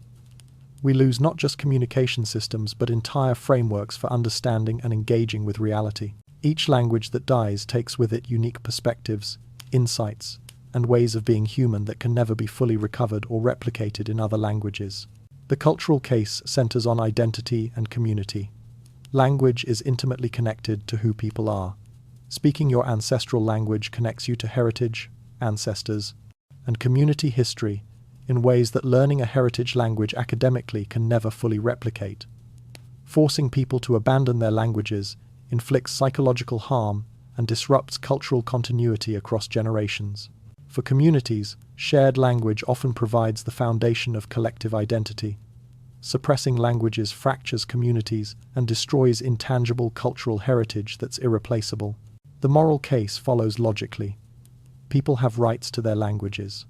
We lose not just communication systems but entire frameworks for understanding and engaging with reality. Each language that dies takes with it unique perspectives, insights, and ways of being human that can never be fully recovered or replicated in other languages. The cultural case centers on identity and community. Language is intimately connected to who people are. Speaking your ancestral language connects you to heritage, ancestors, and community history in ways that learning a heritage language academically can never fully replicate. Forcing people to abandon their languages inflicts psychological harm and disrupts cultural continuity across generations. For communities, shared language often provides the foundation of collective identity. Suppressing languages fractures communities and destroys intangible cultural heritage that's irreplaceable. The moral case follows logically. People have rights to their languages.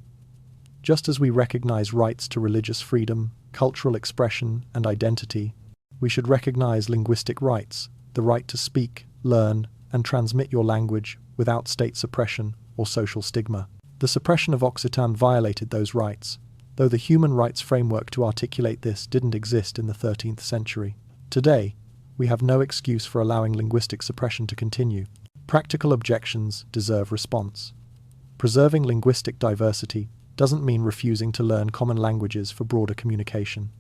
Just as we recognize rights to religious freedom, cultural expression, and identity, we should recognize linguistic rights, the right to speak, learn, and transmit your language without state suppression or social stigma. The suppression of Occitan violated those rights, though the human rights framework to articulate this didn't exist in the 13th century. Today, we have no excuse for allowing linguistic suppression to continue. Practical objections deserve response. Preserving linguistic diversity doesn't mean refusing to learn common languages for broader communication.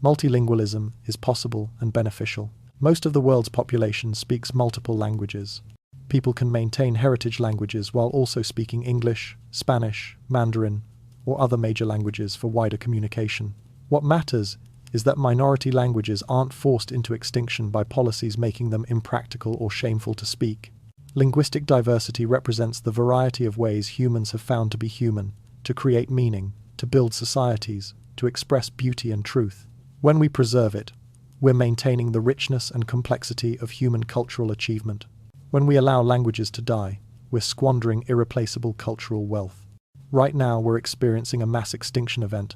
Multilingualism is possible and beneficial. Most of the world's population speaks multiple languages. People can maintain heritage languages while also speaking English, Spanish, Mandarin, or other major languages for wider communication. What matters is that minority languages aren't forced into extinction by policies making them impractical or shameful to speak. Linguistic diversity represents the variety of ways humans have found to be human, to create meaning, to build societies, to express beauty and truth. When we preserve it, we're maintaining the richness and complexity of human cultural achievement. When we allow languages to die, we're squandering irreplaceable cultural wealth. Right now, we're experiencing a mass extinction event.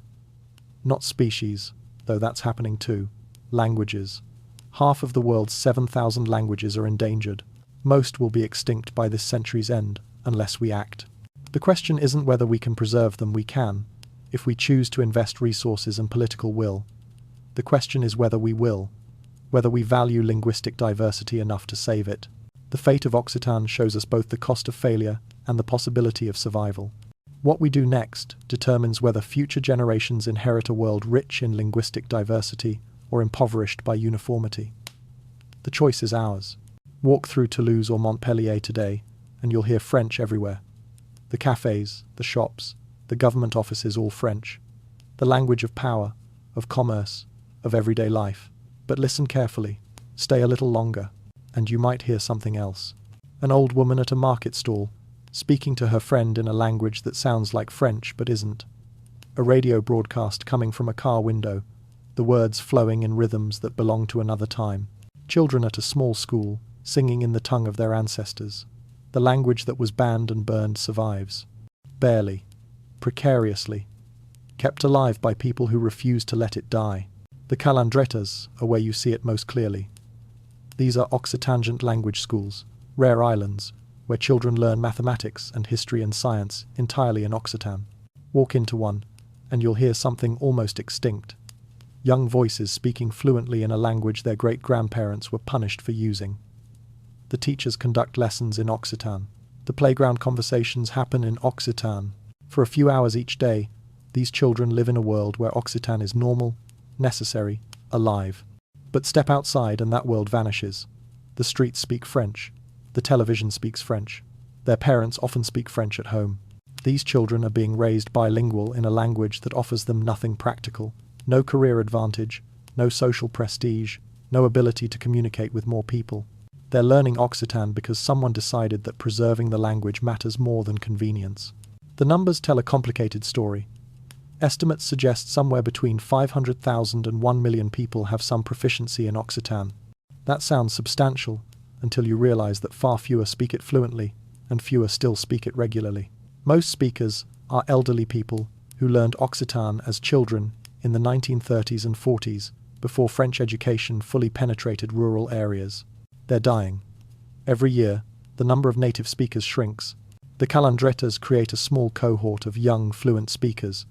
Not species, though that's happening too. Languages. Half of the world's 7,000 languages are endangered. Most will be extinct by this century's end, unless we act. The question isn't whether we can preserve them, we can, if we choose to invest resources and political will. The question is whether we will, whether we value linguistic diversity enough to save it. The fate of Occitan shows us both the cost of failure and the possibility of survival. What we do next determines whether future generations inherit a world rich in linguistic diversity or impoverished by uniformity. The choice is ours. Walk through Toulouse or Montpellier today, and you'll hear French everywhere. The cafes, the shops, the government offices, all French. The language of power, of commerce, of everyday life. But listen carefully, stay a little longer, and you might hear something else. An old woman at a market stall, speaking to her friend in a language that sounds like French but isn't. A radio broadcast coming from a car window, the words flowing in rhythms that belong to another time. Children at a small school, singing in the tongue of their ancestors. The language that was banned and burned survives. Barely. Precariously. Kept alive by people who refuse to let it die. The Calandretas are where you see it most clearly. These are Occitangent language schools, rare islands, where children learn mathematics and history and science entirely in Occitan. Walk into one, and you'll hear something almost extinct. Young voices speaking fluently in a language their great-grandparents were punished for using. The teachers conduct lessons in Occitan. The playground conversations happen in Occitan. For a few hours each day, these children live in a world where Occitan is normal, necessary, alive. But step outside and that world vanishes. The streets speak French. The television speaks French. Their parents often speak French at home. These children are being raised bilingual in a language that offers them nothing practical. No career advantage, no social prestige, no ability to communicate with more people. They're learning Occitan because someone decided that preserving the language matters more than convenience. The numbers tell a complicated story. Estimates suggest somewhere between 500,000 and 1 million people have some proficiency in Occitan. That sounds substantial, until you realize that far fewer speak it fluently, and fewer still speak it regularly. Most speakers are elderly people who learned Occitan as children in the 1930s and 40s, before French education fully penetrated rural areas. They're dying. Every year, the number of native speakers shrinks. The calandretas create a small cohort of young, fluent speakers,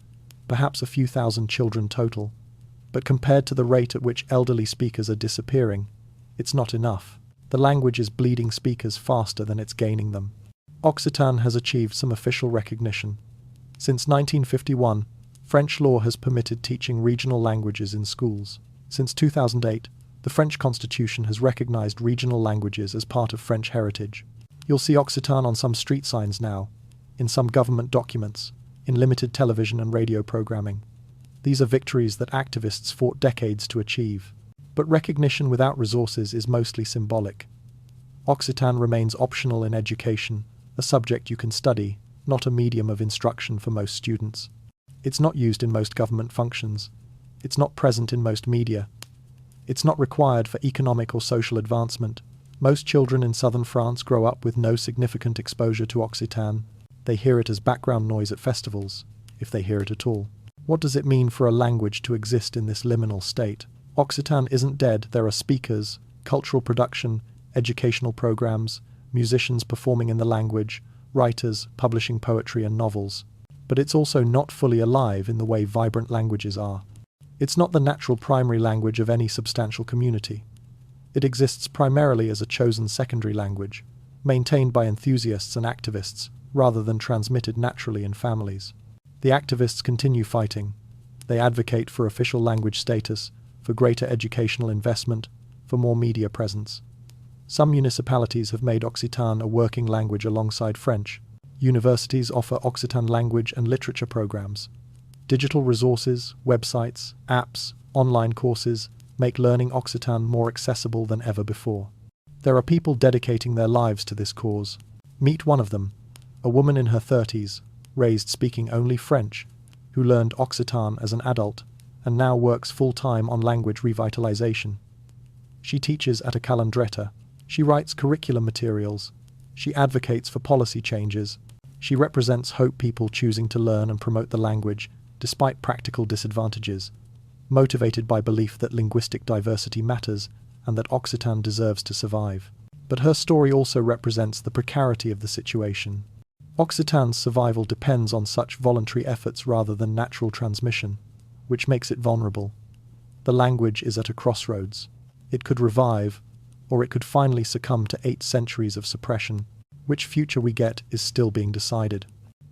perhaps a few thousand children total, but compared to the rate at which elderly speakers are disappearing, it's not enough. The language is bleeding speakers faster than it's gaining them. Occitan has achieved some official recognition. Since 1951, French law has permitted teaching regional languages in schools. Since 2008, the French Constitution has recognized regional languages as part of French heritage. You'll see Occitan on some street signs now, in some government documents, in limited television and radio programming. These are victories that activists fought decades to achieve. But recognition without resources is mostly symbolic. Occitan remains optional in education, a subject you can study, not a medium of instruction for most students. It's not used in most government functions. It's not present in most media. It's not required for economic or social advancement. Most children in southern France grow up with no significant exposure to Occitan. They hear it as background noise at festivals, if they hear it at all. What does it mean for a language to exist in this liminal state? Occitan isn't dead. There are speakers, cultural production, educational programs, musicians performing in the language, writers publishing poetry and novels. But it's also not fully alive in the way vibrant languages are. It's not the natural primary language of any substantial community. It exists primarily as a chosen secondary language, maintained by enthusiasts and activists, rather than transmitted naturally in families. The activists continue fighting. They advocate for official language status, for greater educational investment, for more media presence. Some municipalities have made Occitan a working language alongside French. Universities offer Occitan language and literature programs. Digital resources, websites, apps, online courses make learning Occitan more accessible than ever before. There are people dedicating their lives to this cause. Meet one of them, a woman in her 30s, raised speaking only French, who learned Occitan as an adult and now works full-time on language revitalization. She teaches at a calandreta. She writes curriculum materials. She advocates for policy changes. She represents hope people choosing to learn and promote the language, despite practical disadvantages, motivated by belief that linguistic diversity matters and that Occitan deserves to survive. But her story also represents the precarity of the situation. Occitan's survival depends on such voluntary efforts rather than natural transmission, which makes it vulnerable. The language is at a crossroads. It could revive, or it could finally succumb to 8 centuries of suppression. Which future we get is still being decided.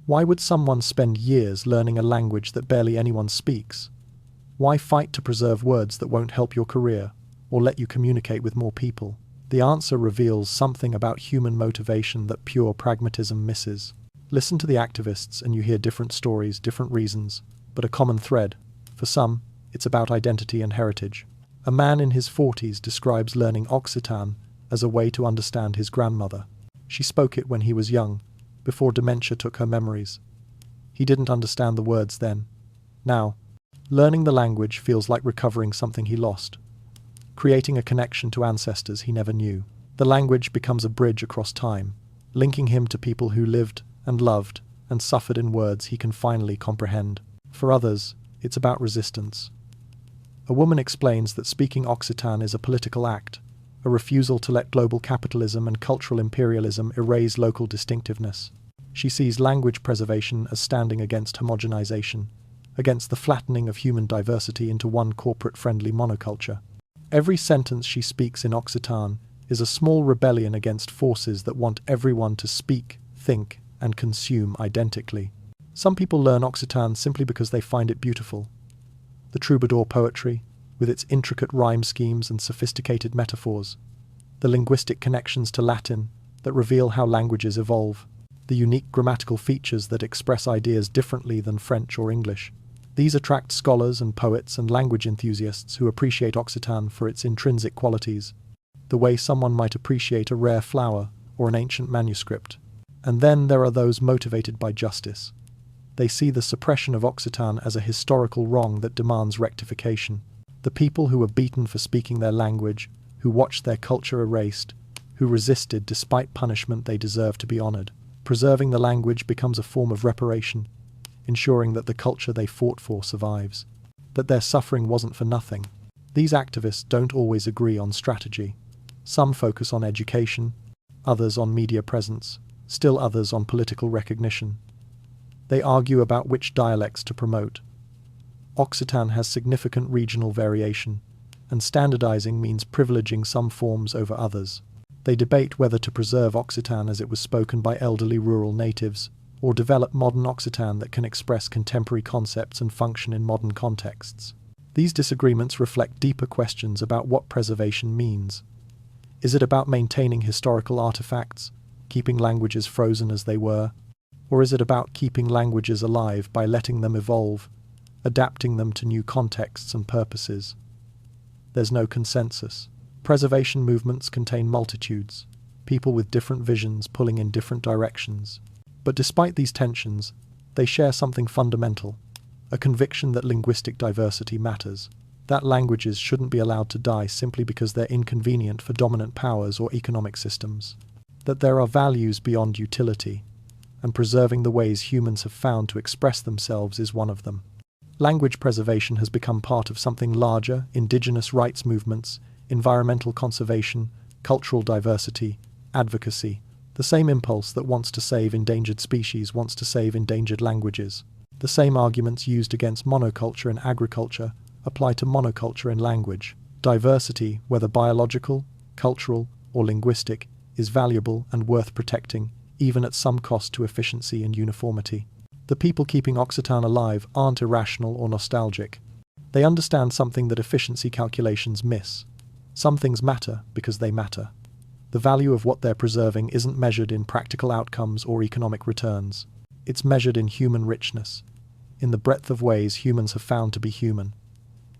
Why would someone spend years learning a language that barely anyone speaks? Why fight to preserve words that won't help your career, or let you communicate with more people? The answer reveals something about human motivation that pure pragmatism misses. Listen to the activists and you hear different stories, different reasons, but a common thread. For some, it's about identity and heritage. A man in his 40s describes learning Occitan as a way to understand his grandmother. She spoke it when he was young, before dementia took her memories. He didn't understand the words then. Now, learning the language feels like recovering something he lost, creating a connection to ancestors he never knew. The language becomes a bridge across time, linking him to people who lived and loved and suffered in words he can finally comprehend. For others, it's about resistance. A woman explains that speaking Occitan is a political act, a refusal to let global capitalism and cultural imperialism erase local distinctiveness. She sees language preservation as standing against homogenization, against the flattening of human diversity into one corporate-friendly monoculture. Every sentence she speaks in Occitan is a small rebellion against forces that want everyone to speak, think, and consume identically. Some people learn Occitan simply because they find it beautiful. The troubadour poetry, with its intricate rhyme schemes and sophisticated metaphors, the linguistic connections to Latin that reveal how languages evolve, the unique grammatical features that express ideas differently than French or English. These attract scholars and poets and language enthusiasts who appreciate Occitan for its intrinsic qualities, the way someone might appreciate a rare flower or an ancient manuscript. And then there are those motivated by justice. They see the suppression of Occitan as a historical wrong that demands rectification. The people who were beaten for speaking their language, who watched their culture erased, who resisted despite punishment they deserve to be honored. Preserving the language becomes a form of reparation, ensuring that the culture they fought for survives, that their suffering wasn't for nothing. These activists don't always agree on strategy. Some focus on education, others on media presence, still others on political recognition. They argue about which dialects to promote. Occitan has significant regional variation, and standardizing means privileging some forms over others. They debate whether to preserve Occitan as it was spoken by elderly rural natives, or develop modern Occitan that can express contemporary concepts and function in modern contexts. These disagreements reflect deeper questions about what preservation means. Is it about maintaining historical artifacts, keeping languages frozen as they were, or is it about keeping languages alive by letting them evolve, adapting them to new contexts and purposes? There's no consensus. Preservation movements contain multitudes, people with different visions pulling in different directions. But despite these tensions, they share something fundamental, a conviction that linguistic diversity matters, that languages shouldn't be allowed to die simply because they're inconvenient for dominant powers or economic systems, that there are values beyond utility, and preserving the ways humans have found to express themselves is one of them. Language preservation has become part of something larger: indigenous rights movements, environmental conservation, cultural diversity, advocacy. The same impulse that wants to save endangered species wants to save endangered languages. The same arguments used against monoculture in agriculture apply to monoculture in language. Diversity, whether biological, cultural, or linguistic, is valuable and worth protecting, even at some cost to efficiency and uniformity. The people keeping Occitan alive aren't irrational or nostalgic. They understand something that efficiency calculations miss. Some things matter because they matter. The value of what they're preserving isn't measured in practical outcomes or economic returns. It's measured in human richness, in the breadth of ways humans have found to be human,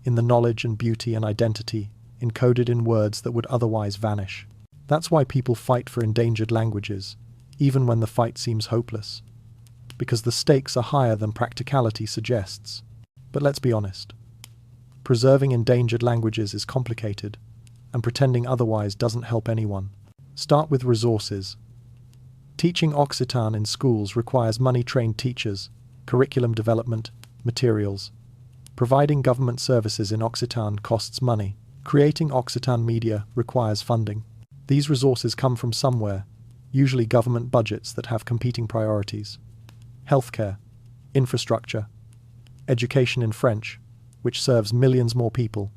in the knowledge and beauty and identity encoded in words that would otherwise vanish. That's why people fight for endangered languages, even when the fight seems hopeless, because the stakes are higher than practicality suggests. But let's be honest. Preserving endangered languages is complicated, and pretending otherwise doesn't help anyone. Start with resources. Teaching Occitan in schools requires money-trained teachers, curriculum development, materials. Providing government services in Occitan costs money. Creating Occitan media requires funding. These resources come from somewhere, usually government budgets that have competing priorities. Healthcare, infrastructure, education in French, which serves millions more people.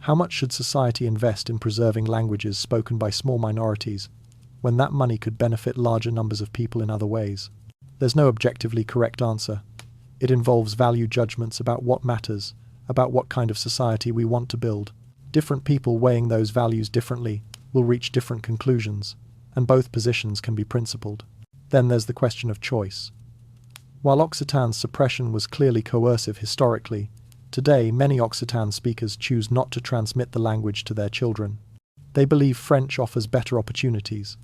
How much should society invest in preserving languages spoken by small minorities, when that money could benefit larger numbers of people in other ways? There's no objectively correct answer. It involves value judgments about what matters, about what kind of society we want to build. Different people weighing those values differently will reach different conclusions, and both positions can be principled. Then there's the question of choice. While Occitan's suppression was clearly coercive historically, today many Occitan speakers choose not to transmit the language to their children. They believe French offers better opportunities.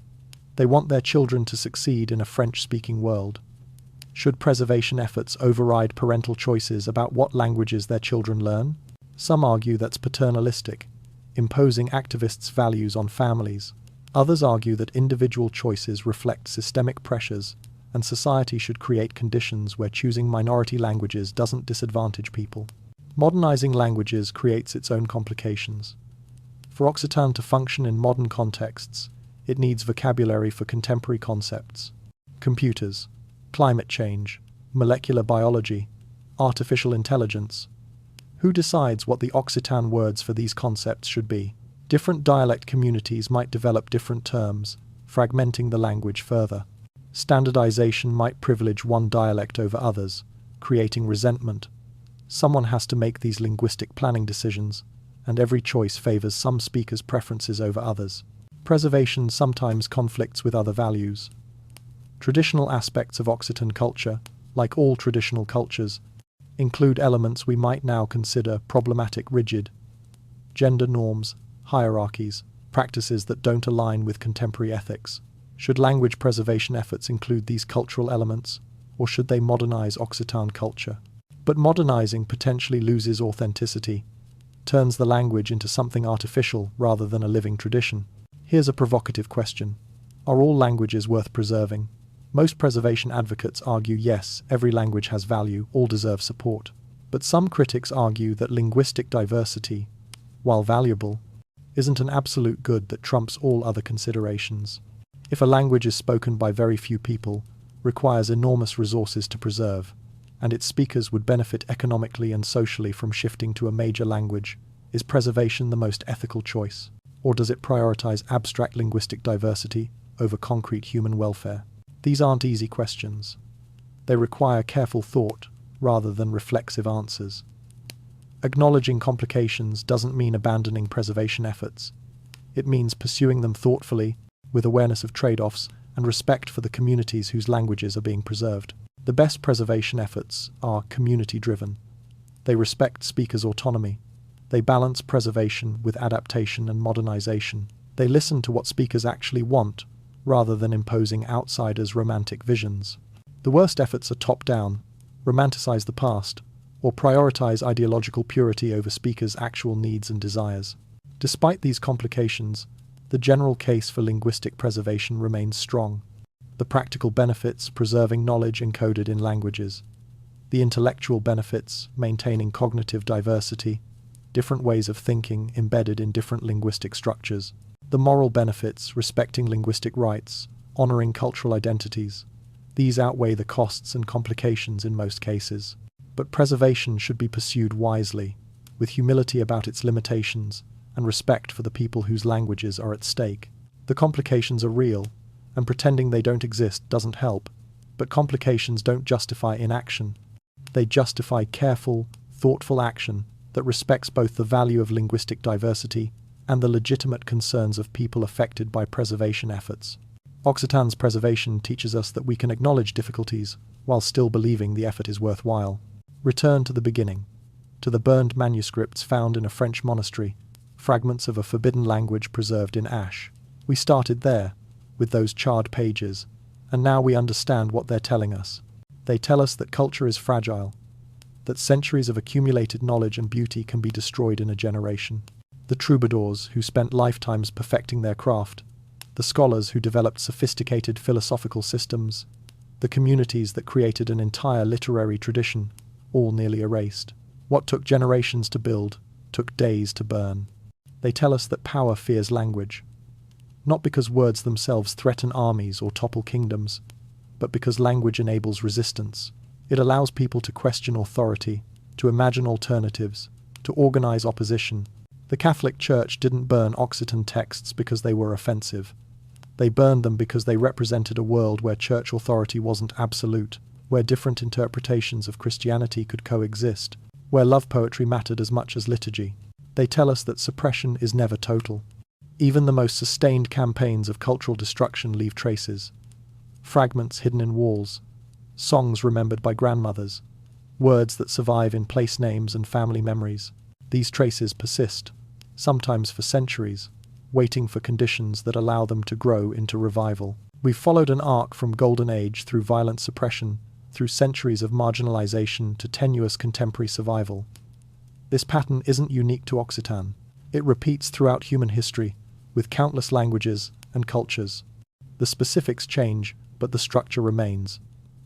They want their children to succeed in a French-speaking world. Should preservation efforts override parental choices about what languages their children learn? Some argue that's paternalistic, imposing activists' values on families. Others argue that individual choices reflect systemic pressures, and society should create conditions where choosing minority languages doesn't disadvantage people. Modernizing languages creates its own complications. For Occitan to function in modern contexts, it needs vocabulary for contemporary concepts. Computers, climate change, molecular biology, artificial intelligence. Who decides what the Occitan words for these concepts should be? Different dialect communities might develop different terms, fragmenting the language further. Standardization might privilege one dialect over others, creating resentment. Someone has to make these linguistic planning decisions, and every choice favors some speakers' preferences over others. Preservation sometimes conflicts with other values. Traditional aspects of Occitan culture, like all traditional cultures, include elements we might now consider problematic: rigid gender norms, hierarchies, practices that don't align with contemporary ethics. Should language preservation efforts include these cultural elements, or should they modernize Occitan culture? But modernizing potentially loses authenticity, turns the language into something artificial rather than a living tradition. Here's a provocative question. Are all languages worth preserving? Most preservation advocates argue yes, every language has value, all deserve support. But some critics argue that linguistic diversity, while valuable, isn't an absolute good that trumps all other considerations. If a language is spoken by very few people, requires enormous resources to preserve, and its speakers would benefit economically and socially from shifting to a major language, is preservation the most ethical choice? Or does it prioritize abstract linguistic diversity over concrete human welfare? These aren't easy questions. They require careful thought rather than reflexive answers. Acknowledging complications doesn't mean abandoning preservation efforts. It means pursuing them thoughtfully, with awareness of trade-offs and respect for the communities whose languages are being preserved. The best preservation efforts are community-driven. They respect speakers' autonomy. They balance preservation with adaptation and modernization. They listen to what speakers actually want, rather than imposing outsiders' romantic visions. The worst efforts are top-down, romanticize the past, or prioritize ideological purity over speakers' actual needs and desires. Despite these complications, the general case for linguistic preservation remains strong. The practical benefits, preserving knowledge encoded in languages. The intellectual benefits, maintaining cognitive diversity, different ways of thinking embedded in different linguistic structures. The moral benefits, respecting linguistic rights, honoring cultural identities. These outweigh the costs and complications in most cases. But preservation should be pursued wisely, with humility about its limitations and respect for the people whose languages are at stake. The complications are real, and pretending they don't exist doesn't help, but complications don't justify inaction. They justify careful, thoughtful action that respects both the value of linguistic diversity and the legitimate concerns of people affected by preservation efforts. Occitan's preservation teaches us that we can acknowledge difficulties while still believing the effort is worthwhile. Return to the beginning, to the burned manuscripts found in a French monastery, fragments of a forbidden language preserved in ash. We started there, with those charred pages, and now we understand what they're telling us. They tell us that culture is fragile, that centuries of accumulated knowledge and beauty can be destroyed in a generation. The troubadours who spent lifetimes perfecting their craft, the scholars who developed sophisticated philosophical systems, the communities that created an entire literary tradition, all nearly erased. What took generations to build, took days to burn. They tell us that power fears language, not because words themselves threaten armies or topple kingdoms, but because language enables resistance. It allows people to question authority, to imagine alternatives, to organize opposition. The Catholic Church didn't burn Occitan texts because they were offensive. They burned them because they represented a world where church authority wasn't absolute, where different interpretations of Christianity could coexist, where love poetry mattered as much as liturgy. They tell us that suppression is never total. Even the most sustained campaigns of cultural destruction leave traces. Fragments hidden in walls, songs remembered by grandmothers, words that survive in place names and family memories. These traces persist, sometimes for centuries, waiting for conditions that allow them to grow into revival. We've followed an arc from Golden Age through violent suppression, through centuries of marginalization to tenuous contemporary survival. This pattern isn't unique to Occitan. It repeats throughout human history, with countless languages and cultures. The specifics change, but the structure remains.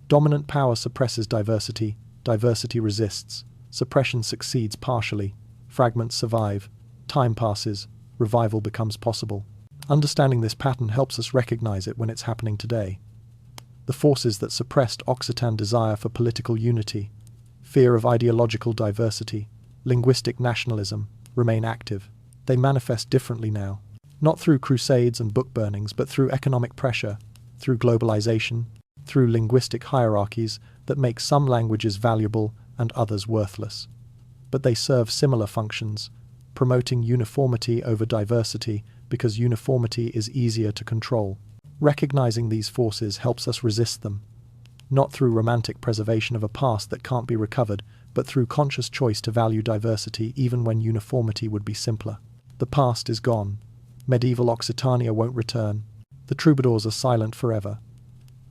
Dominant power suppresses diversity, diversity resists, suppression succeeds partially, fragments survive, time passes, revival becomes possible. Understanding this pattern helps us recognize it when it's happening today. The forces that suppressed Occitan desire for political unity, fear of ideological diversity, linguistic nationalism, remain active. They manifest differently now, not through crusades and book burnings, but through economic pressure, through globalization, through linguistic hierarchies that make some languages valuable and others worthless. But they serve similar functions, promoting uniformity over diversity because uniformity is easier to control. Recognizing these forces helps us resist them, not through romantic preservation of a past that can't be recovered, but through conscious choice to value diversity even when uniformity would be simpler. The past is gone. Medieval Occitania won't return. The troubadours are silent forever.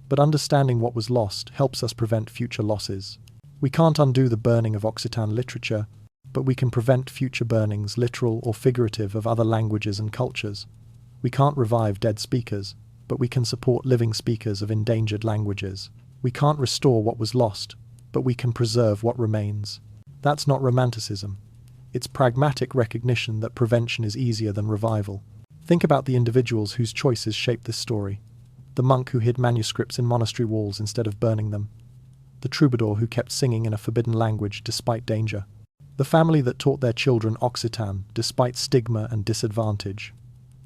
But understanding what was lost helps us prevent future losses. We can't undo the burning of Occitan literature, but we can prevent future burnings, literal or figurative, of other languages and cultures. We can't revive dead speakers, but we can support living speakers of endangered languages. We can't restore what was lost, but we can preserve what remains. That's not romanticism. It's pragmatic recognition that prevention is easier than revival. Think about the individuals whose choices shape this story. the monk who hid manuscripts in monastery walls instead of burning them, the troubadour who kept singing in a forbidden language despite danger, the family that taught their children Occitan despite stigma and disadvantage,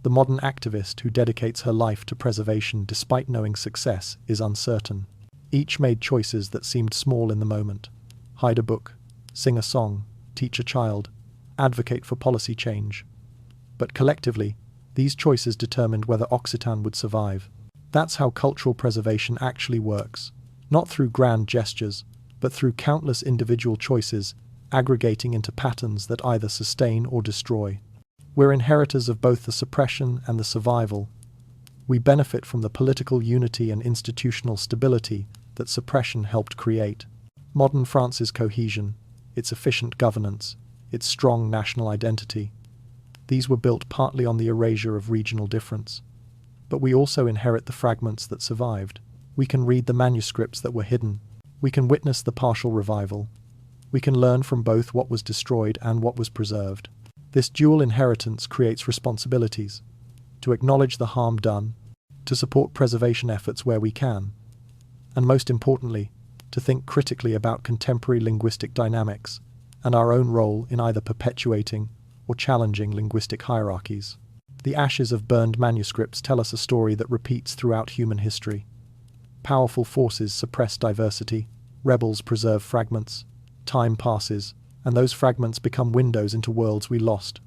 the modern activist who dedicates her life to preservation despite knowing success is uncertain. Each made choices that seemed small in the moment. Hide a book, sing a song, teach a child, advocate for policy change. But collectively, these choices determined whether Occitan would survive. That's how cultural preservation actually works, not through grand gestures, but through countless individual choices aggregating into patterns that either sustain or destroy. We're inheritors of both the suppression and the survival. We benefit from the political unity and institutional stability that suppression helped create. Modern France's cohesion, its efficient governance, its strong national identity. These were built partly on the erasure of regional difference. But we also inherit the fragments that survived. We can read the manuscripts that were hidden. We can witness the partial revival. We can learn from both what was destroyed and what was preserved. This dual inheritance creates responsibilities: to acknowledge the harm done, to support preservation efforts where we can, and most importantly, to think critically about contemporary linguistic dynamics and our own role in either perpetuating or challenging linguistic hierarchies. The ashes of burned manuscripts tell us a story that repeats throughout human history. Powerful forces suppress diversity, rebels preserve fragments, time passes, and those fragments become windows into worlds we lost.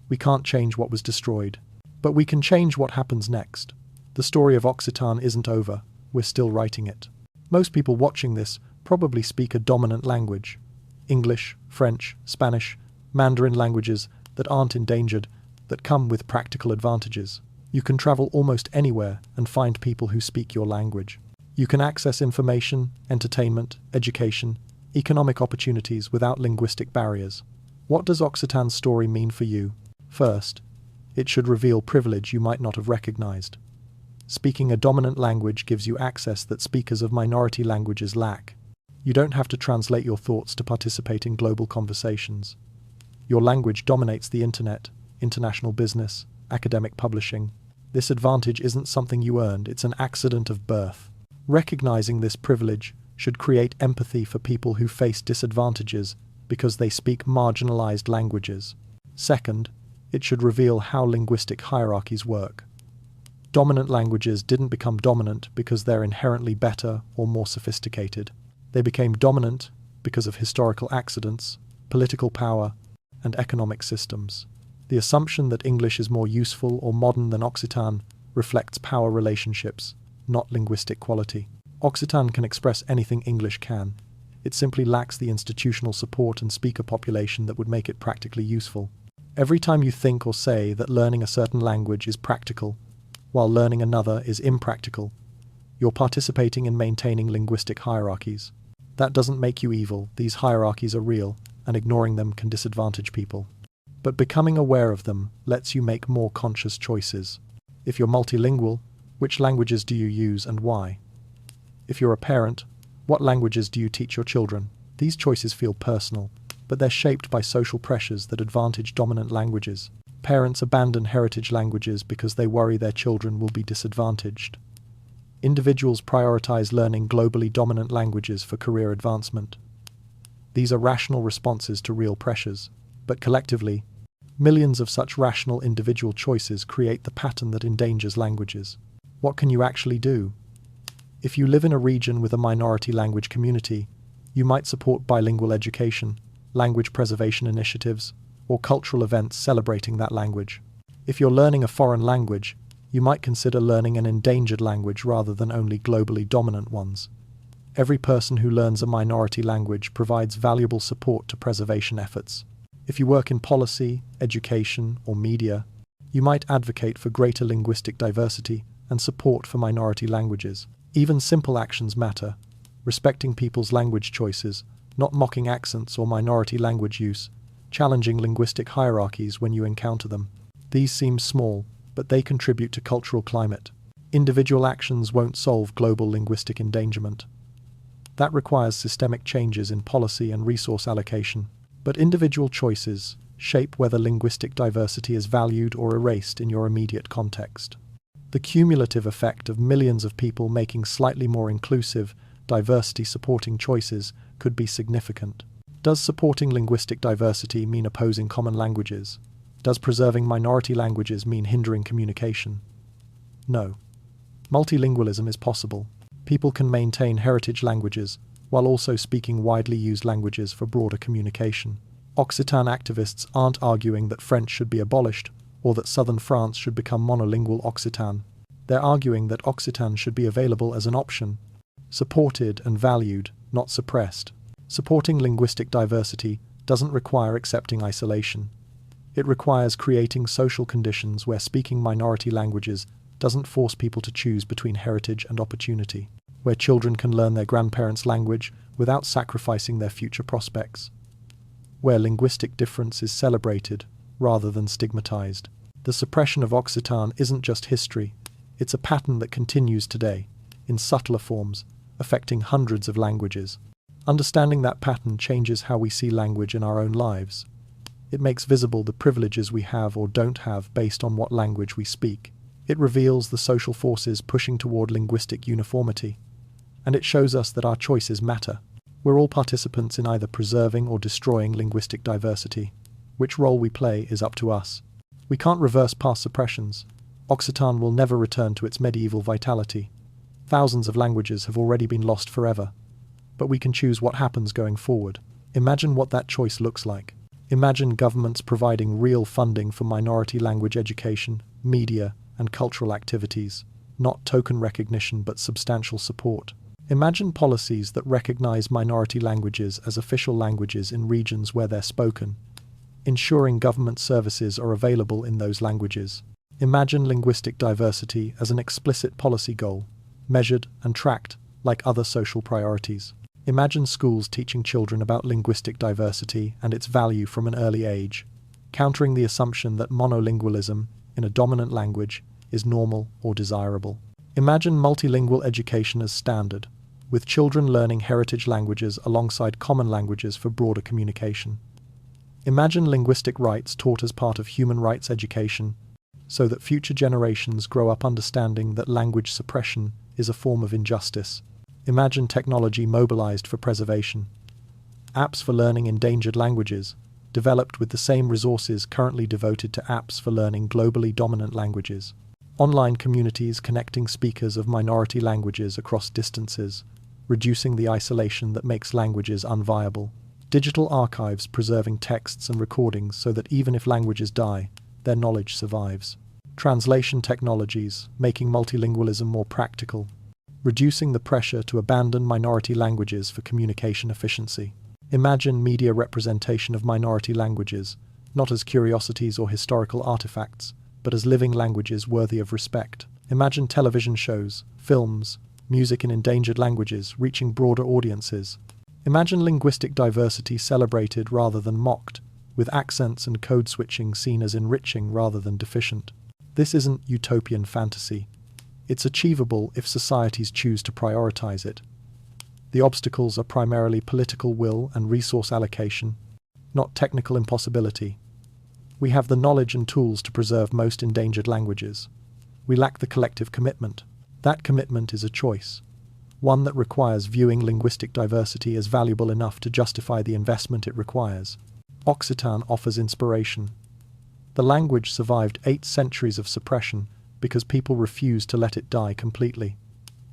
We can't change what was destroyed, but we can change what happens next. The story of Occitan isn't over, we're still writing it. Most people watching this probably speak a dominant language. English, French, Spanish, Mandarin languages that aren't endangered, that come with practical advantages. You can travel almost anywhere and find people who speak your language. You can access information, entertainment, education, economic opportunities without linguistic barriers. What does Occitan's story mean for you? First, it should reveal privilege you might not have recognized. Speaking a dominant language gives you access that speakers of minority languages lack. You don't have to translate your thoughts to participate in global conversations. Your language dominates the internet, international business, academic publishing. This advantage isn't something you earned, it's an accident of birth. Recognizing this privilege should create empathy for people who face disadvantages because they speak marginalized languages. Second, it should reveal how linguistic hierarchies work. Dominant languages didn't become dominant because they're inherently better or more sophisticated. They became dominant because of historical accidents, political power, and economic systems. The assumption that English is more useful or modern than Occitan reflects power relationships, not linguistic quality. Occitan can express anything English can. It simply lacks the institutional support and speaker population that would make it practically useful. Every time you think or say that learning a certain language is practical, while learning another is impractical, you're participating in maintaining linguistic hierarchies. That doesn't make you evil, these hierarchies are real, and ignoring them can disadvantage people. But becoming aware of them lets you make more conscious choices. If you're multilingual, which languages do you use and why? If you're a parent, what languages do you teach your children? These choices feel personal, but they're shaped by social pressures that advantage dominant languages. Parents abandon heritage languages because they worry their children will be disadvantaged. Individuals prioritize learning globally dominant languages for career advancement. These are rational responses to real pressures, but collectively, millions of such rational individual choices create the pattern that endangers languages. What can you actually do? If you live in a region with a minority language community, you might support bilingual education, language preservation initiatives, or cultural events celebrating that language. If you're learning a foreign language, you might consider learning an endangered language rather than only globally dominant ones. Every person who learns a minority language provides valuable support to preservation efforts. If you work in policy, education, or media, you might advocate for greater linguistic diversity and support for minority languages. Even simple actions matter. Respecting people's language choices, not mocking accents or minority language use, challenging linguistic hierarchies when you encounter them. These seem small, but they contribute to cultural climate. Individual actions won't solve global linguistic endangerment. That requires systemic changes in policy and resource allocation. But individual choices shape whether linguistic diversity is valued or erased in your immediate context. The cumulative effect of millions of people making slightly more inclusive, diversity-supporting choices could be significant. Does supporting linguistic diversity mean opposing common languages? Does preserving minority languages mean hindering communication? No. Multilingualism is possible. People can maintain heritage languages while also speaking widely used languages for broader communication. Occitan activists aren't arguing that French should be abolished or that southern France should become monolingual Occitan. They're arguing that Occitan should be available as an option, supported and valued, not suppressed. Supporting linguistic diversity doesn't require accepting isolation. It requires creating social conditions where speaking minority languages doesn't force people to choose between heritage and opportunity, where children can learn their grandparents' language without sacrificing their future prospects, where linguistic difference is celebrated rather than stigmatized. The suppression of Occitan isn't just history, it's a pattern that continues today, in subtler forms, affecting hundreds of languages. Understanding that pattern changes how we see language in our own lives. It makes visible the privileges we have or don't have based on what language we speak. It reveals the social forces pushing toward linguistic uniformity. And it shows us that our choices matter. We're all participants in either preserving or destroying linguistic diversity. Which role we play is up to us. We can't reverse past suppressions. Occitan will never return to its medieval vitality. Thousands of languages have already been lost forever. But we can choose what happens going forward. Imagine what that choice looks like. Imagine governments providing real funding for minority language education, media, and cultural activities. Not token recognition but substantial support. Imagine policies that recognize minority languages as official languages in regions where they're spoken, ensuring government services are available in those languages. Imagine linguistic diversity as an explicit policy goal, measured and tracked like other social priorities. Imagine schools teaching children about linguistic diversity and its value from an early age, countering the assumption that monolingualism in a dominant language is normal or desirable. Imagine multilingual education as standard, with children learning heritage languages alongside common languages for broader communication. Imagine linguistic rights taught as part of human rights education, so that future generations grow up understanding that language suppression is a form of injustice. Imagine technology mobilized for preservation. Apps for learning endangered languages, developed with the same resources currently devoted to apps for learning globally dominant languages. Online communities connecting speakers of minority languages across distances, reducing the isolation that makes languages unviable. Digital archives preserving texts and recordings so that even if languages die, their knowledge survives. Translation technologies, making multilingualism more practical, reducing the pressure to abandon minority languages for communication efficiency. Imagine media representation of minority languages, not as curiosities or historical artifacts, but as living languages worthy of respect. Imagine television shows, films, music in endangered languages reaching broader audiences. Imagine linguistic diversity celebrated rather than mocked, with accents and code switching seen as enriching rather than deficient. This isn't utopian fantasy. It's achievable if societies choose to prioritize it. The obstacles are primarily political will and resource allocation, not technical impossibility. We have the knowledge and tools to preserve most endangered languages. We lack the collective commitment. That commitment is a choice, one that requires viewing linguistic diversity as valuable enough to justify the investment it requires. Occitan offers inspiration. The language survived 8 centuries of suppression because people refused to let it die completely.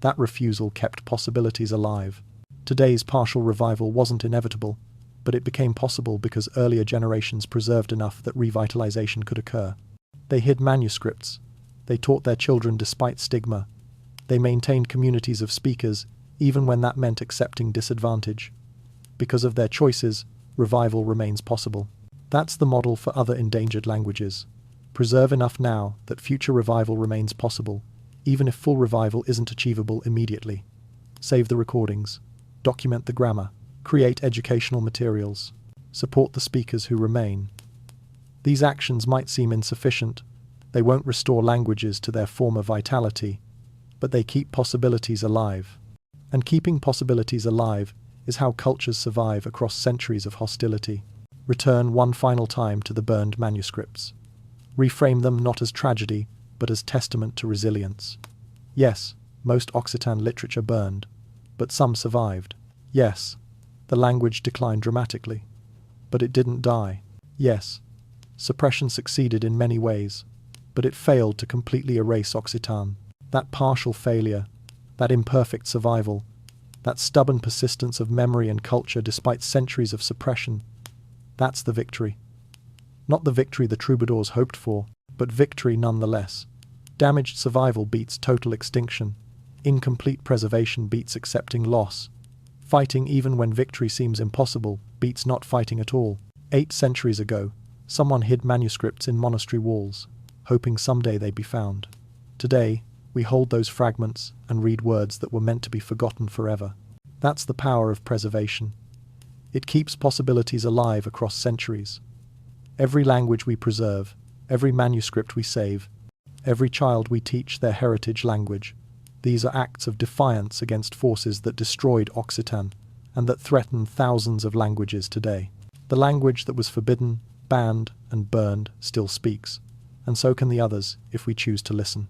That refusal kept possibilities alive. Today's partial revival wasn't inevitable, but it became possible because earlier generations preserved enough that revitalization could occur. They hid manuscripts. They taught their children despite stigma. They maintained communities of speakers, even when that meant accepting disadvantage. Because of their choices, revival remains possible. That's the model for other endangered languages. Preserve enough now that future revival remains possible, even if full revival isn't achievable immediately. Save the recordings. Document the grammar. Create educational materials. Support the speakers who remain. These actions might seem insufficient. They won't restore languages to their former vitality, but they keep possibilities alive. And keeping possibilities alive is how cultures survive across centuries of hostility. Return one final time to the burned manuscripts. Reframe them not as tragedy, but as testament to resilience. Yes, most Occitan literature burned, but some survived. Yes, the language declined dramatically, but it didn't die. Yes, suppression succeeded in many ways, but it failed to completely erase Occitan. That partial failure, that imperfect survival, that stubborn persistence of memory and culture despite centuries of suppression, that's the victory. Not the victory the Troubadours hoped for, but victory nonetheless. Damaged survival beats total extinction. Incomplete preservation beats accepting loss. Fighting even when victory seems impossible beats not fighting at all. 8 centuries ago, someone hid manuscripts in monastery walls, hoping someday they'd be found. Today, we hold those fragments and read words that were meant to be forgotten forever. That's the power of preservation. It keeps possibilities alive across centuries. Every language we preserve, every manuscript we save, every child we teach their heritage language, these are acts of defiance against forces that destroyed Occitan and that threaten thousands of languages today. The language that was forbidden, banned, and burned still speaks, and so can the others if we choose to listen.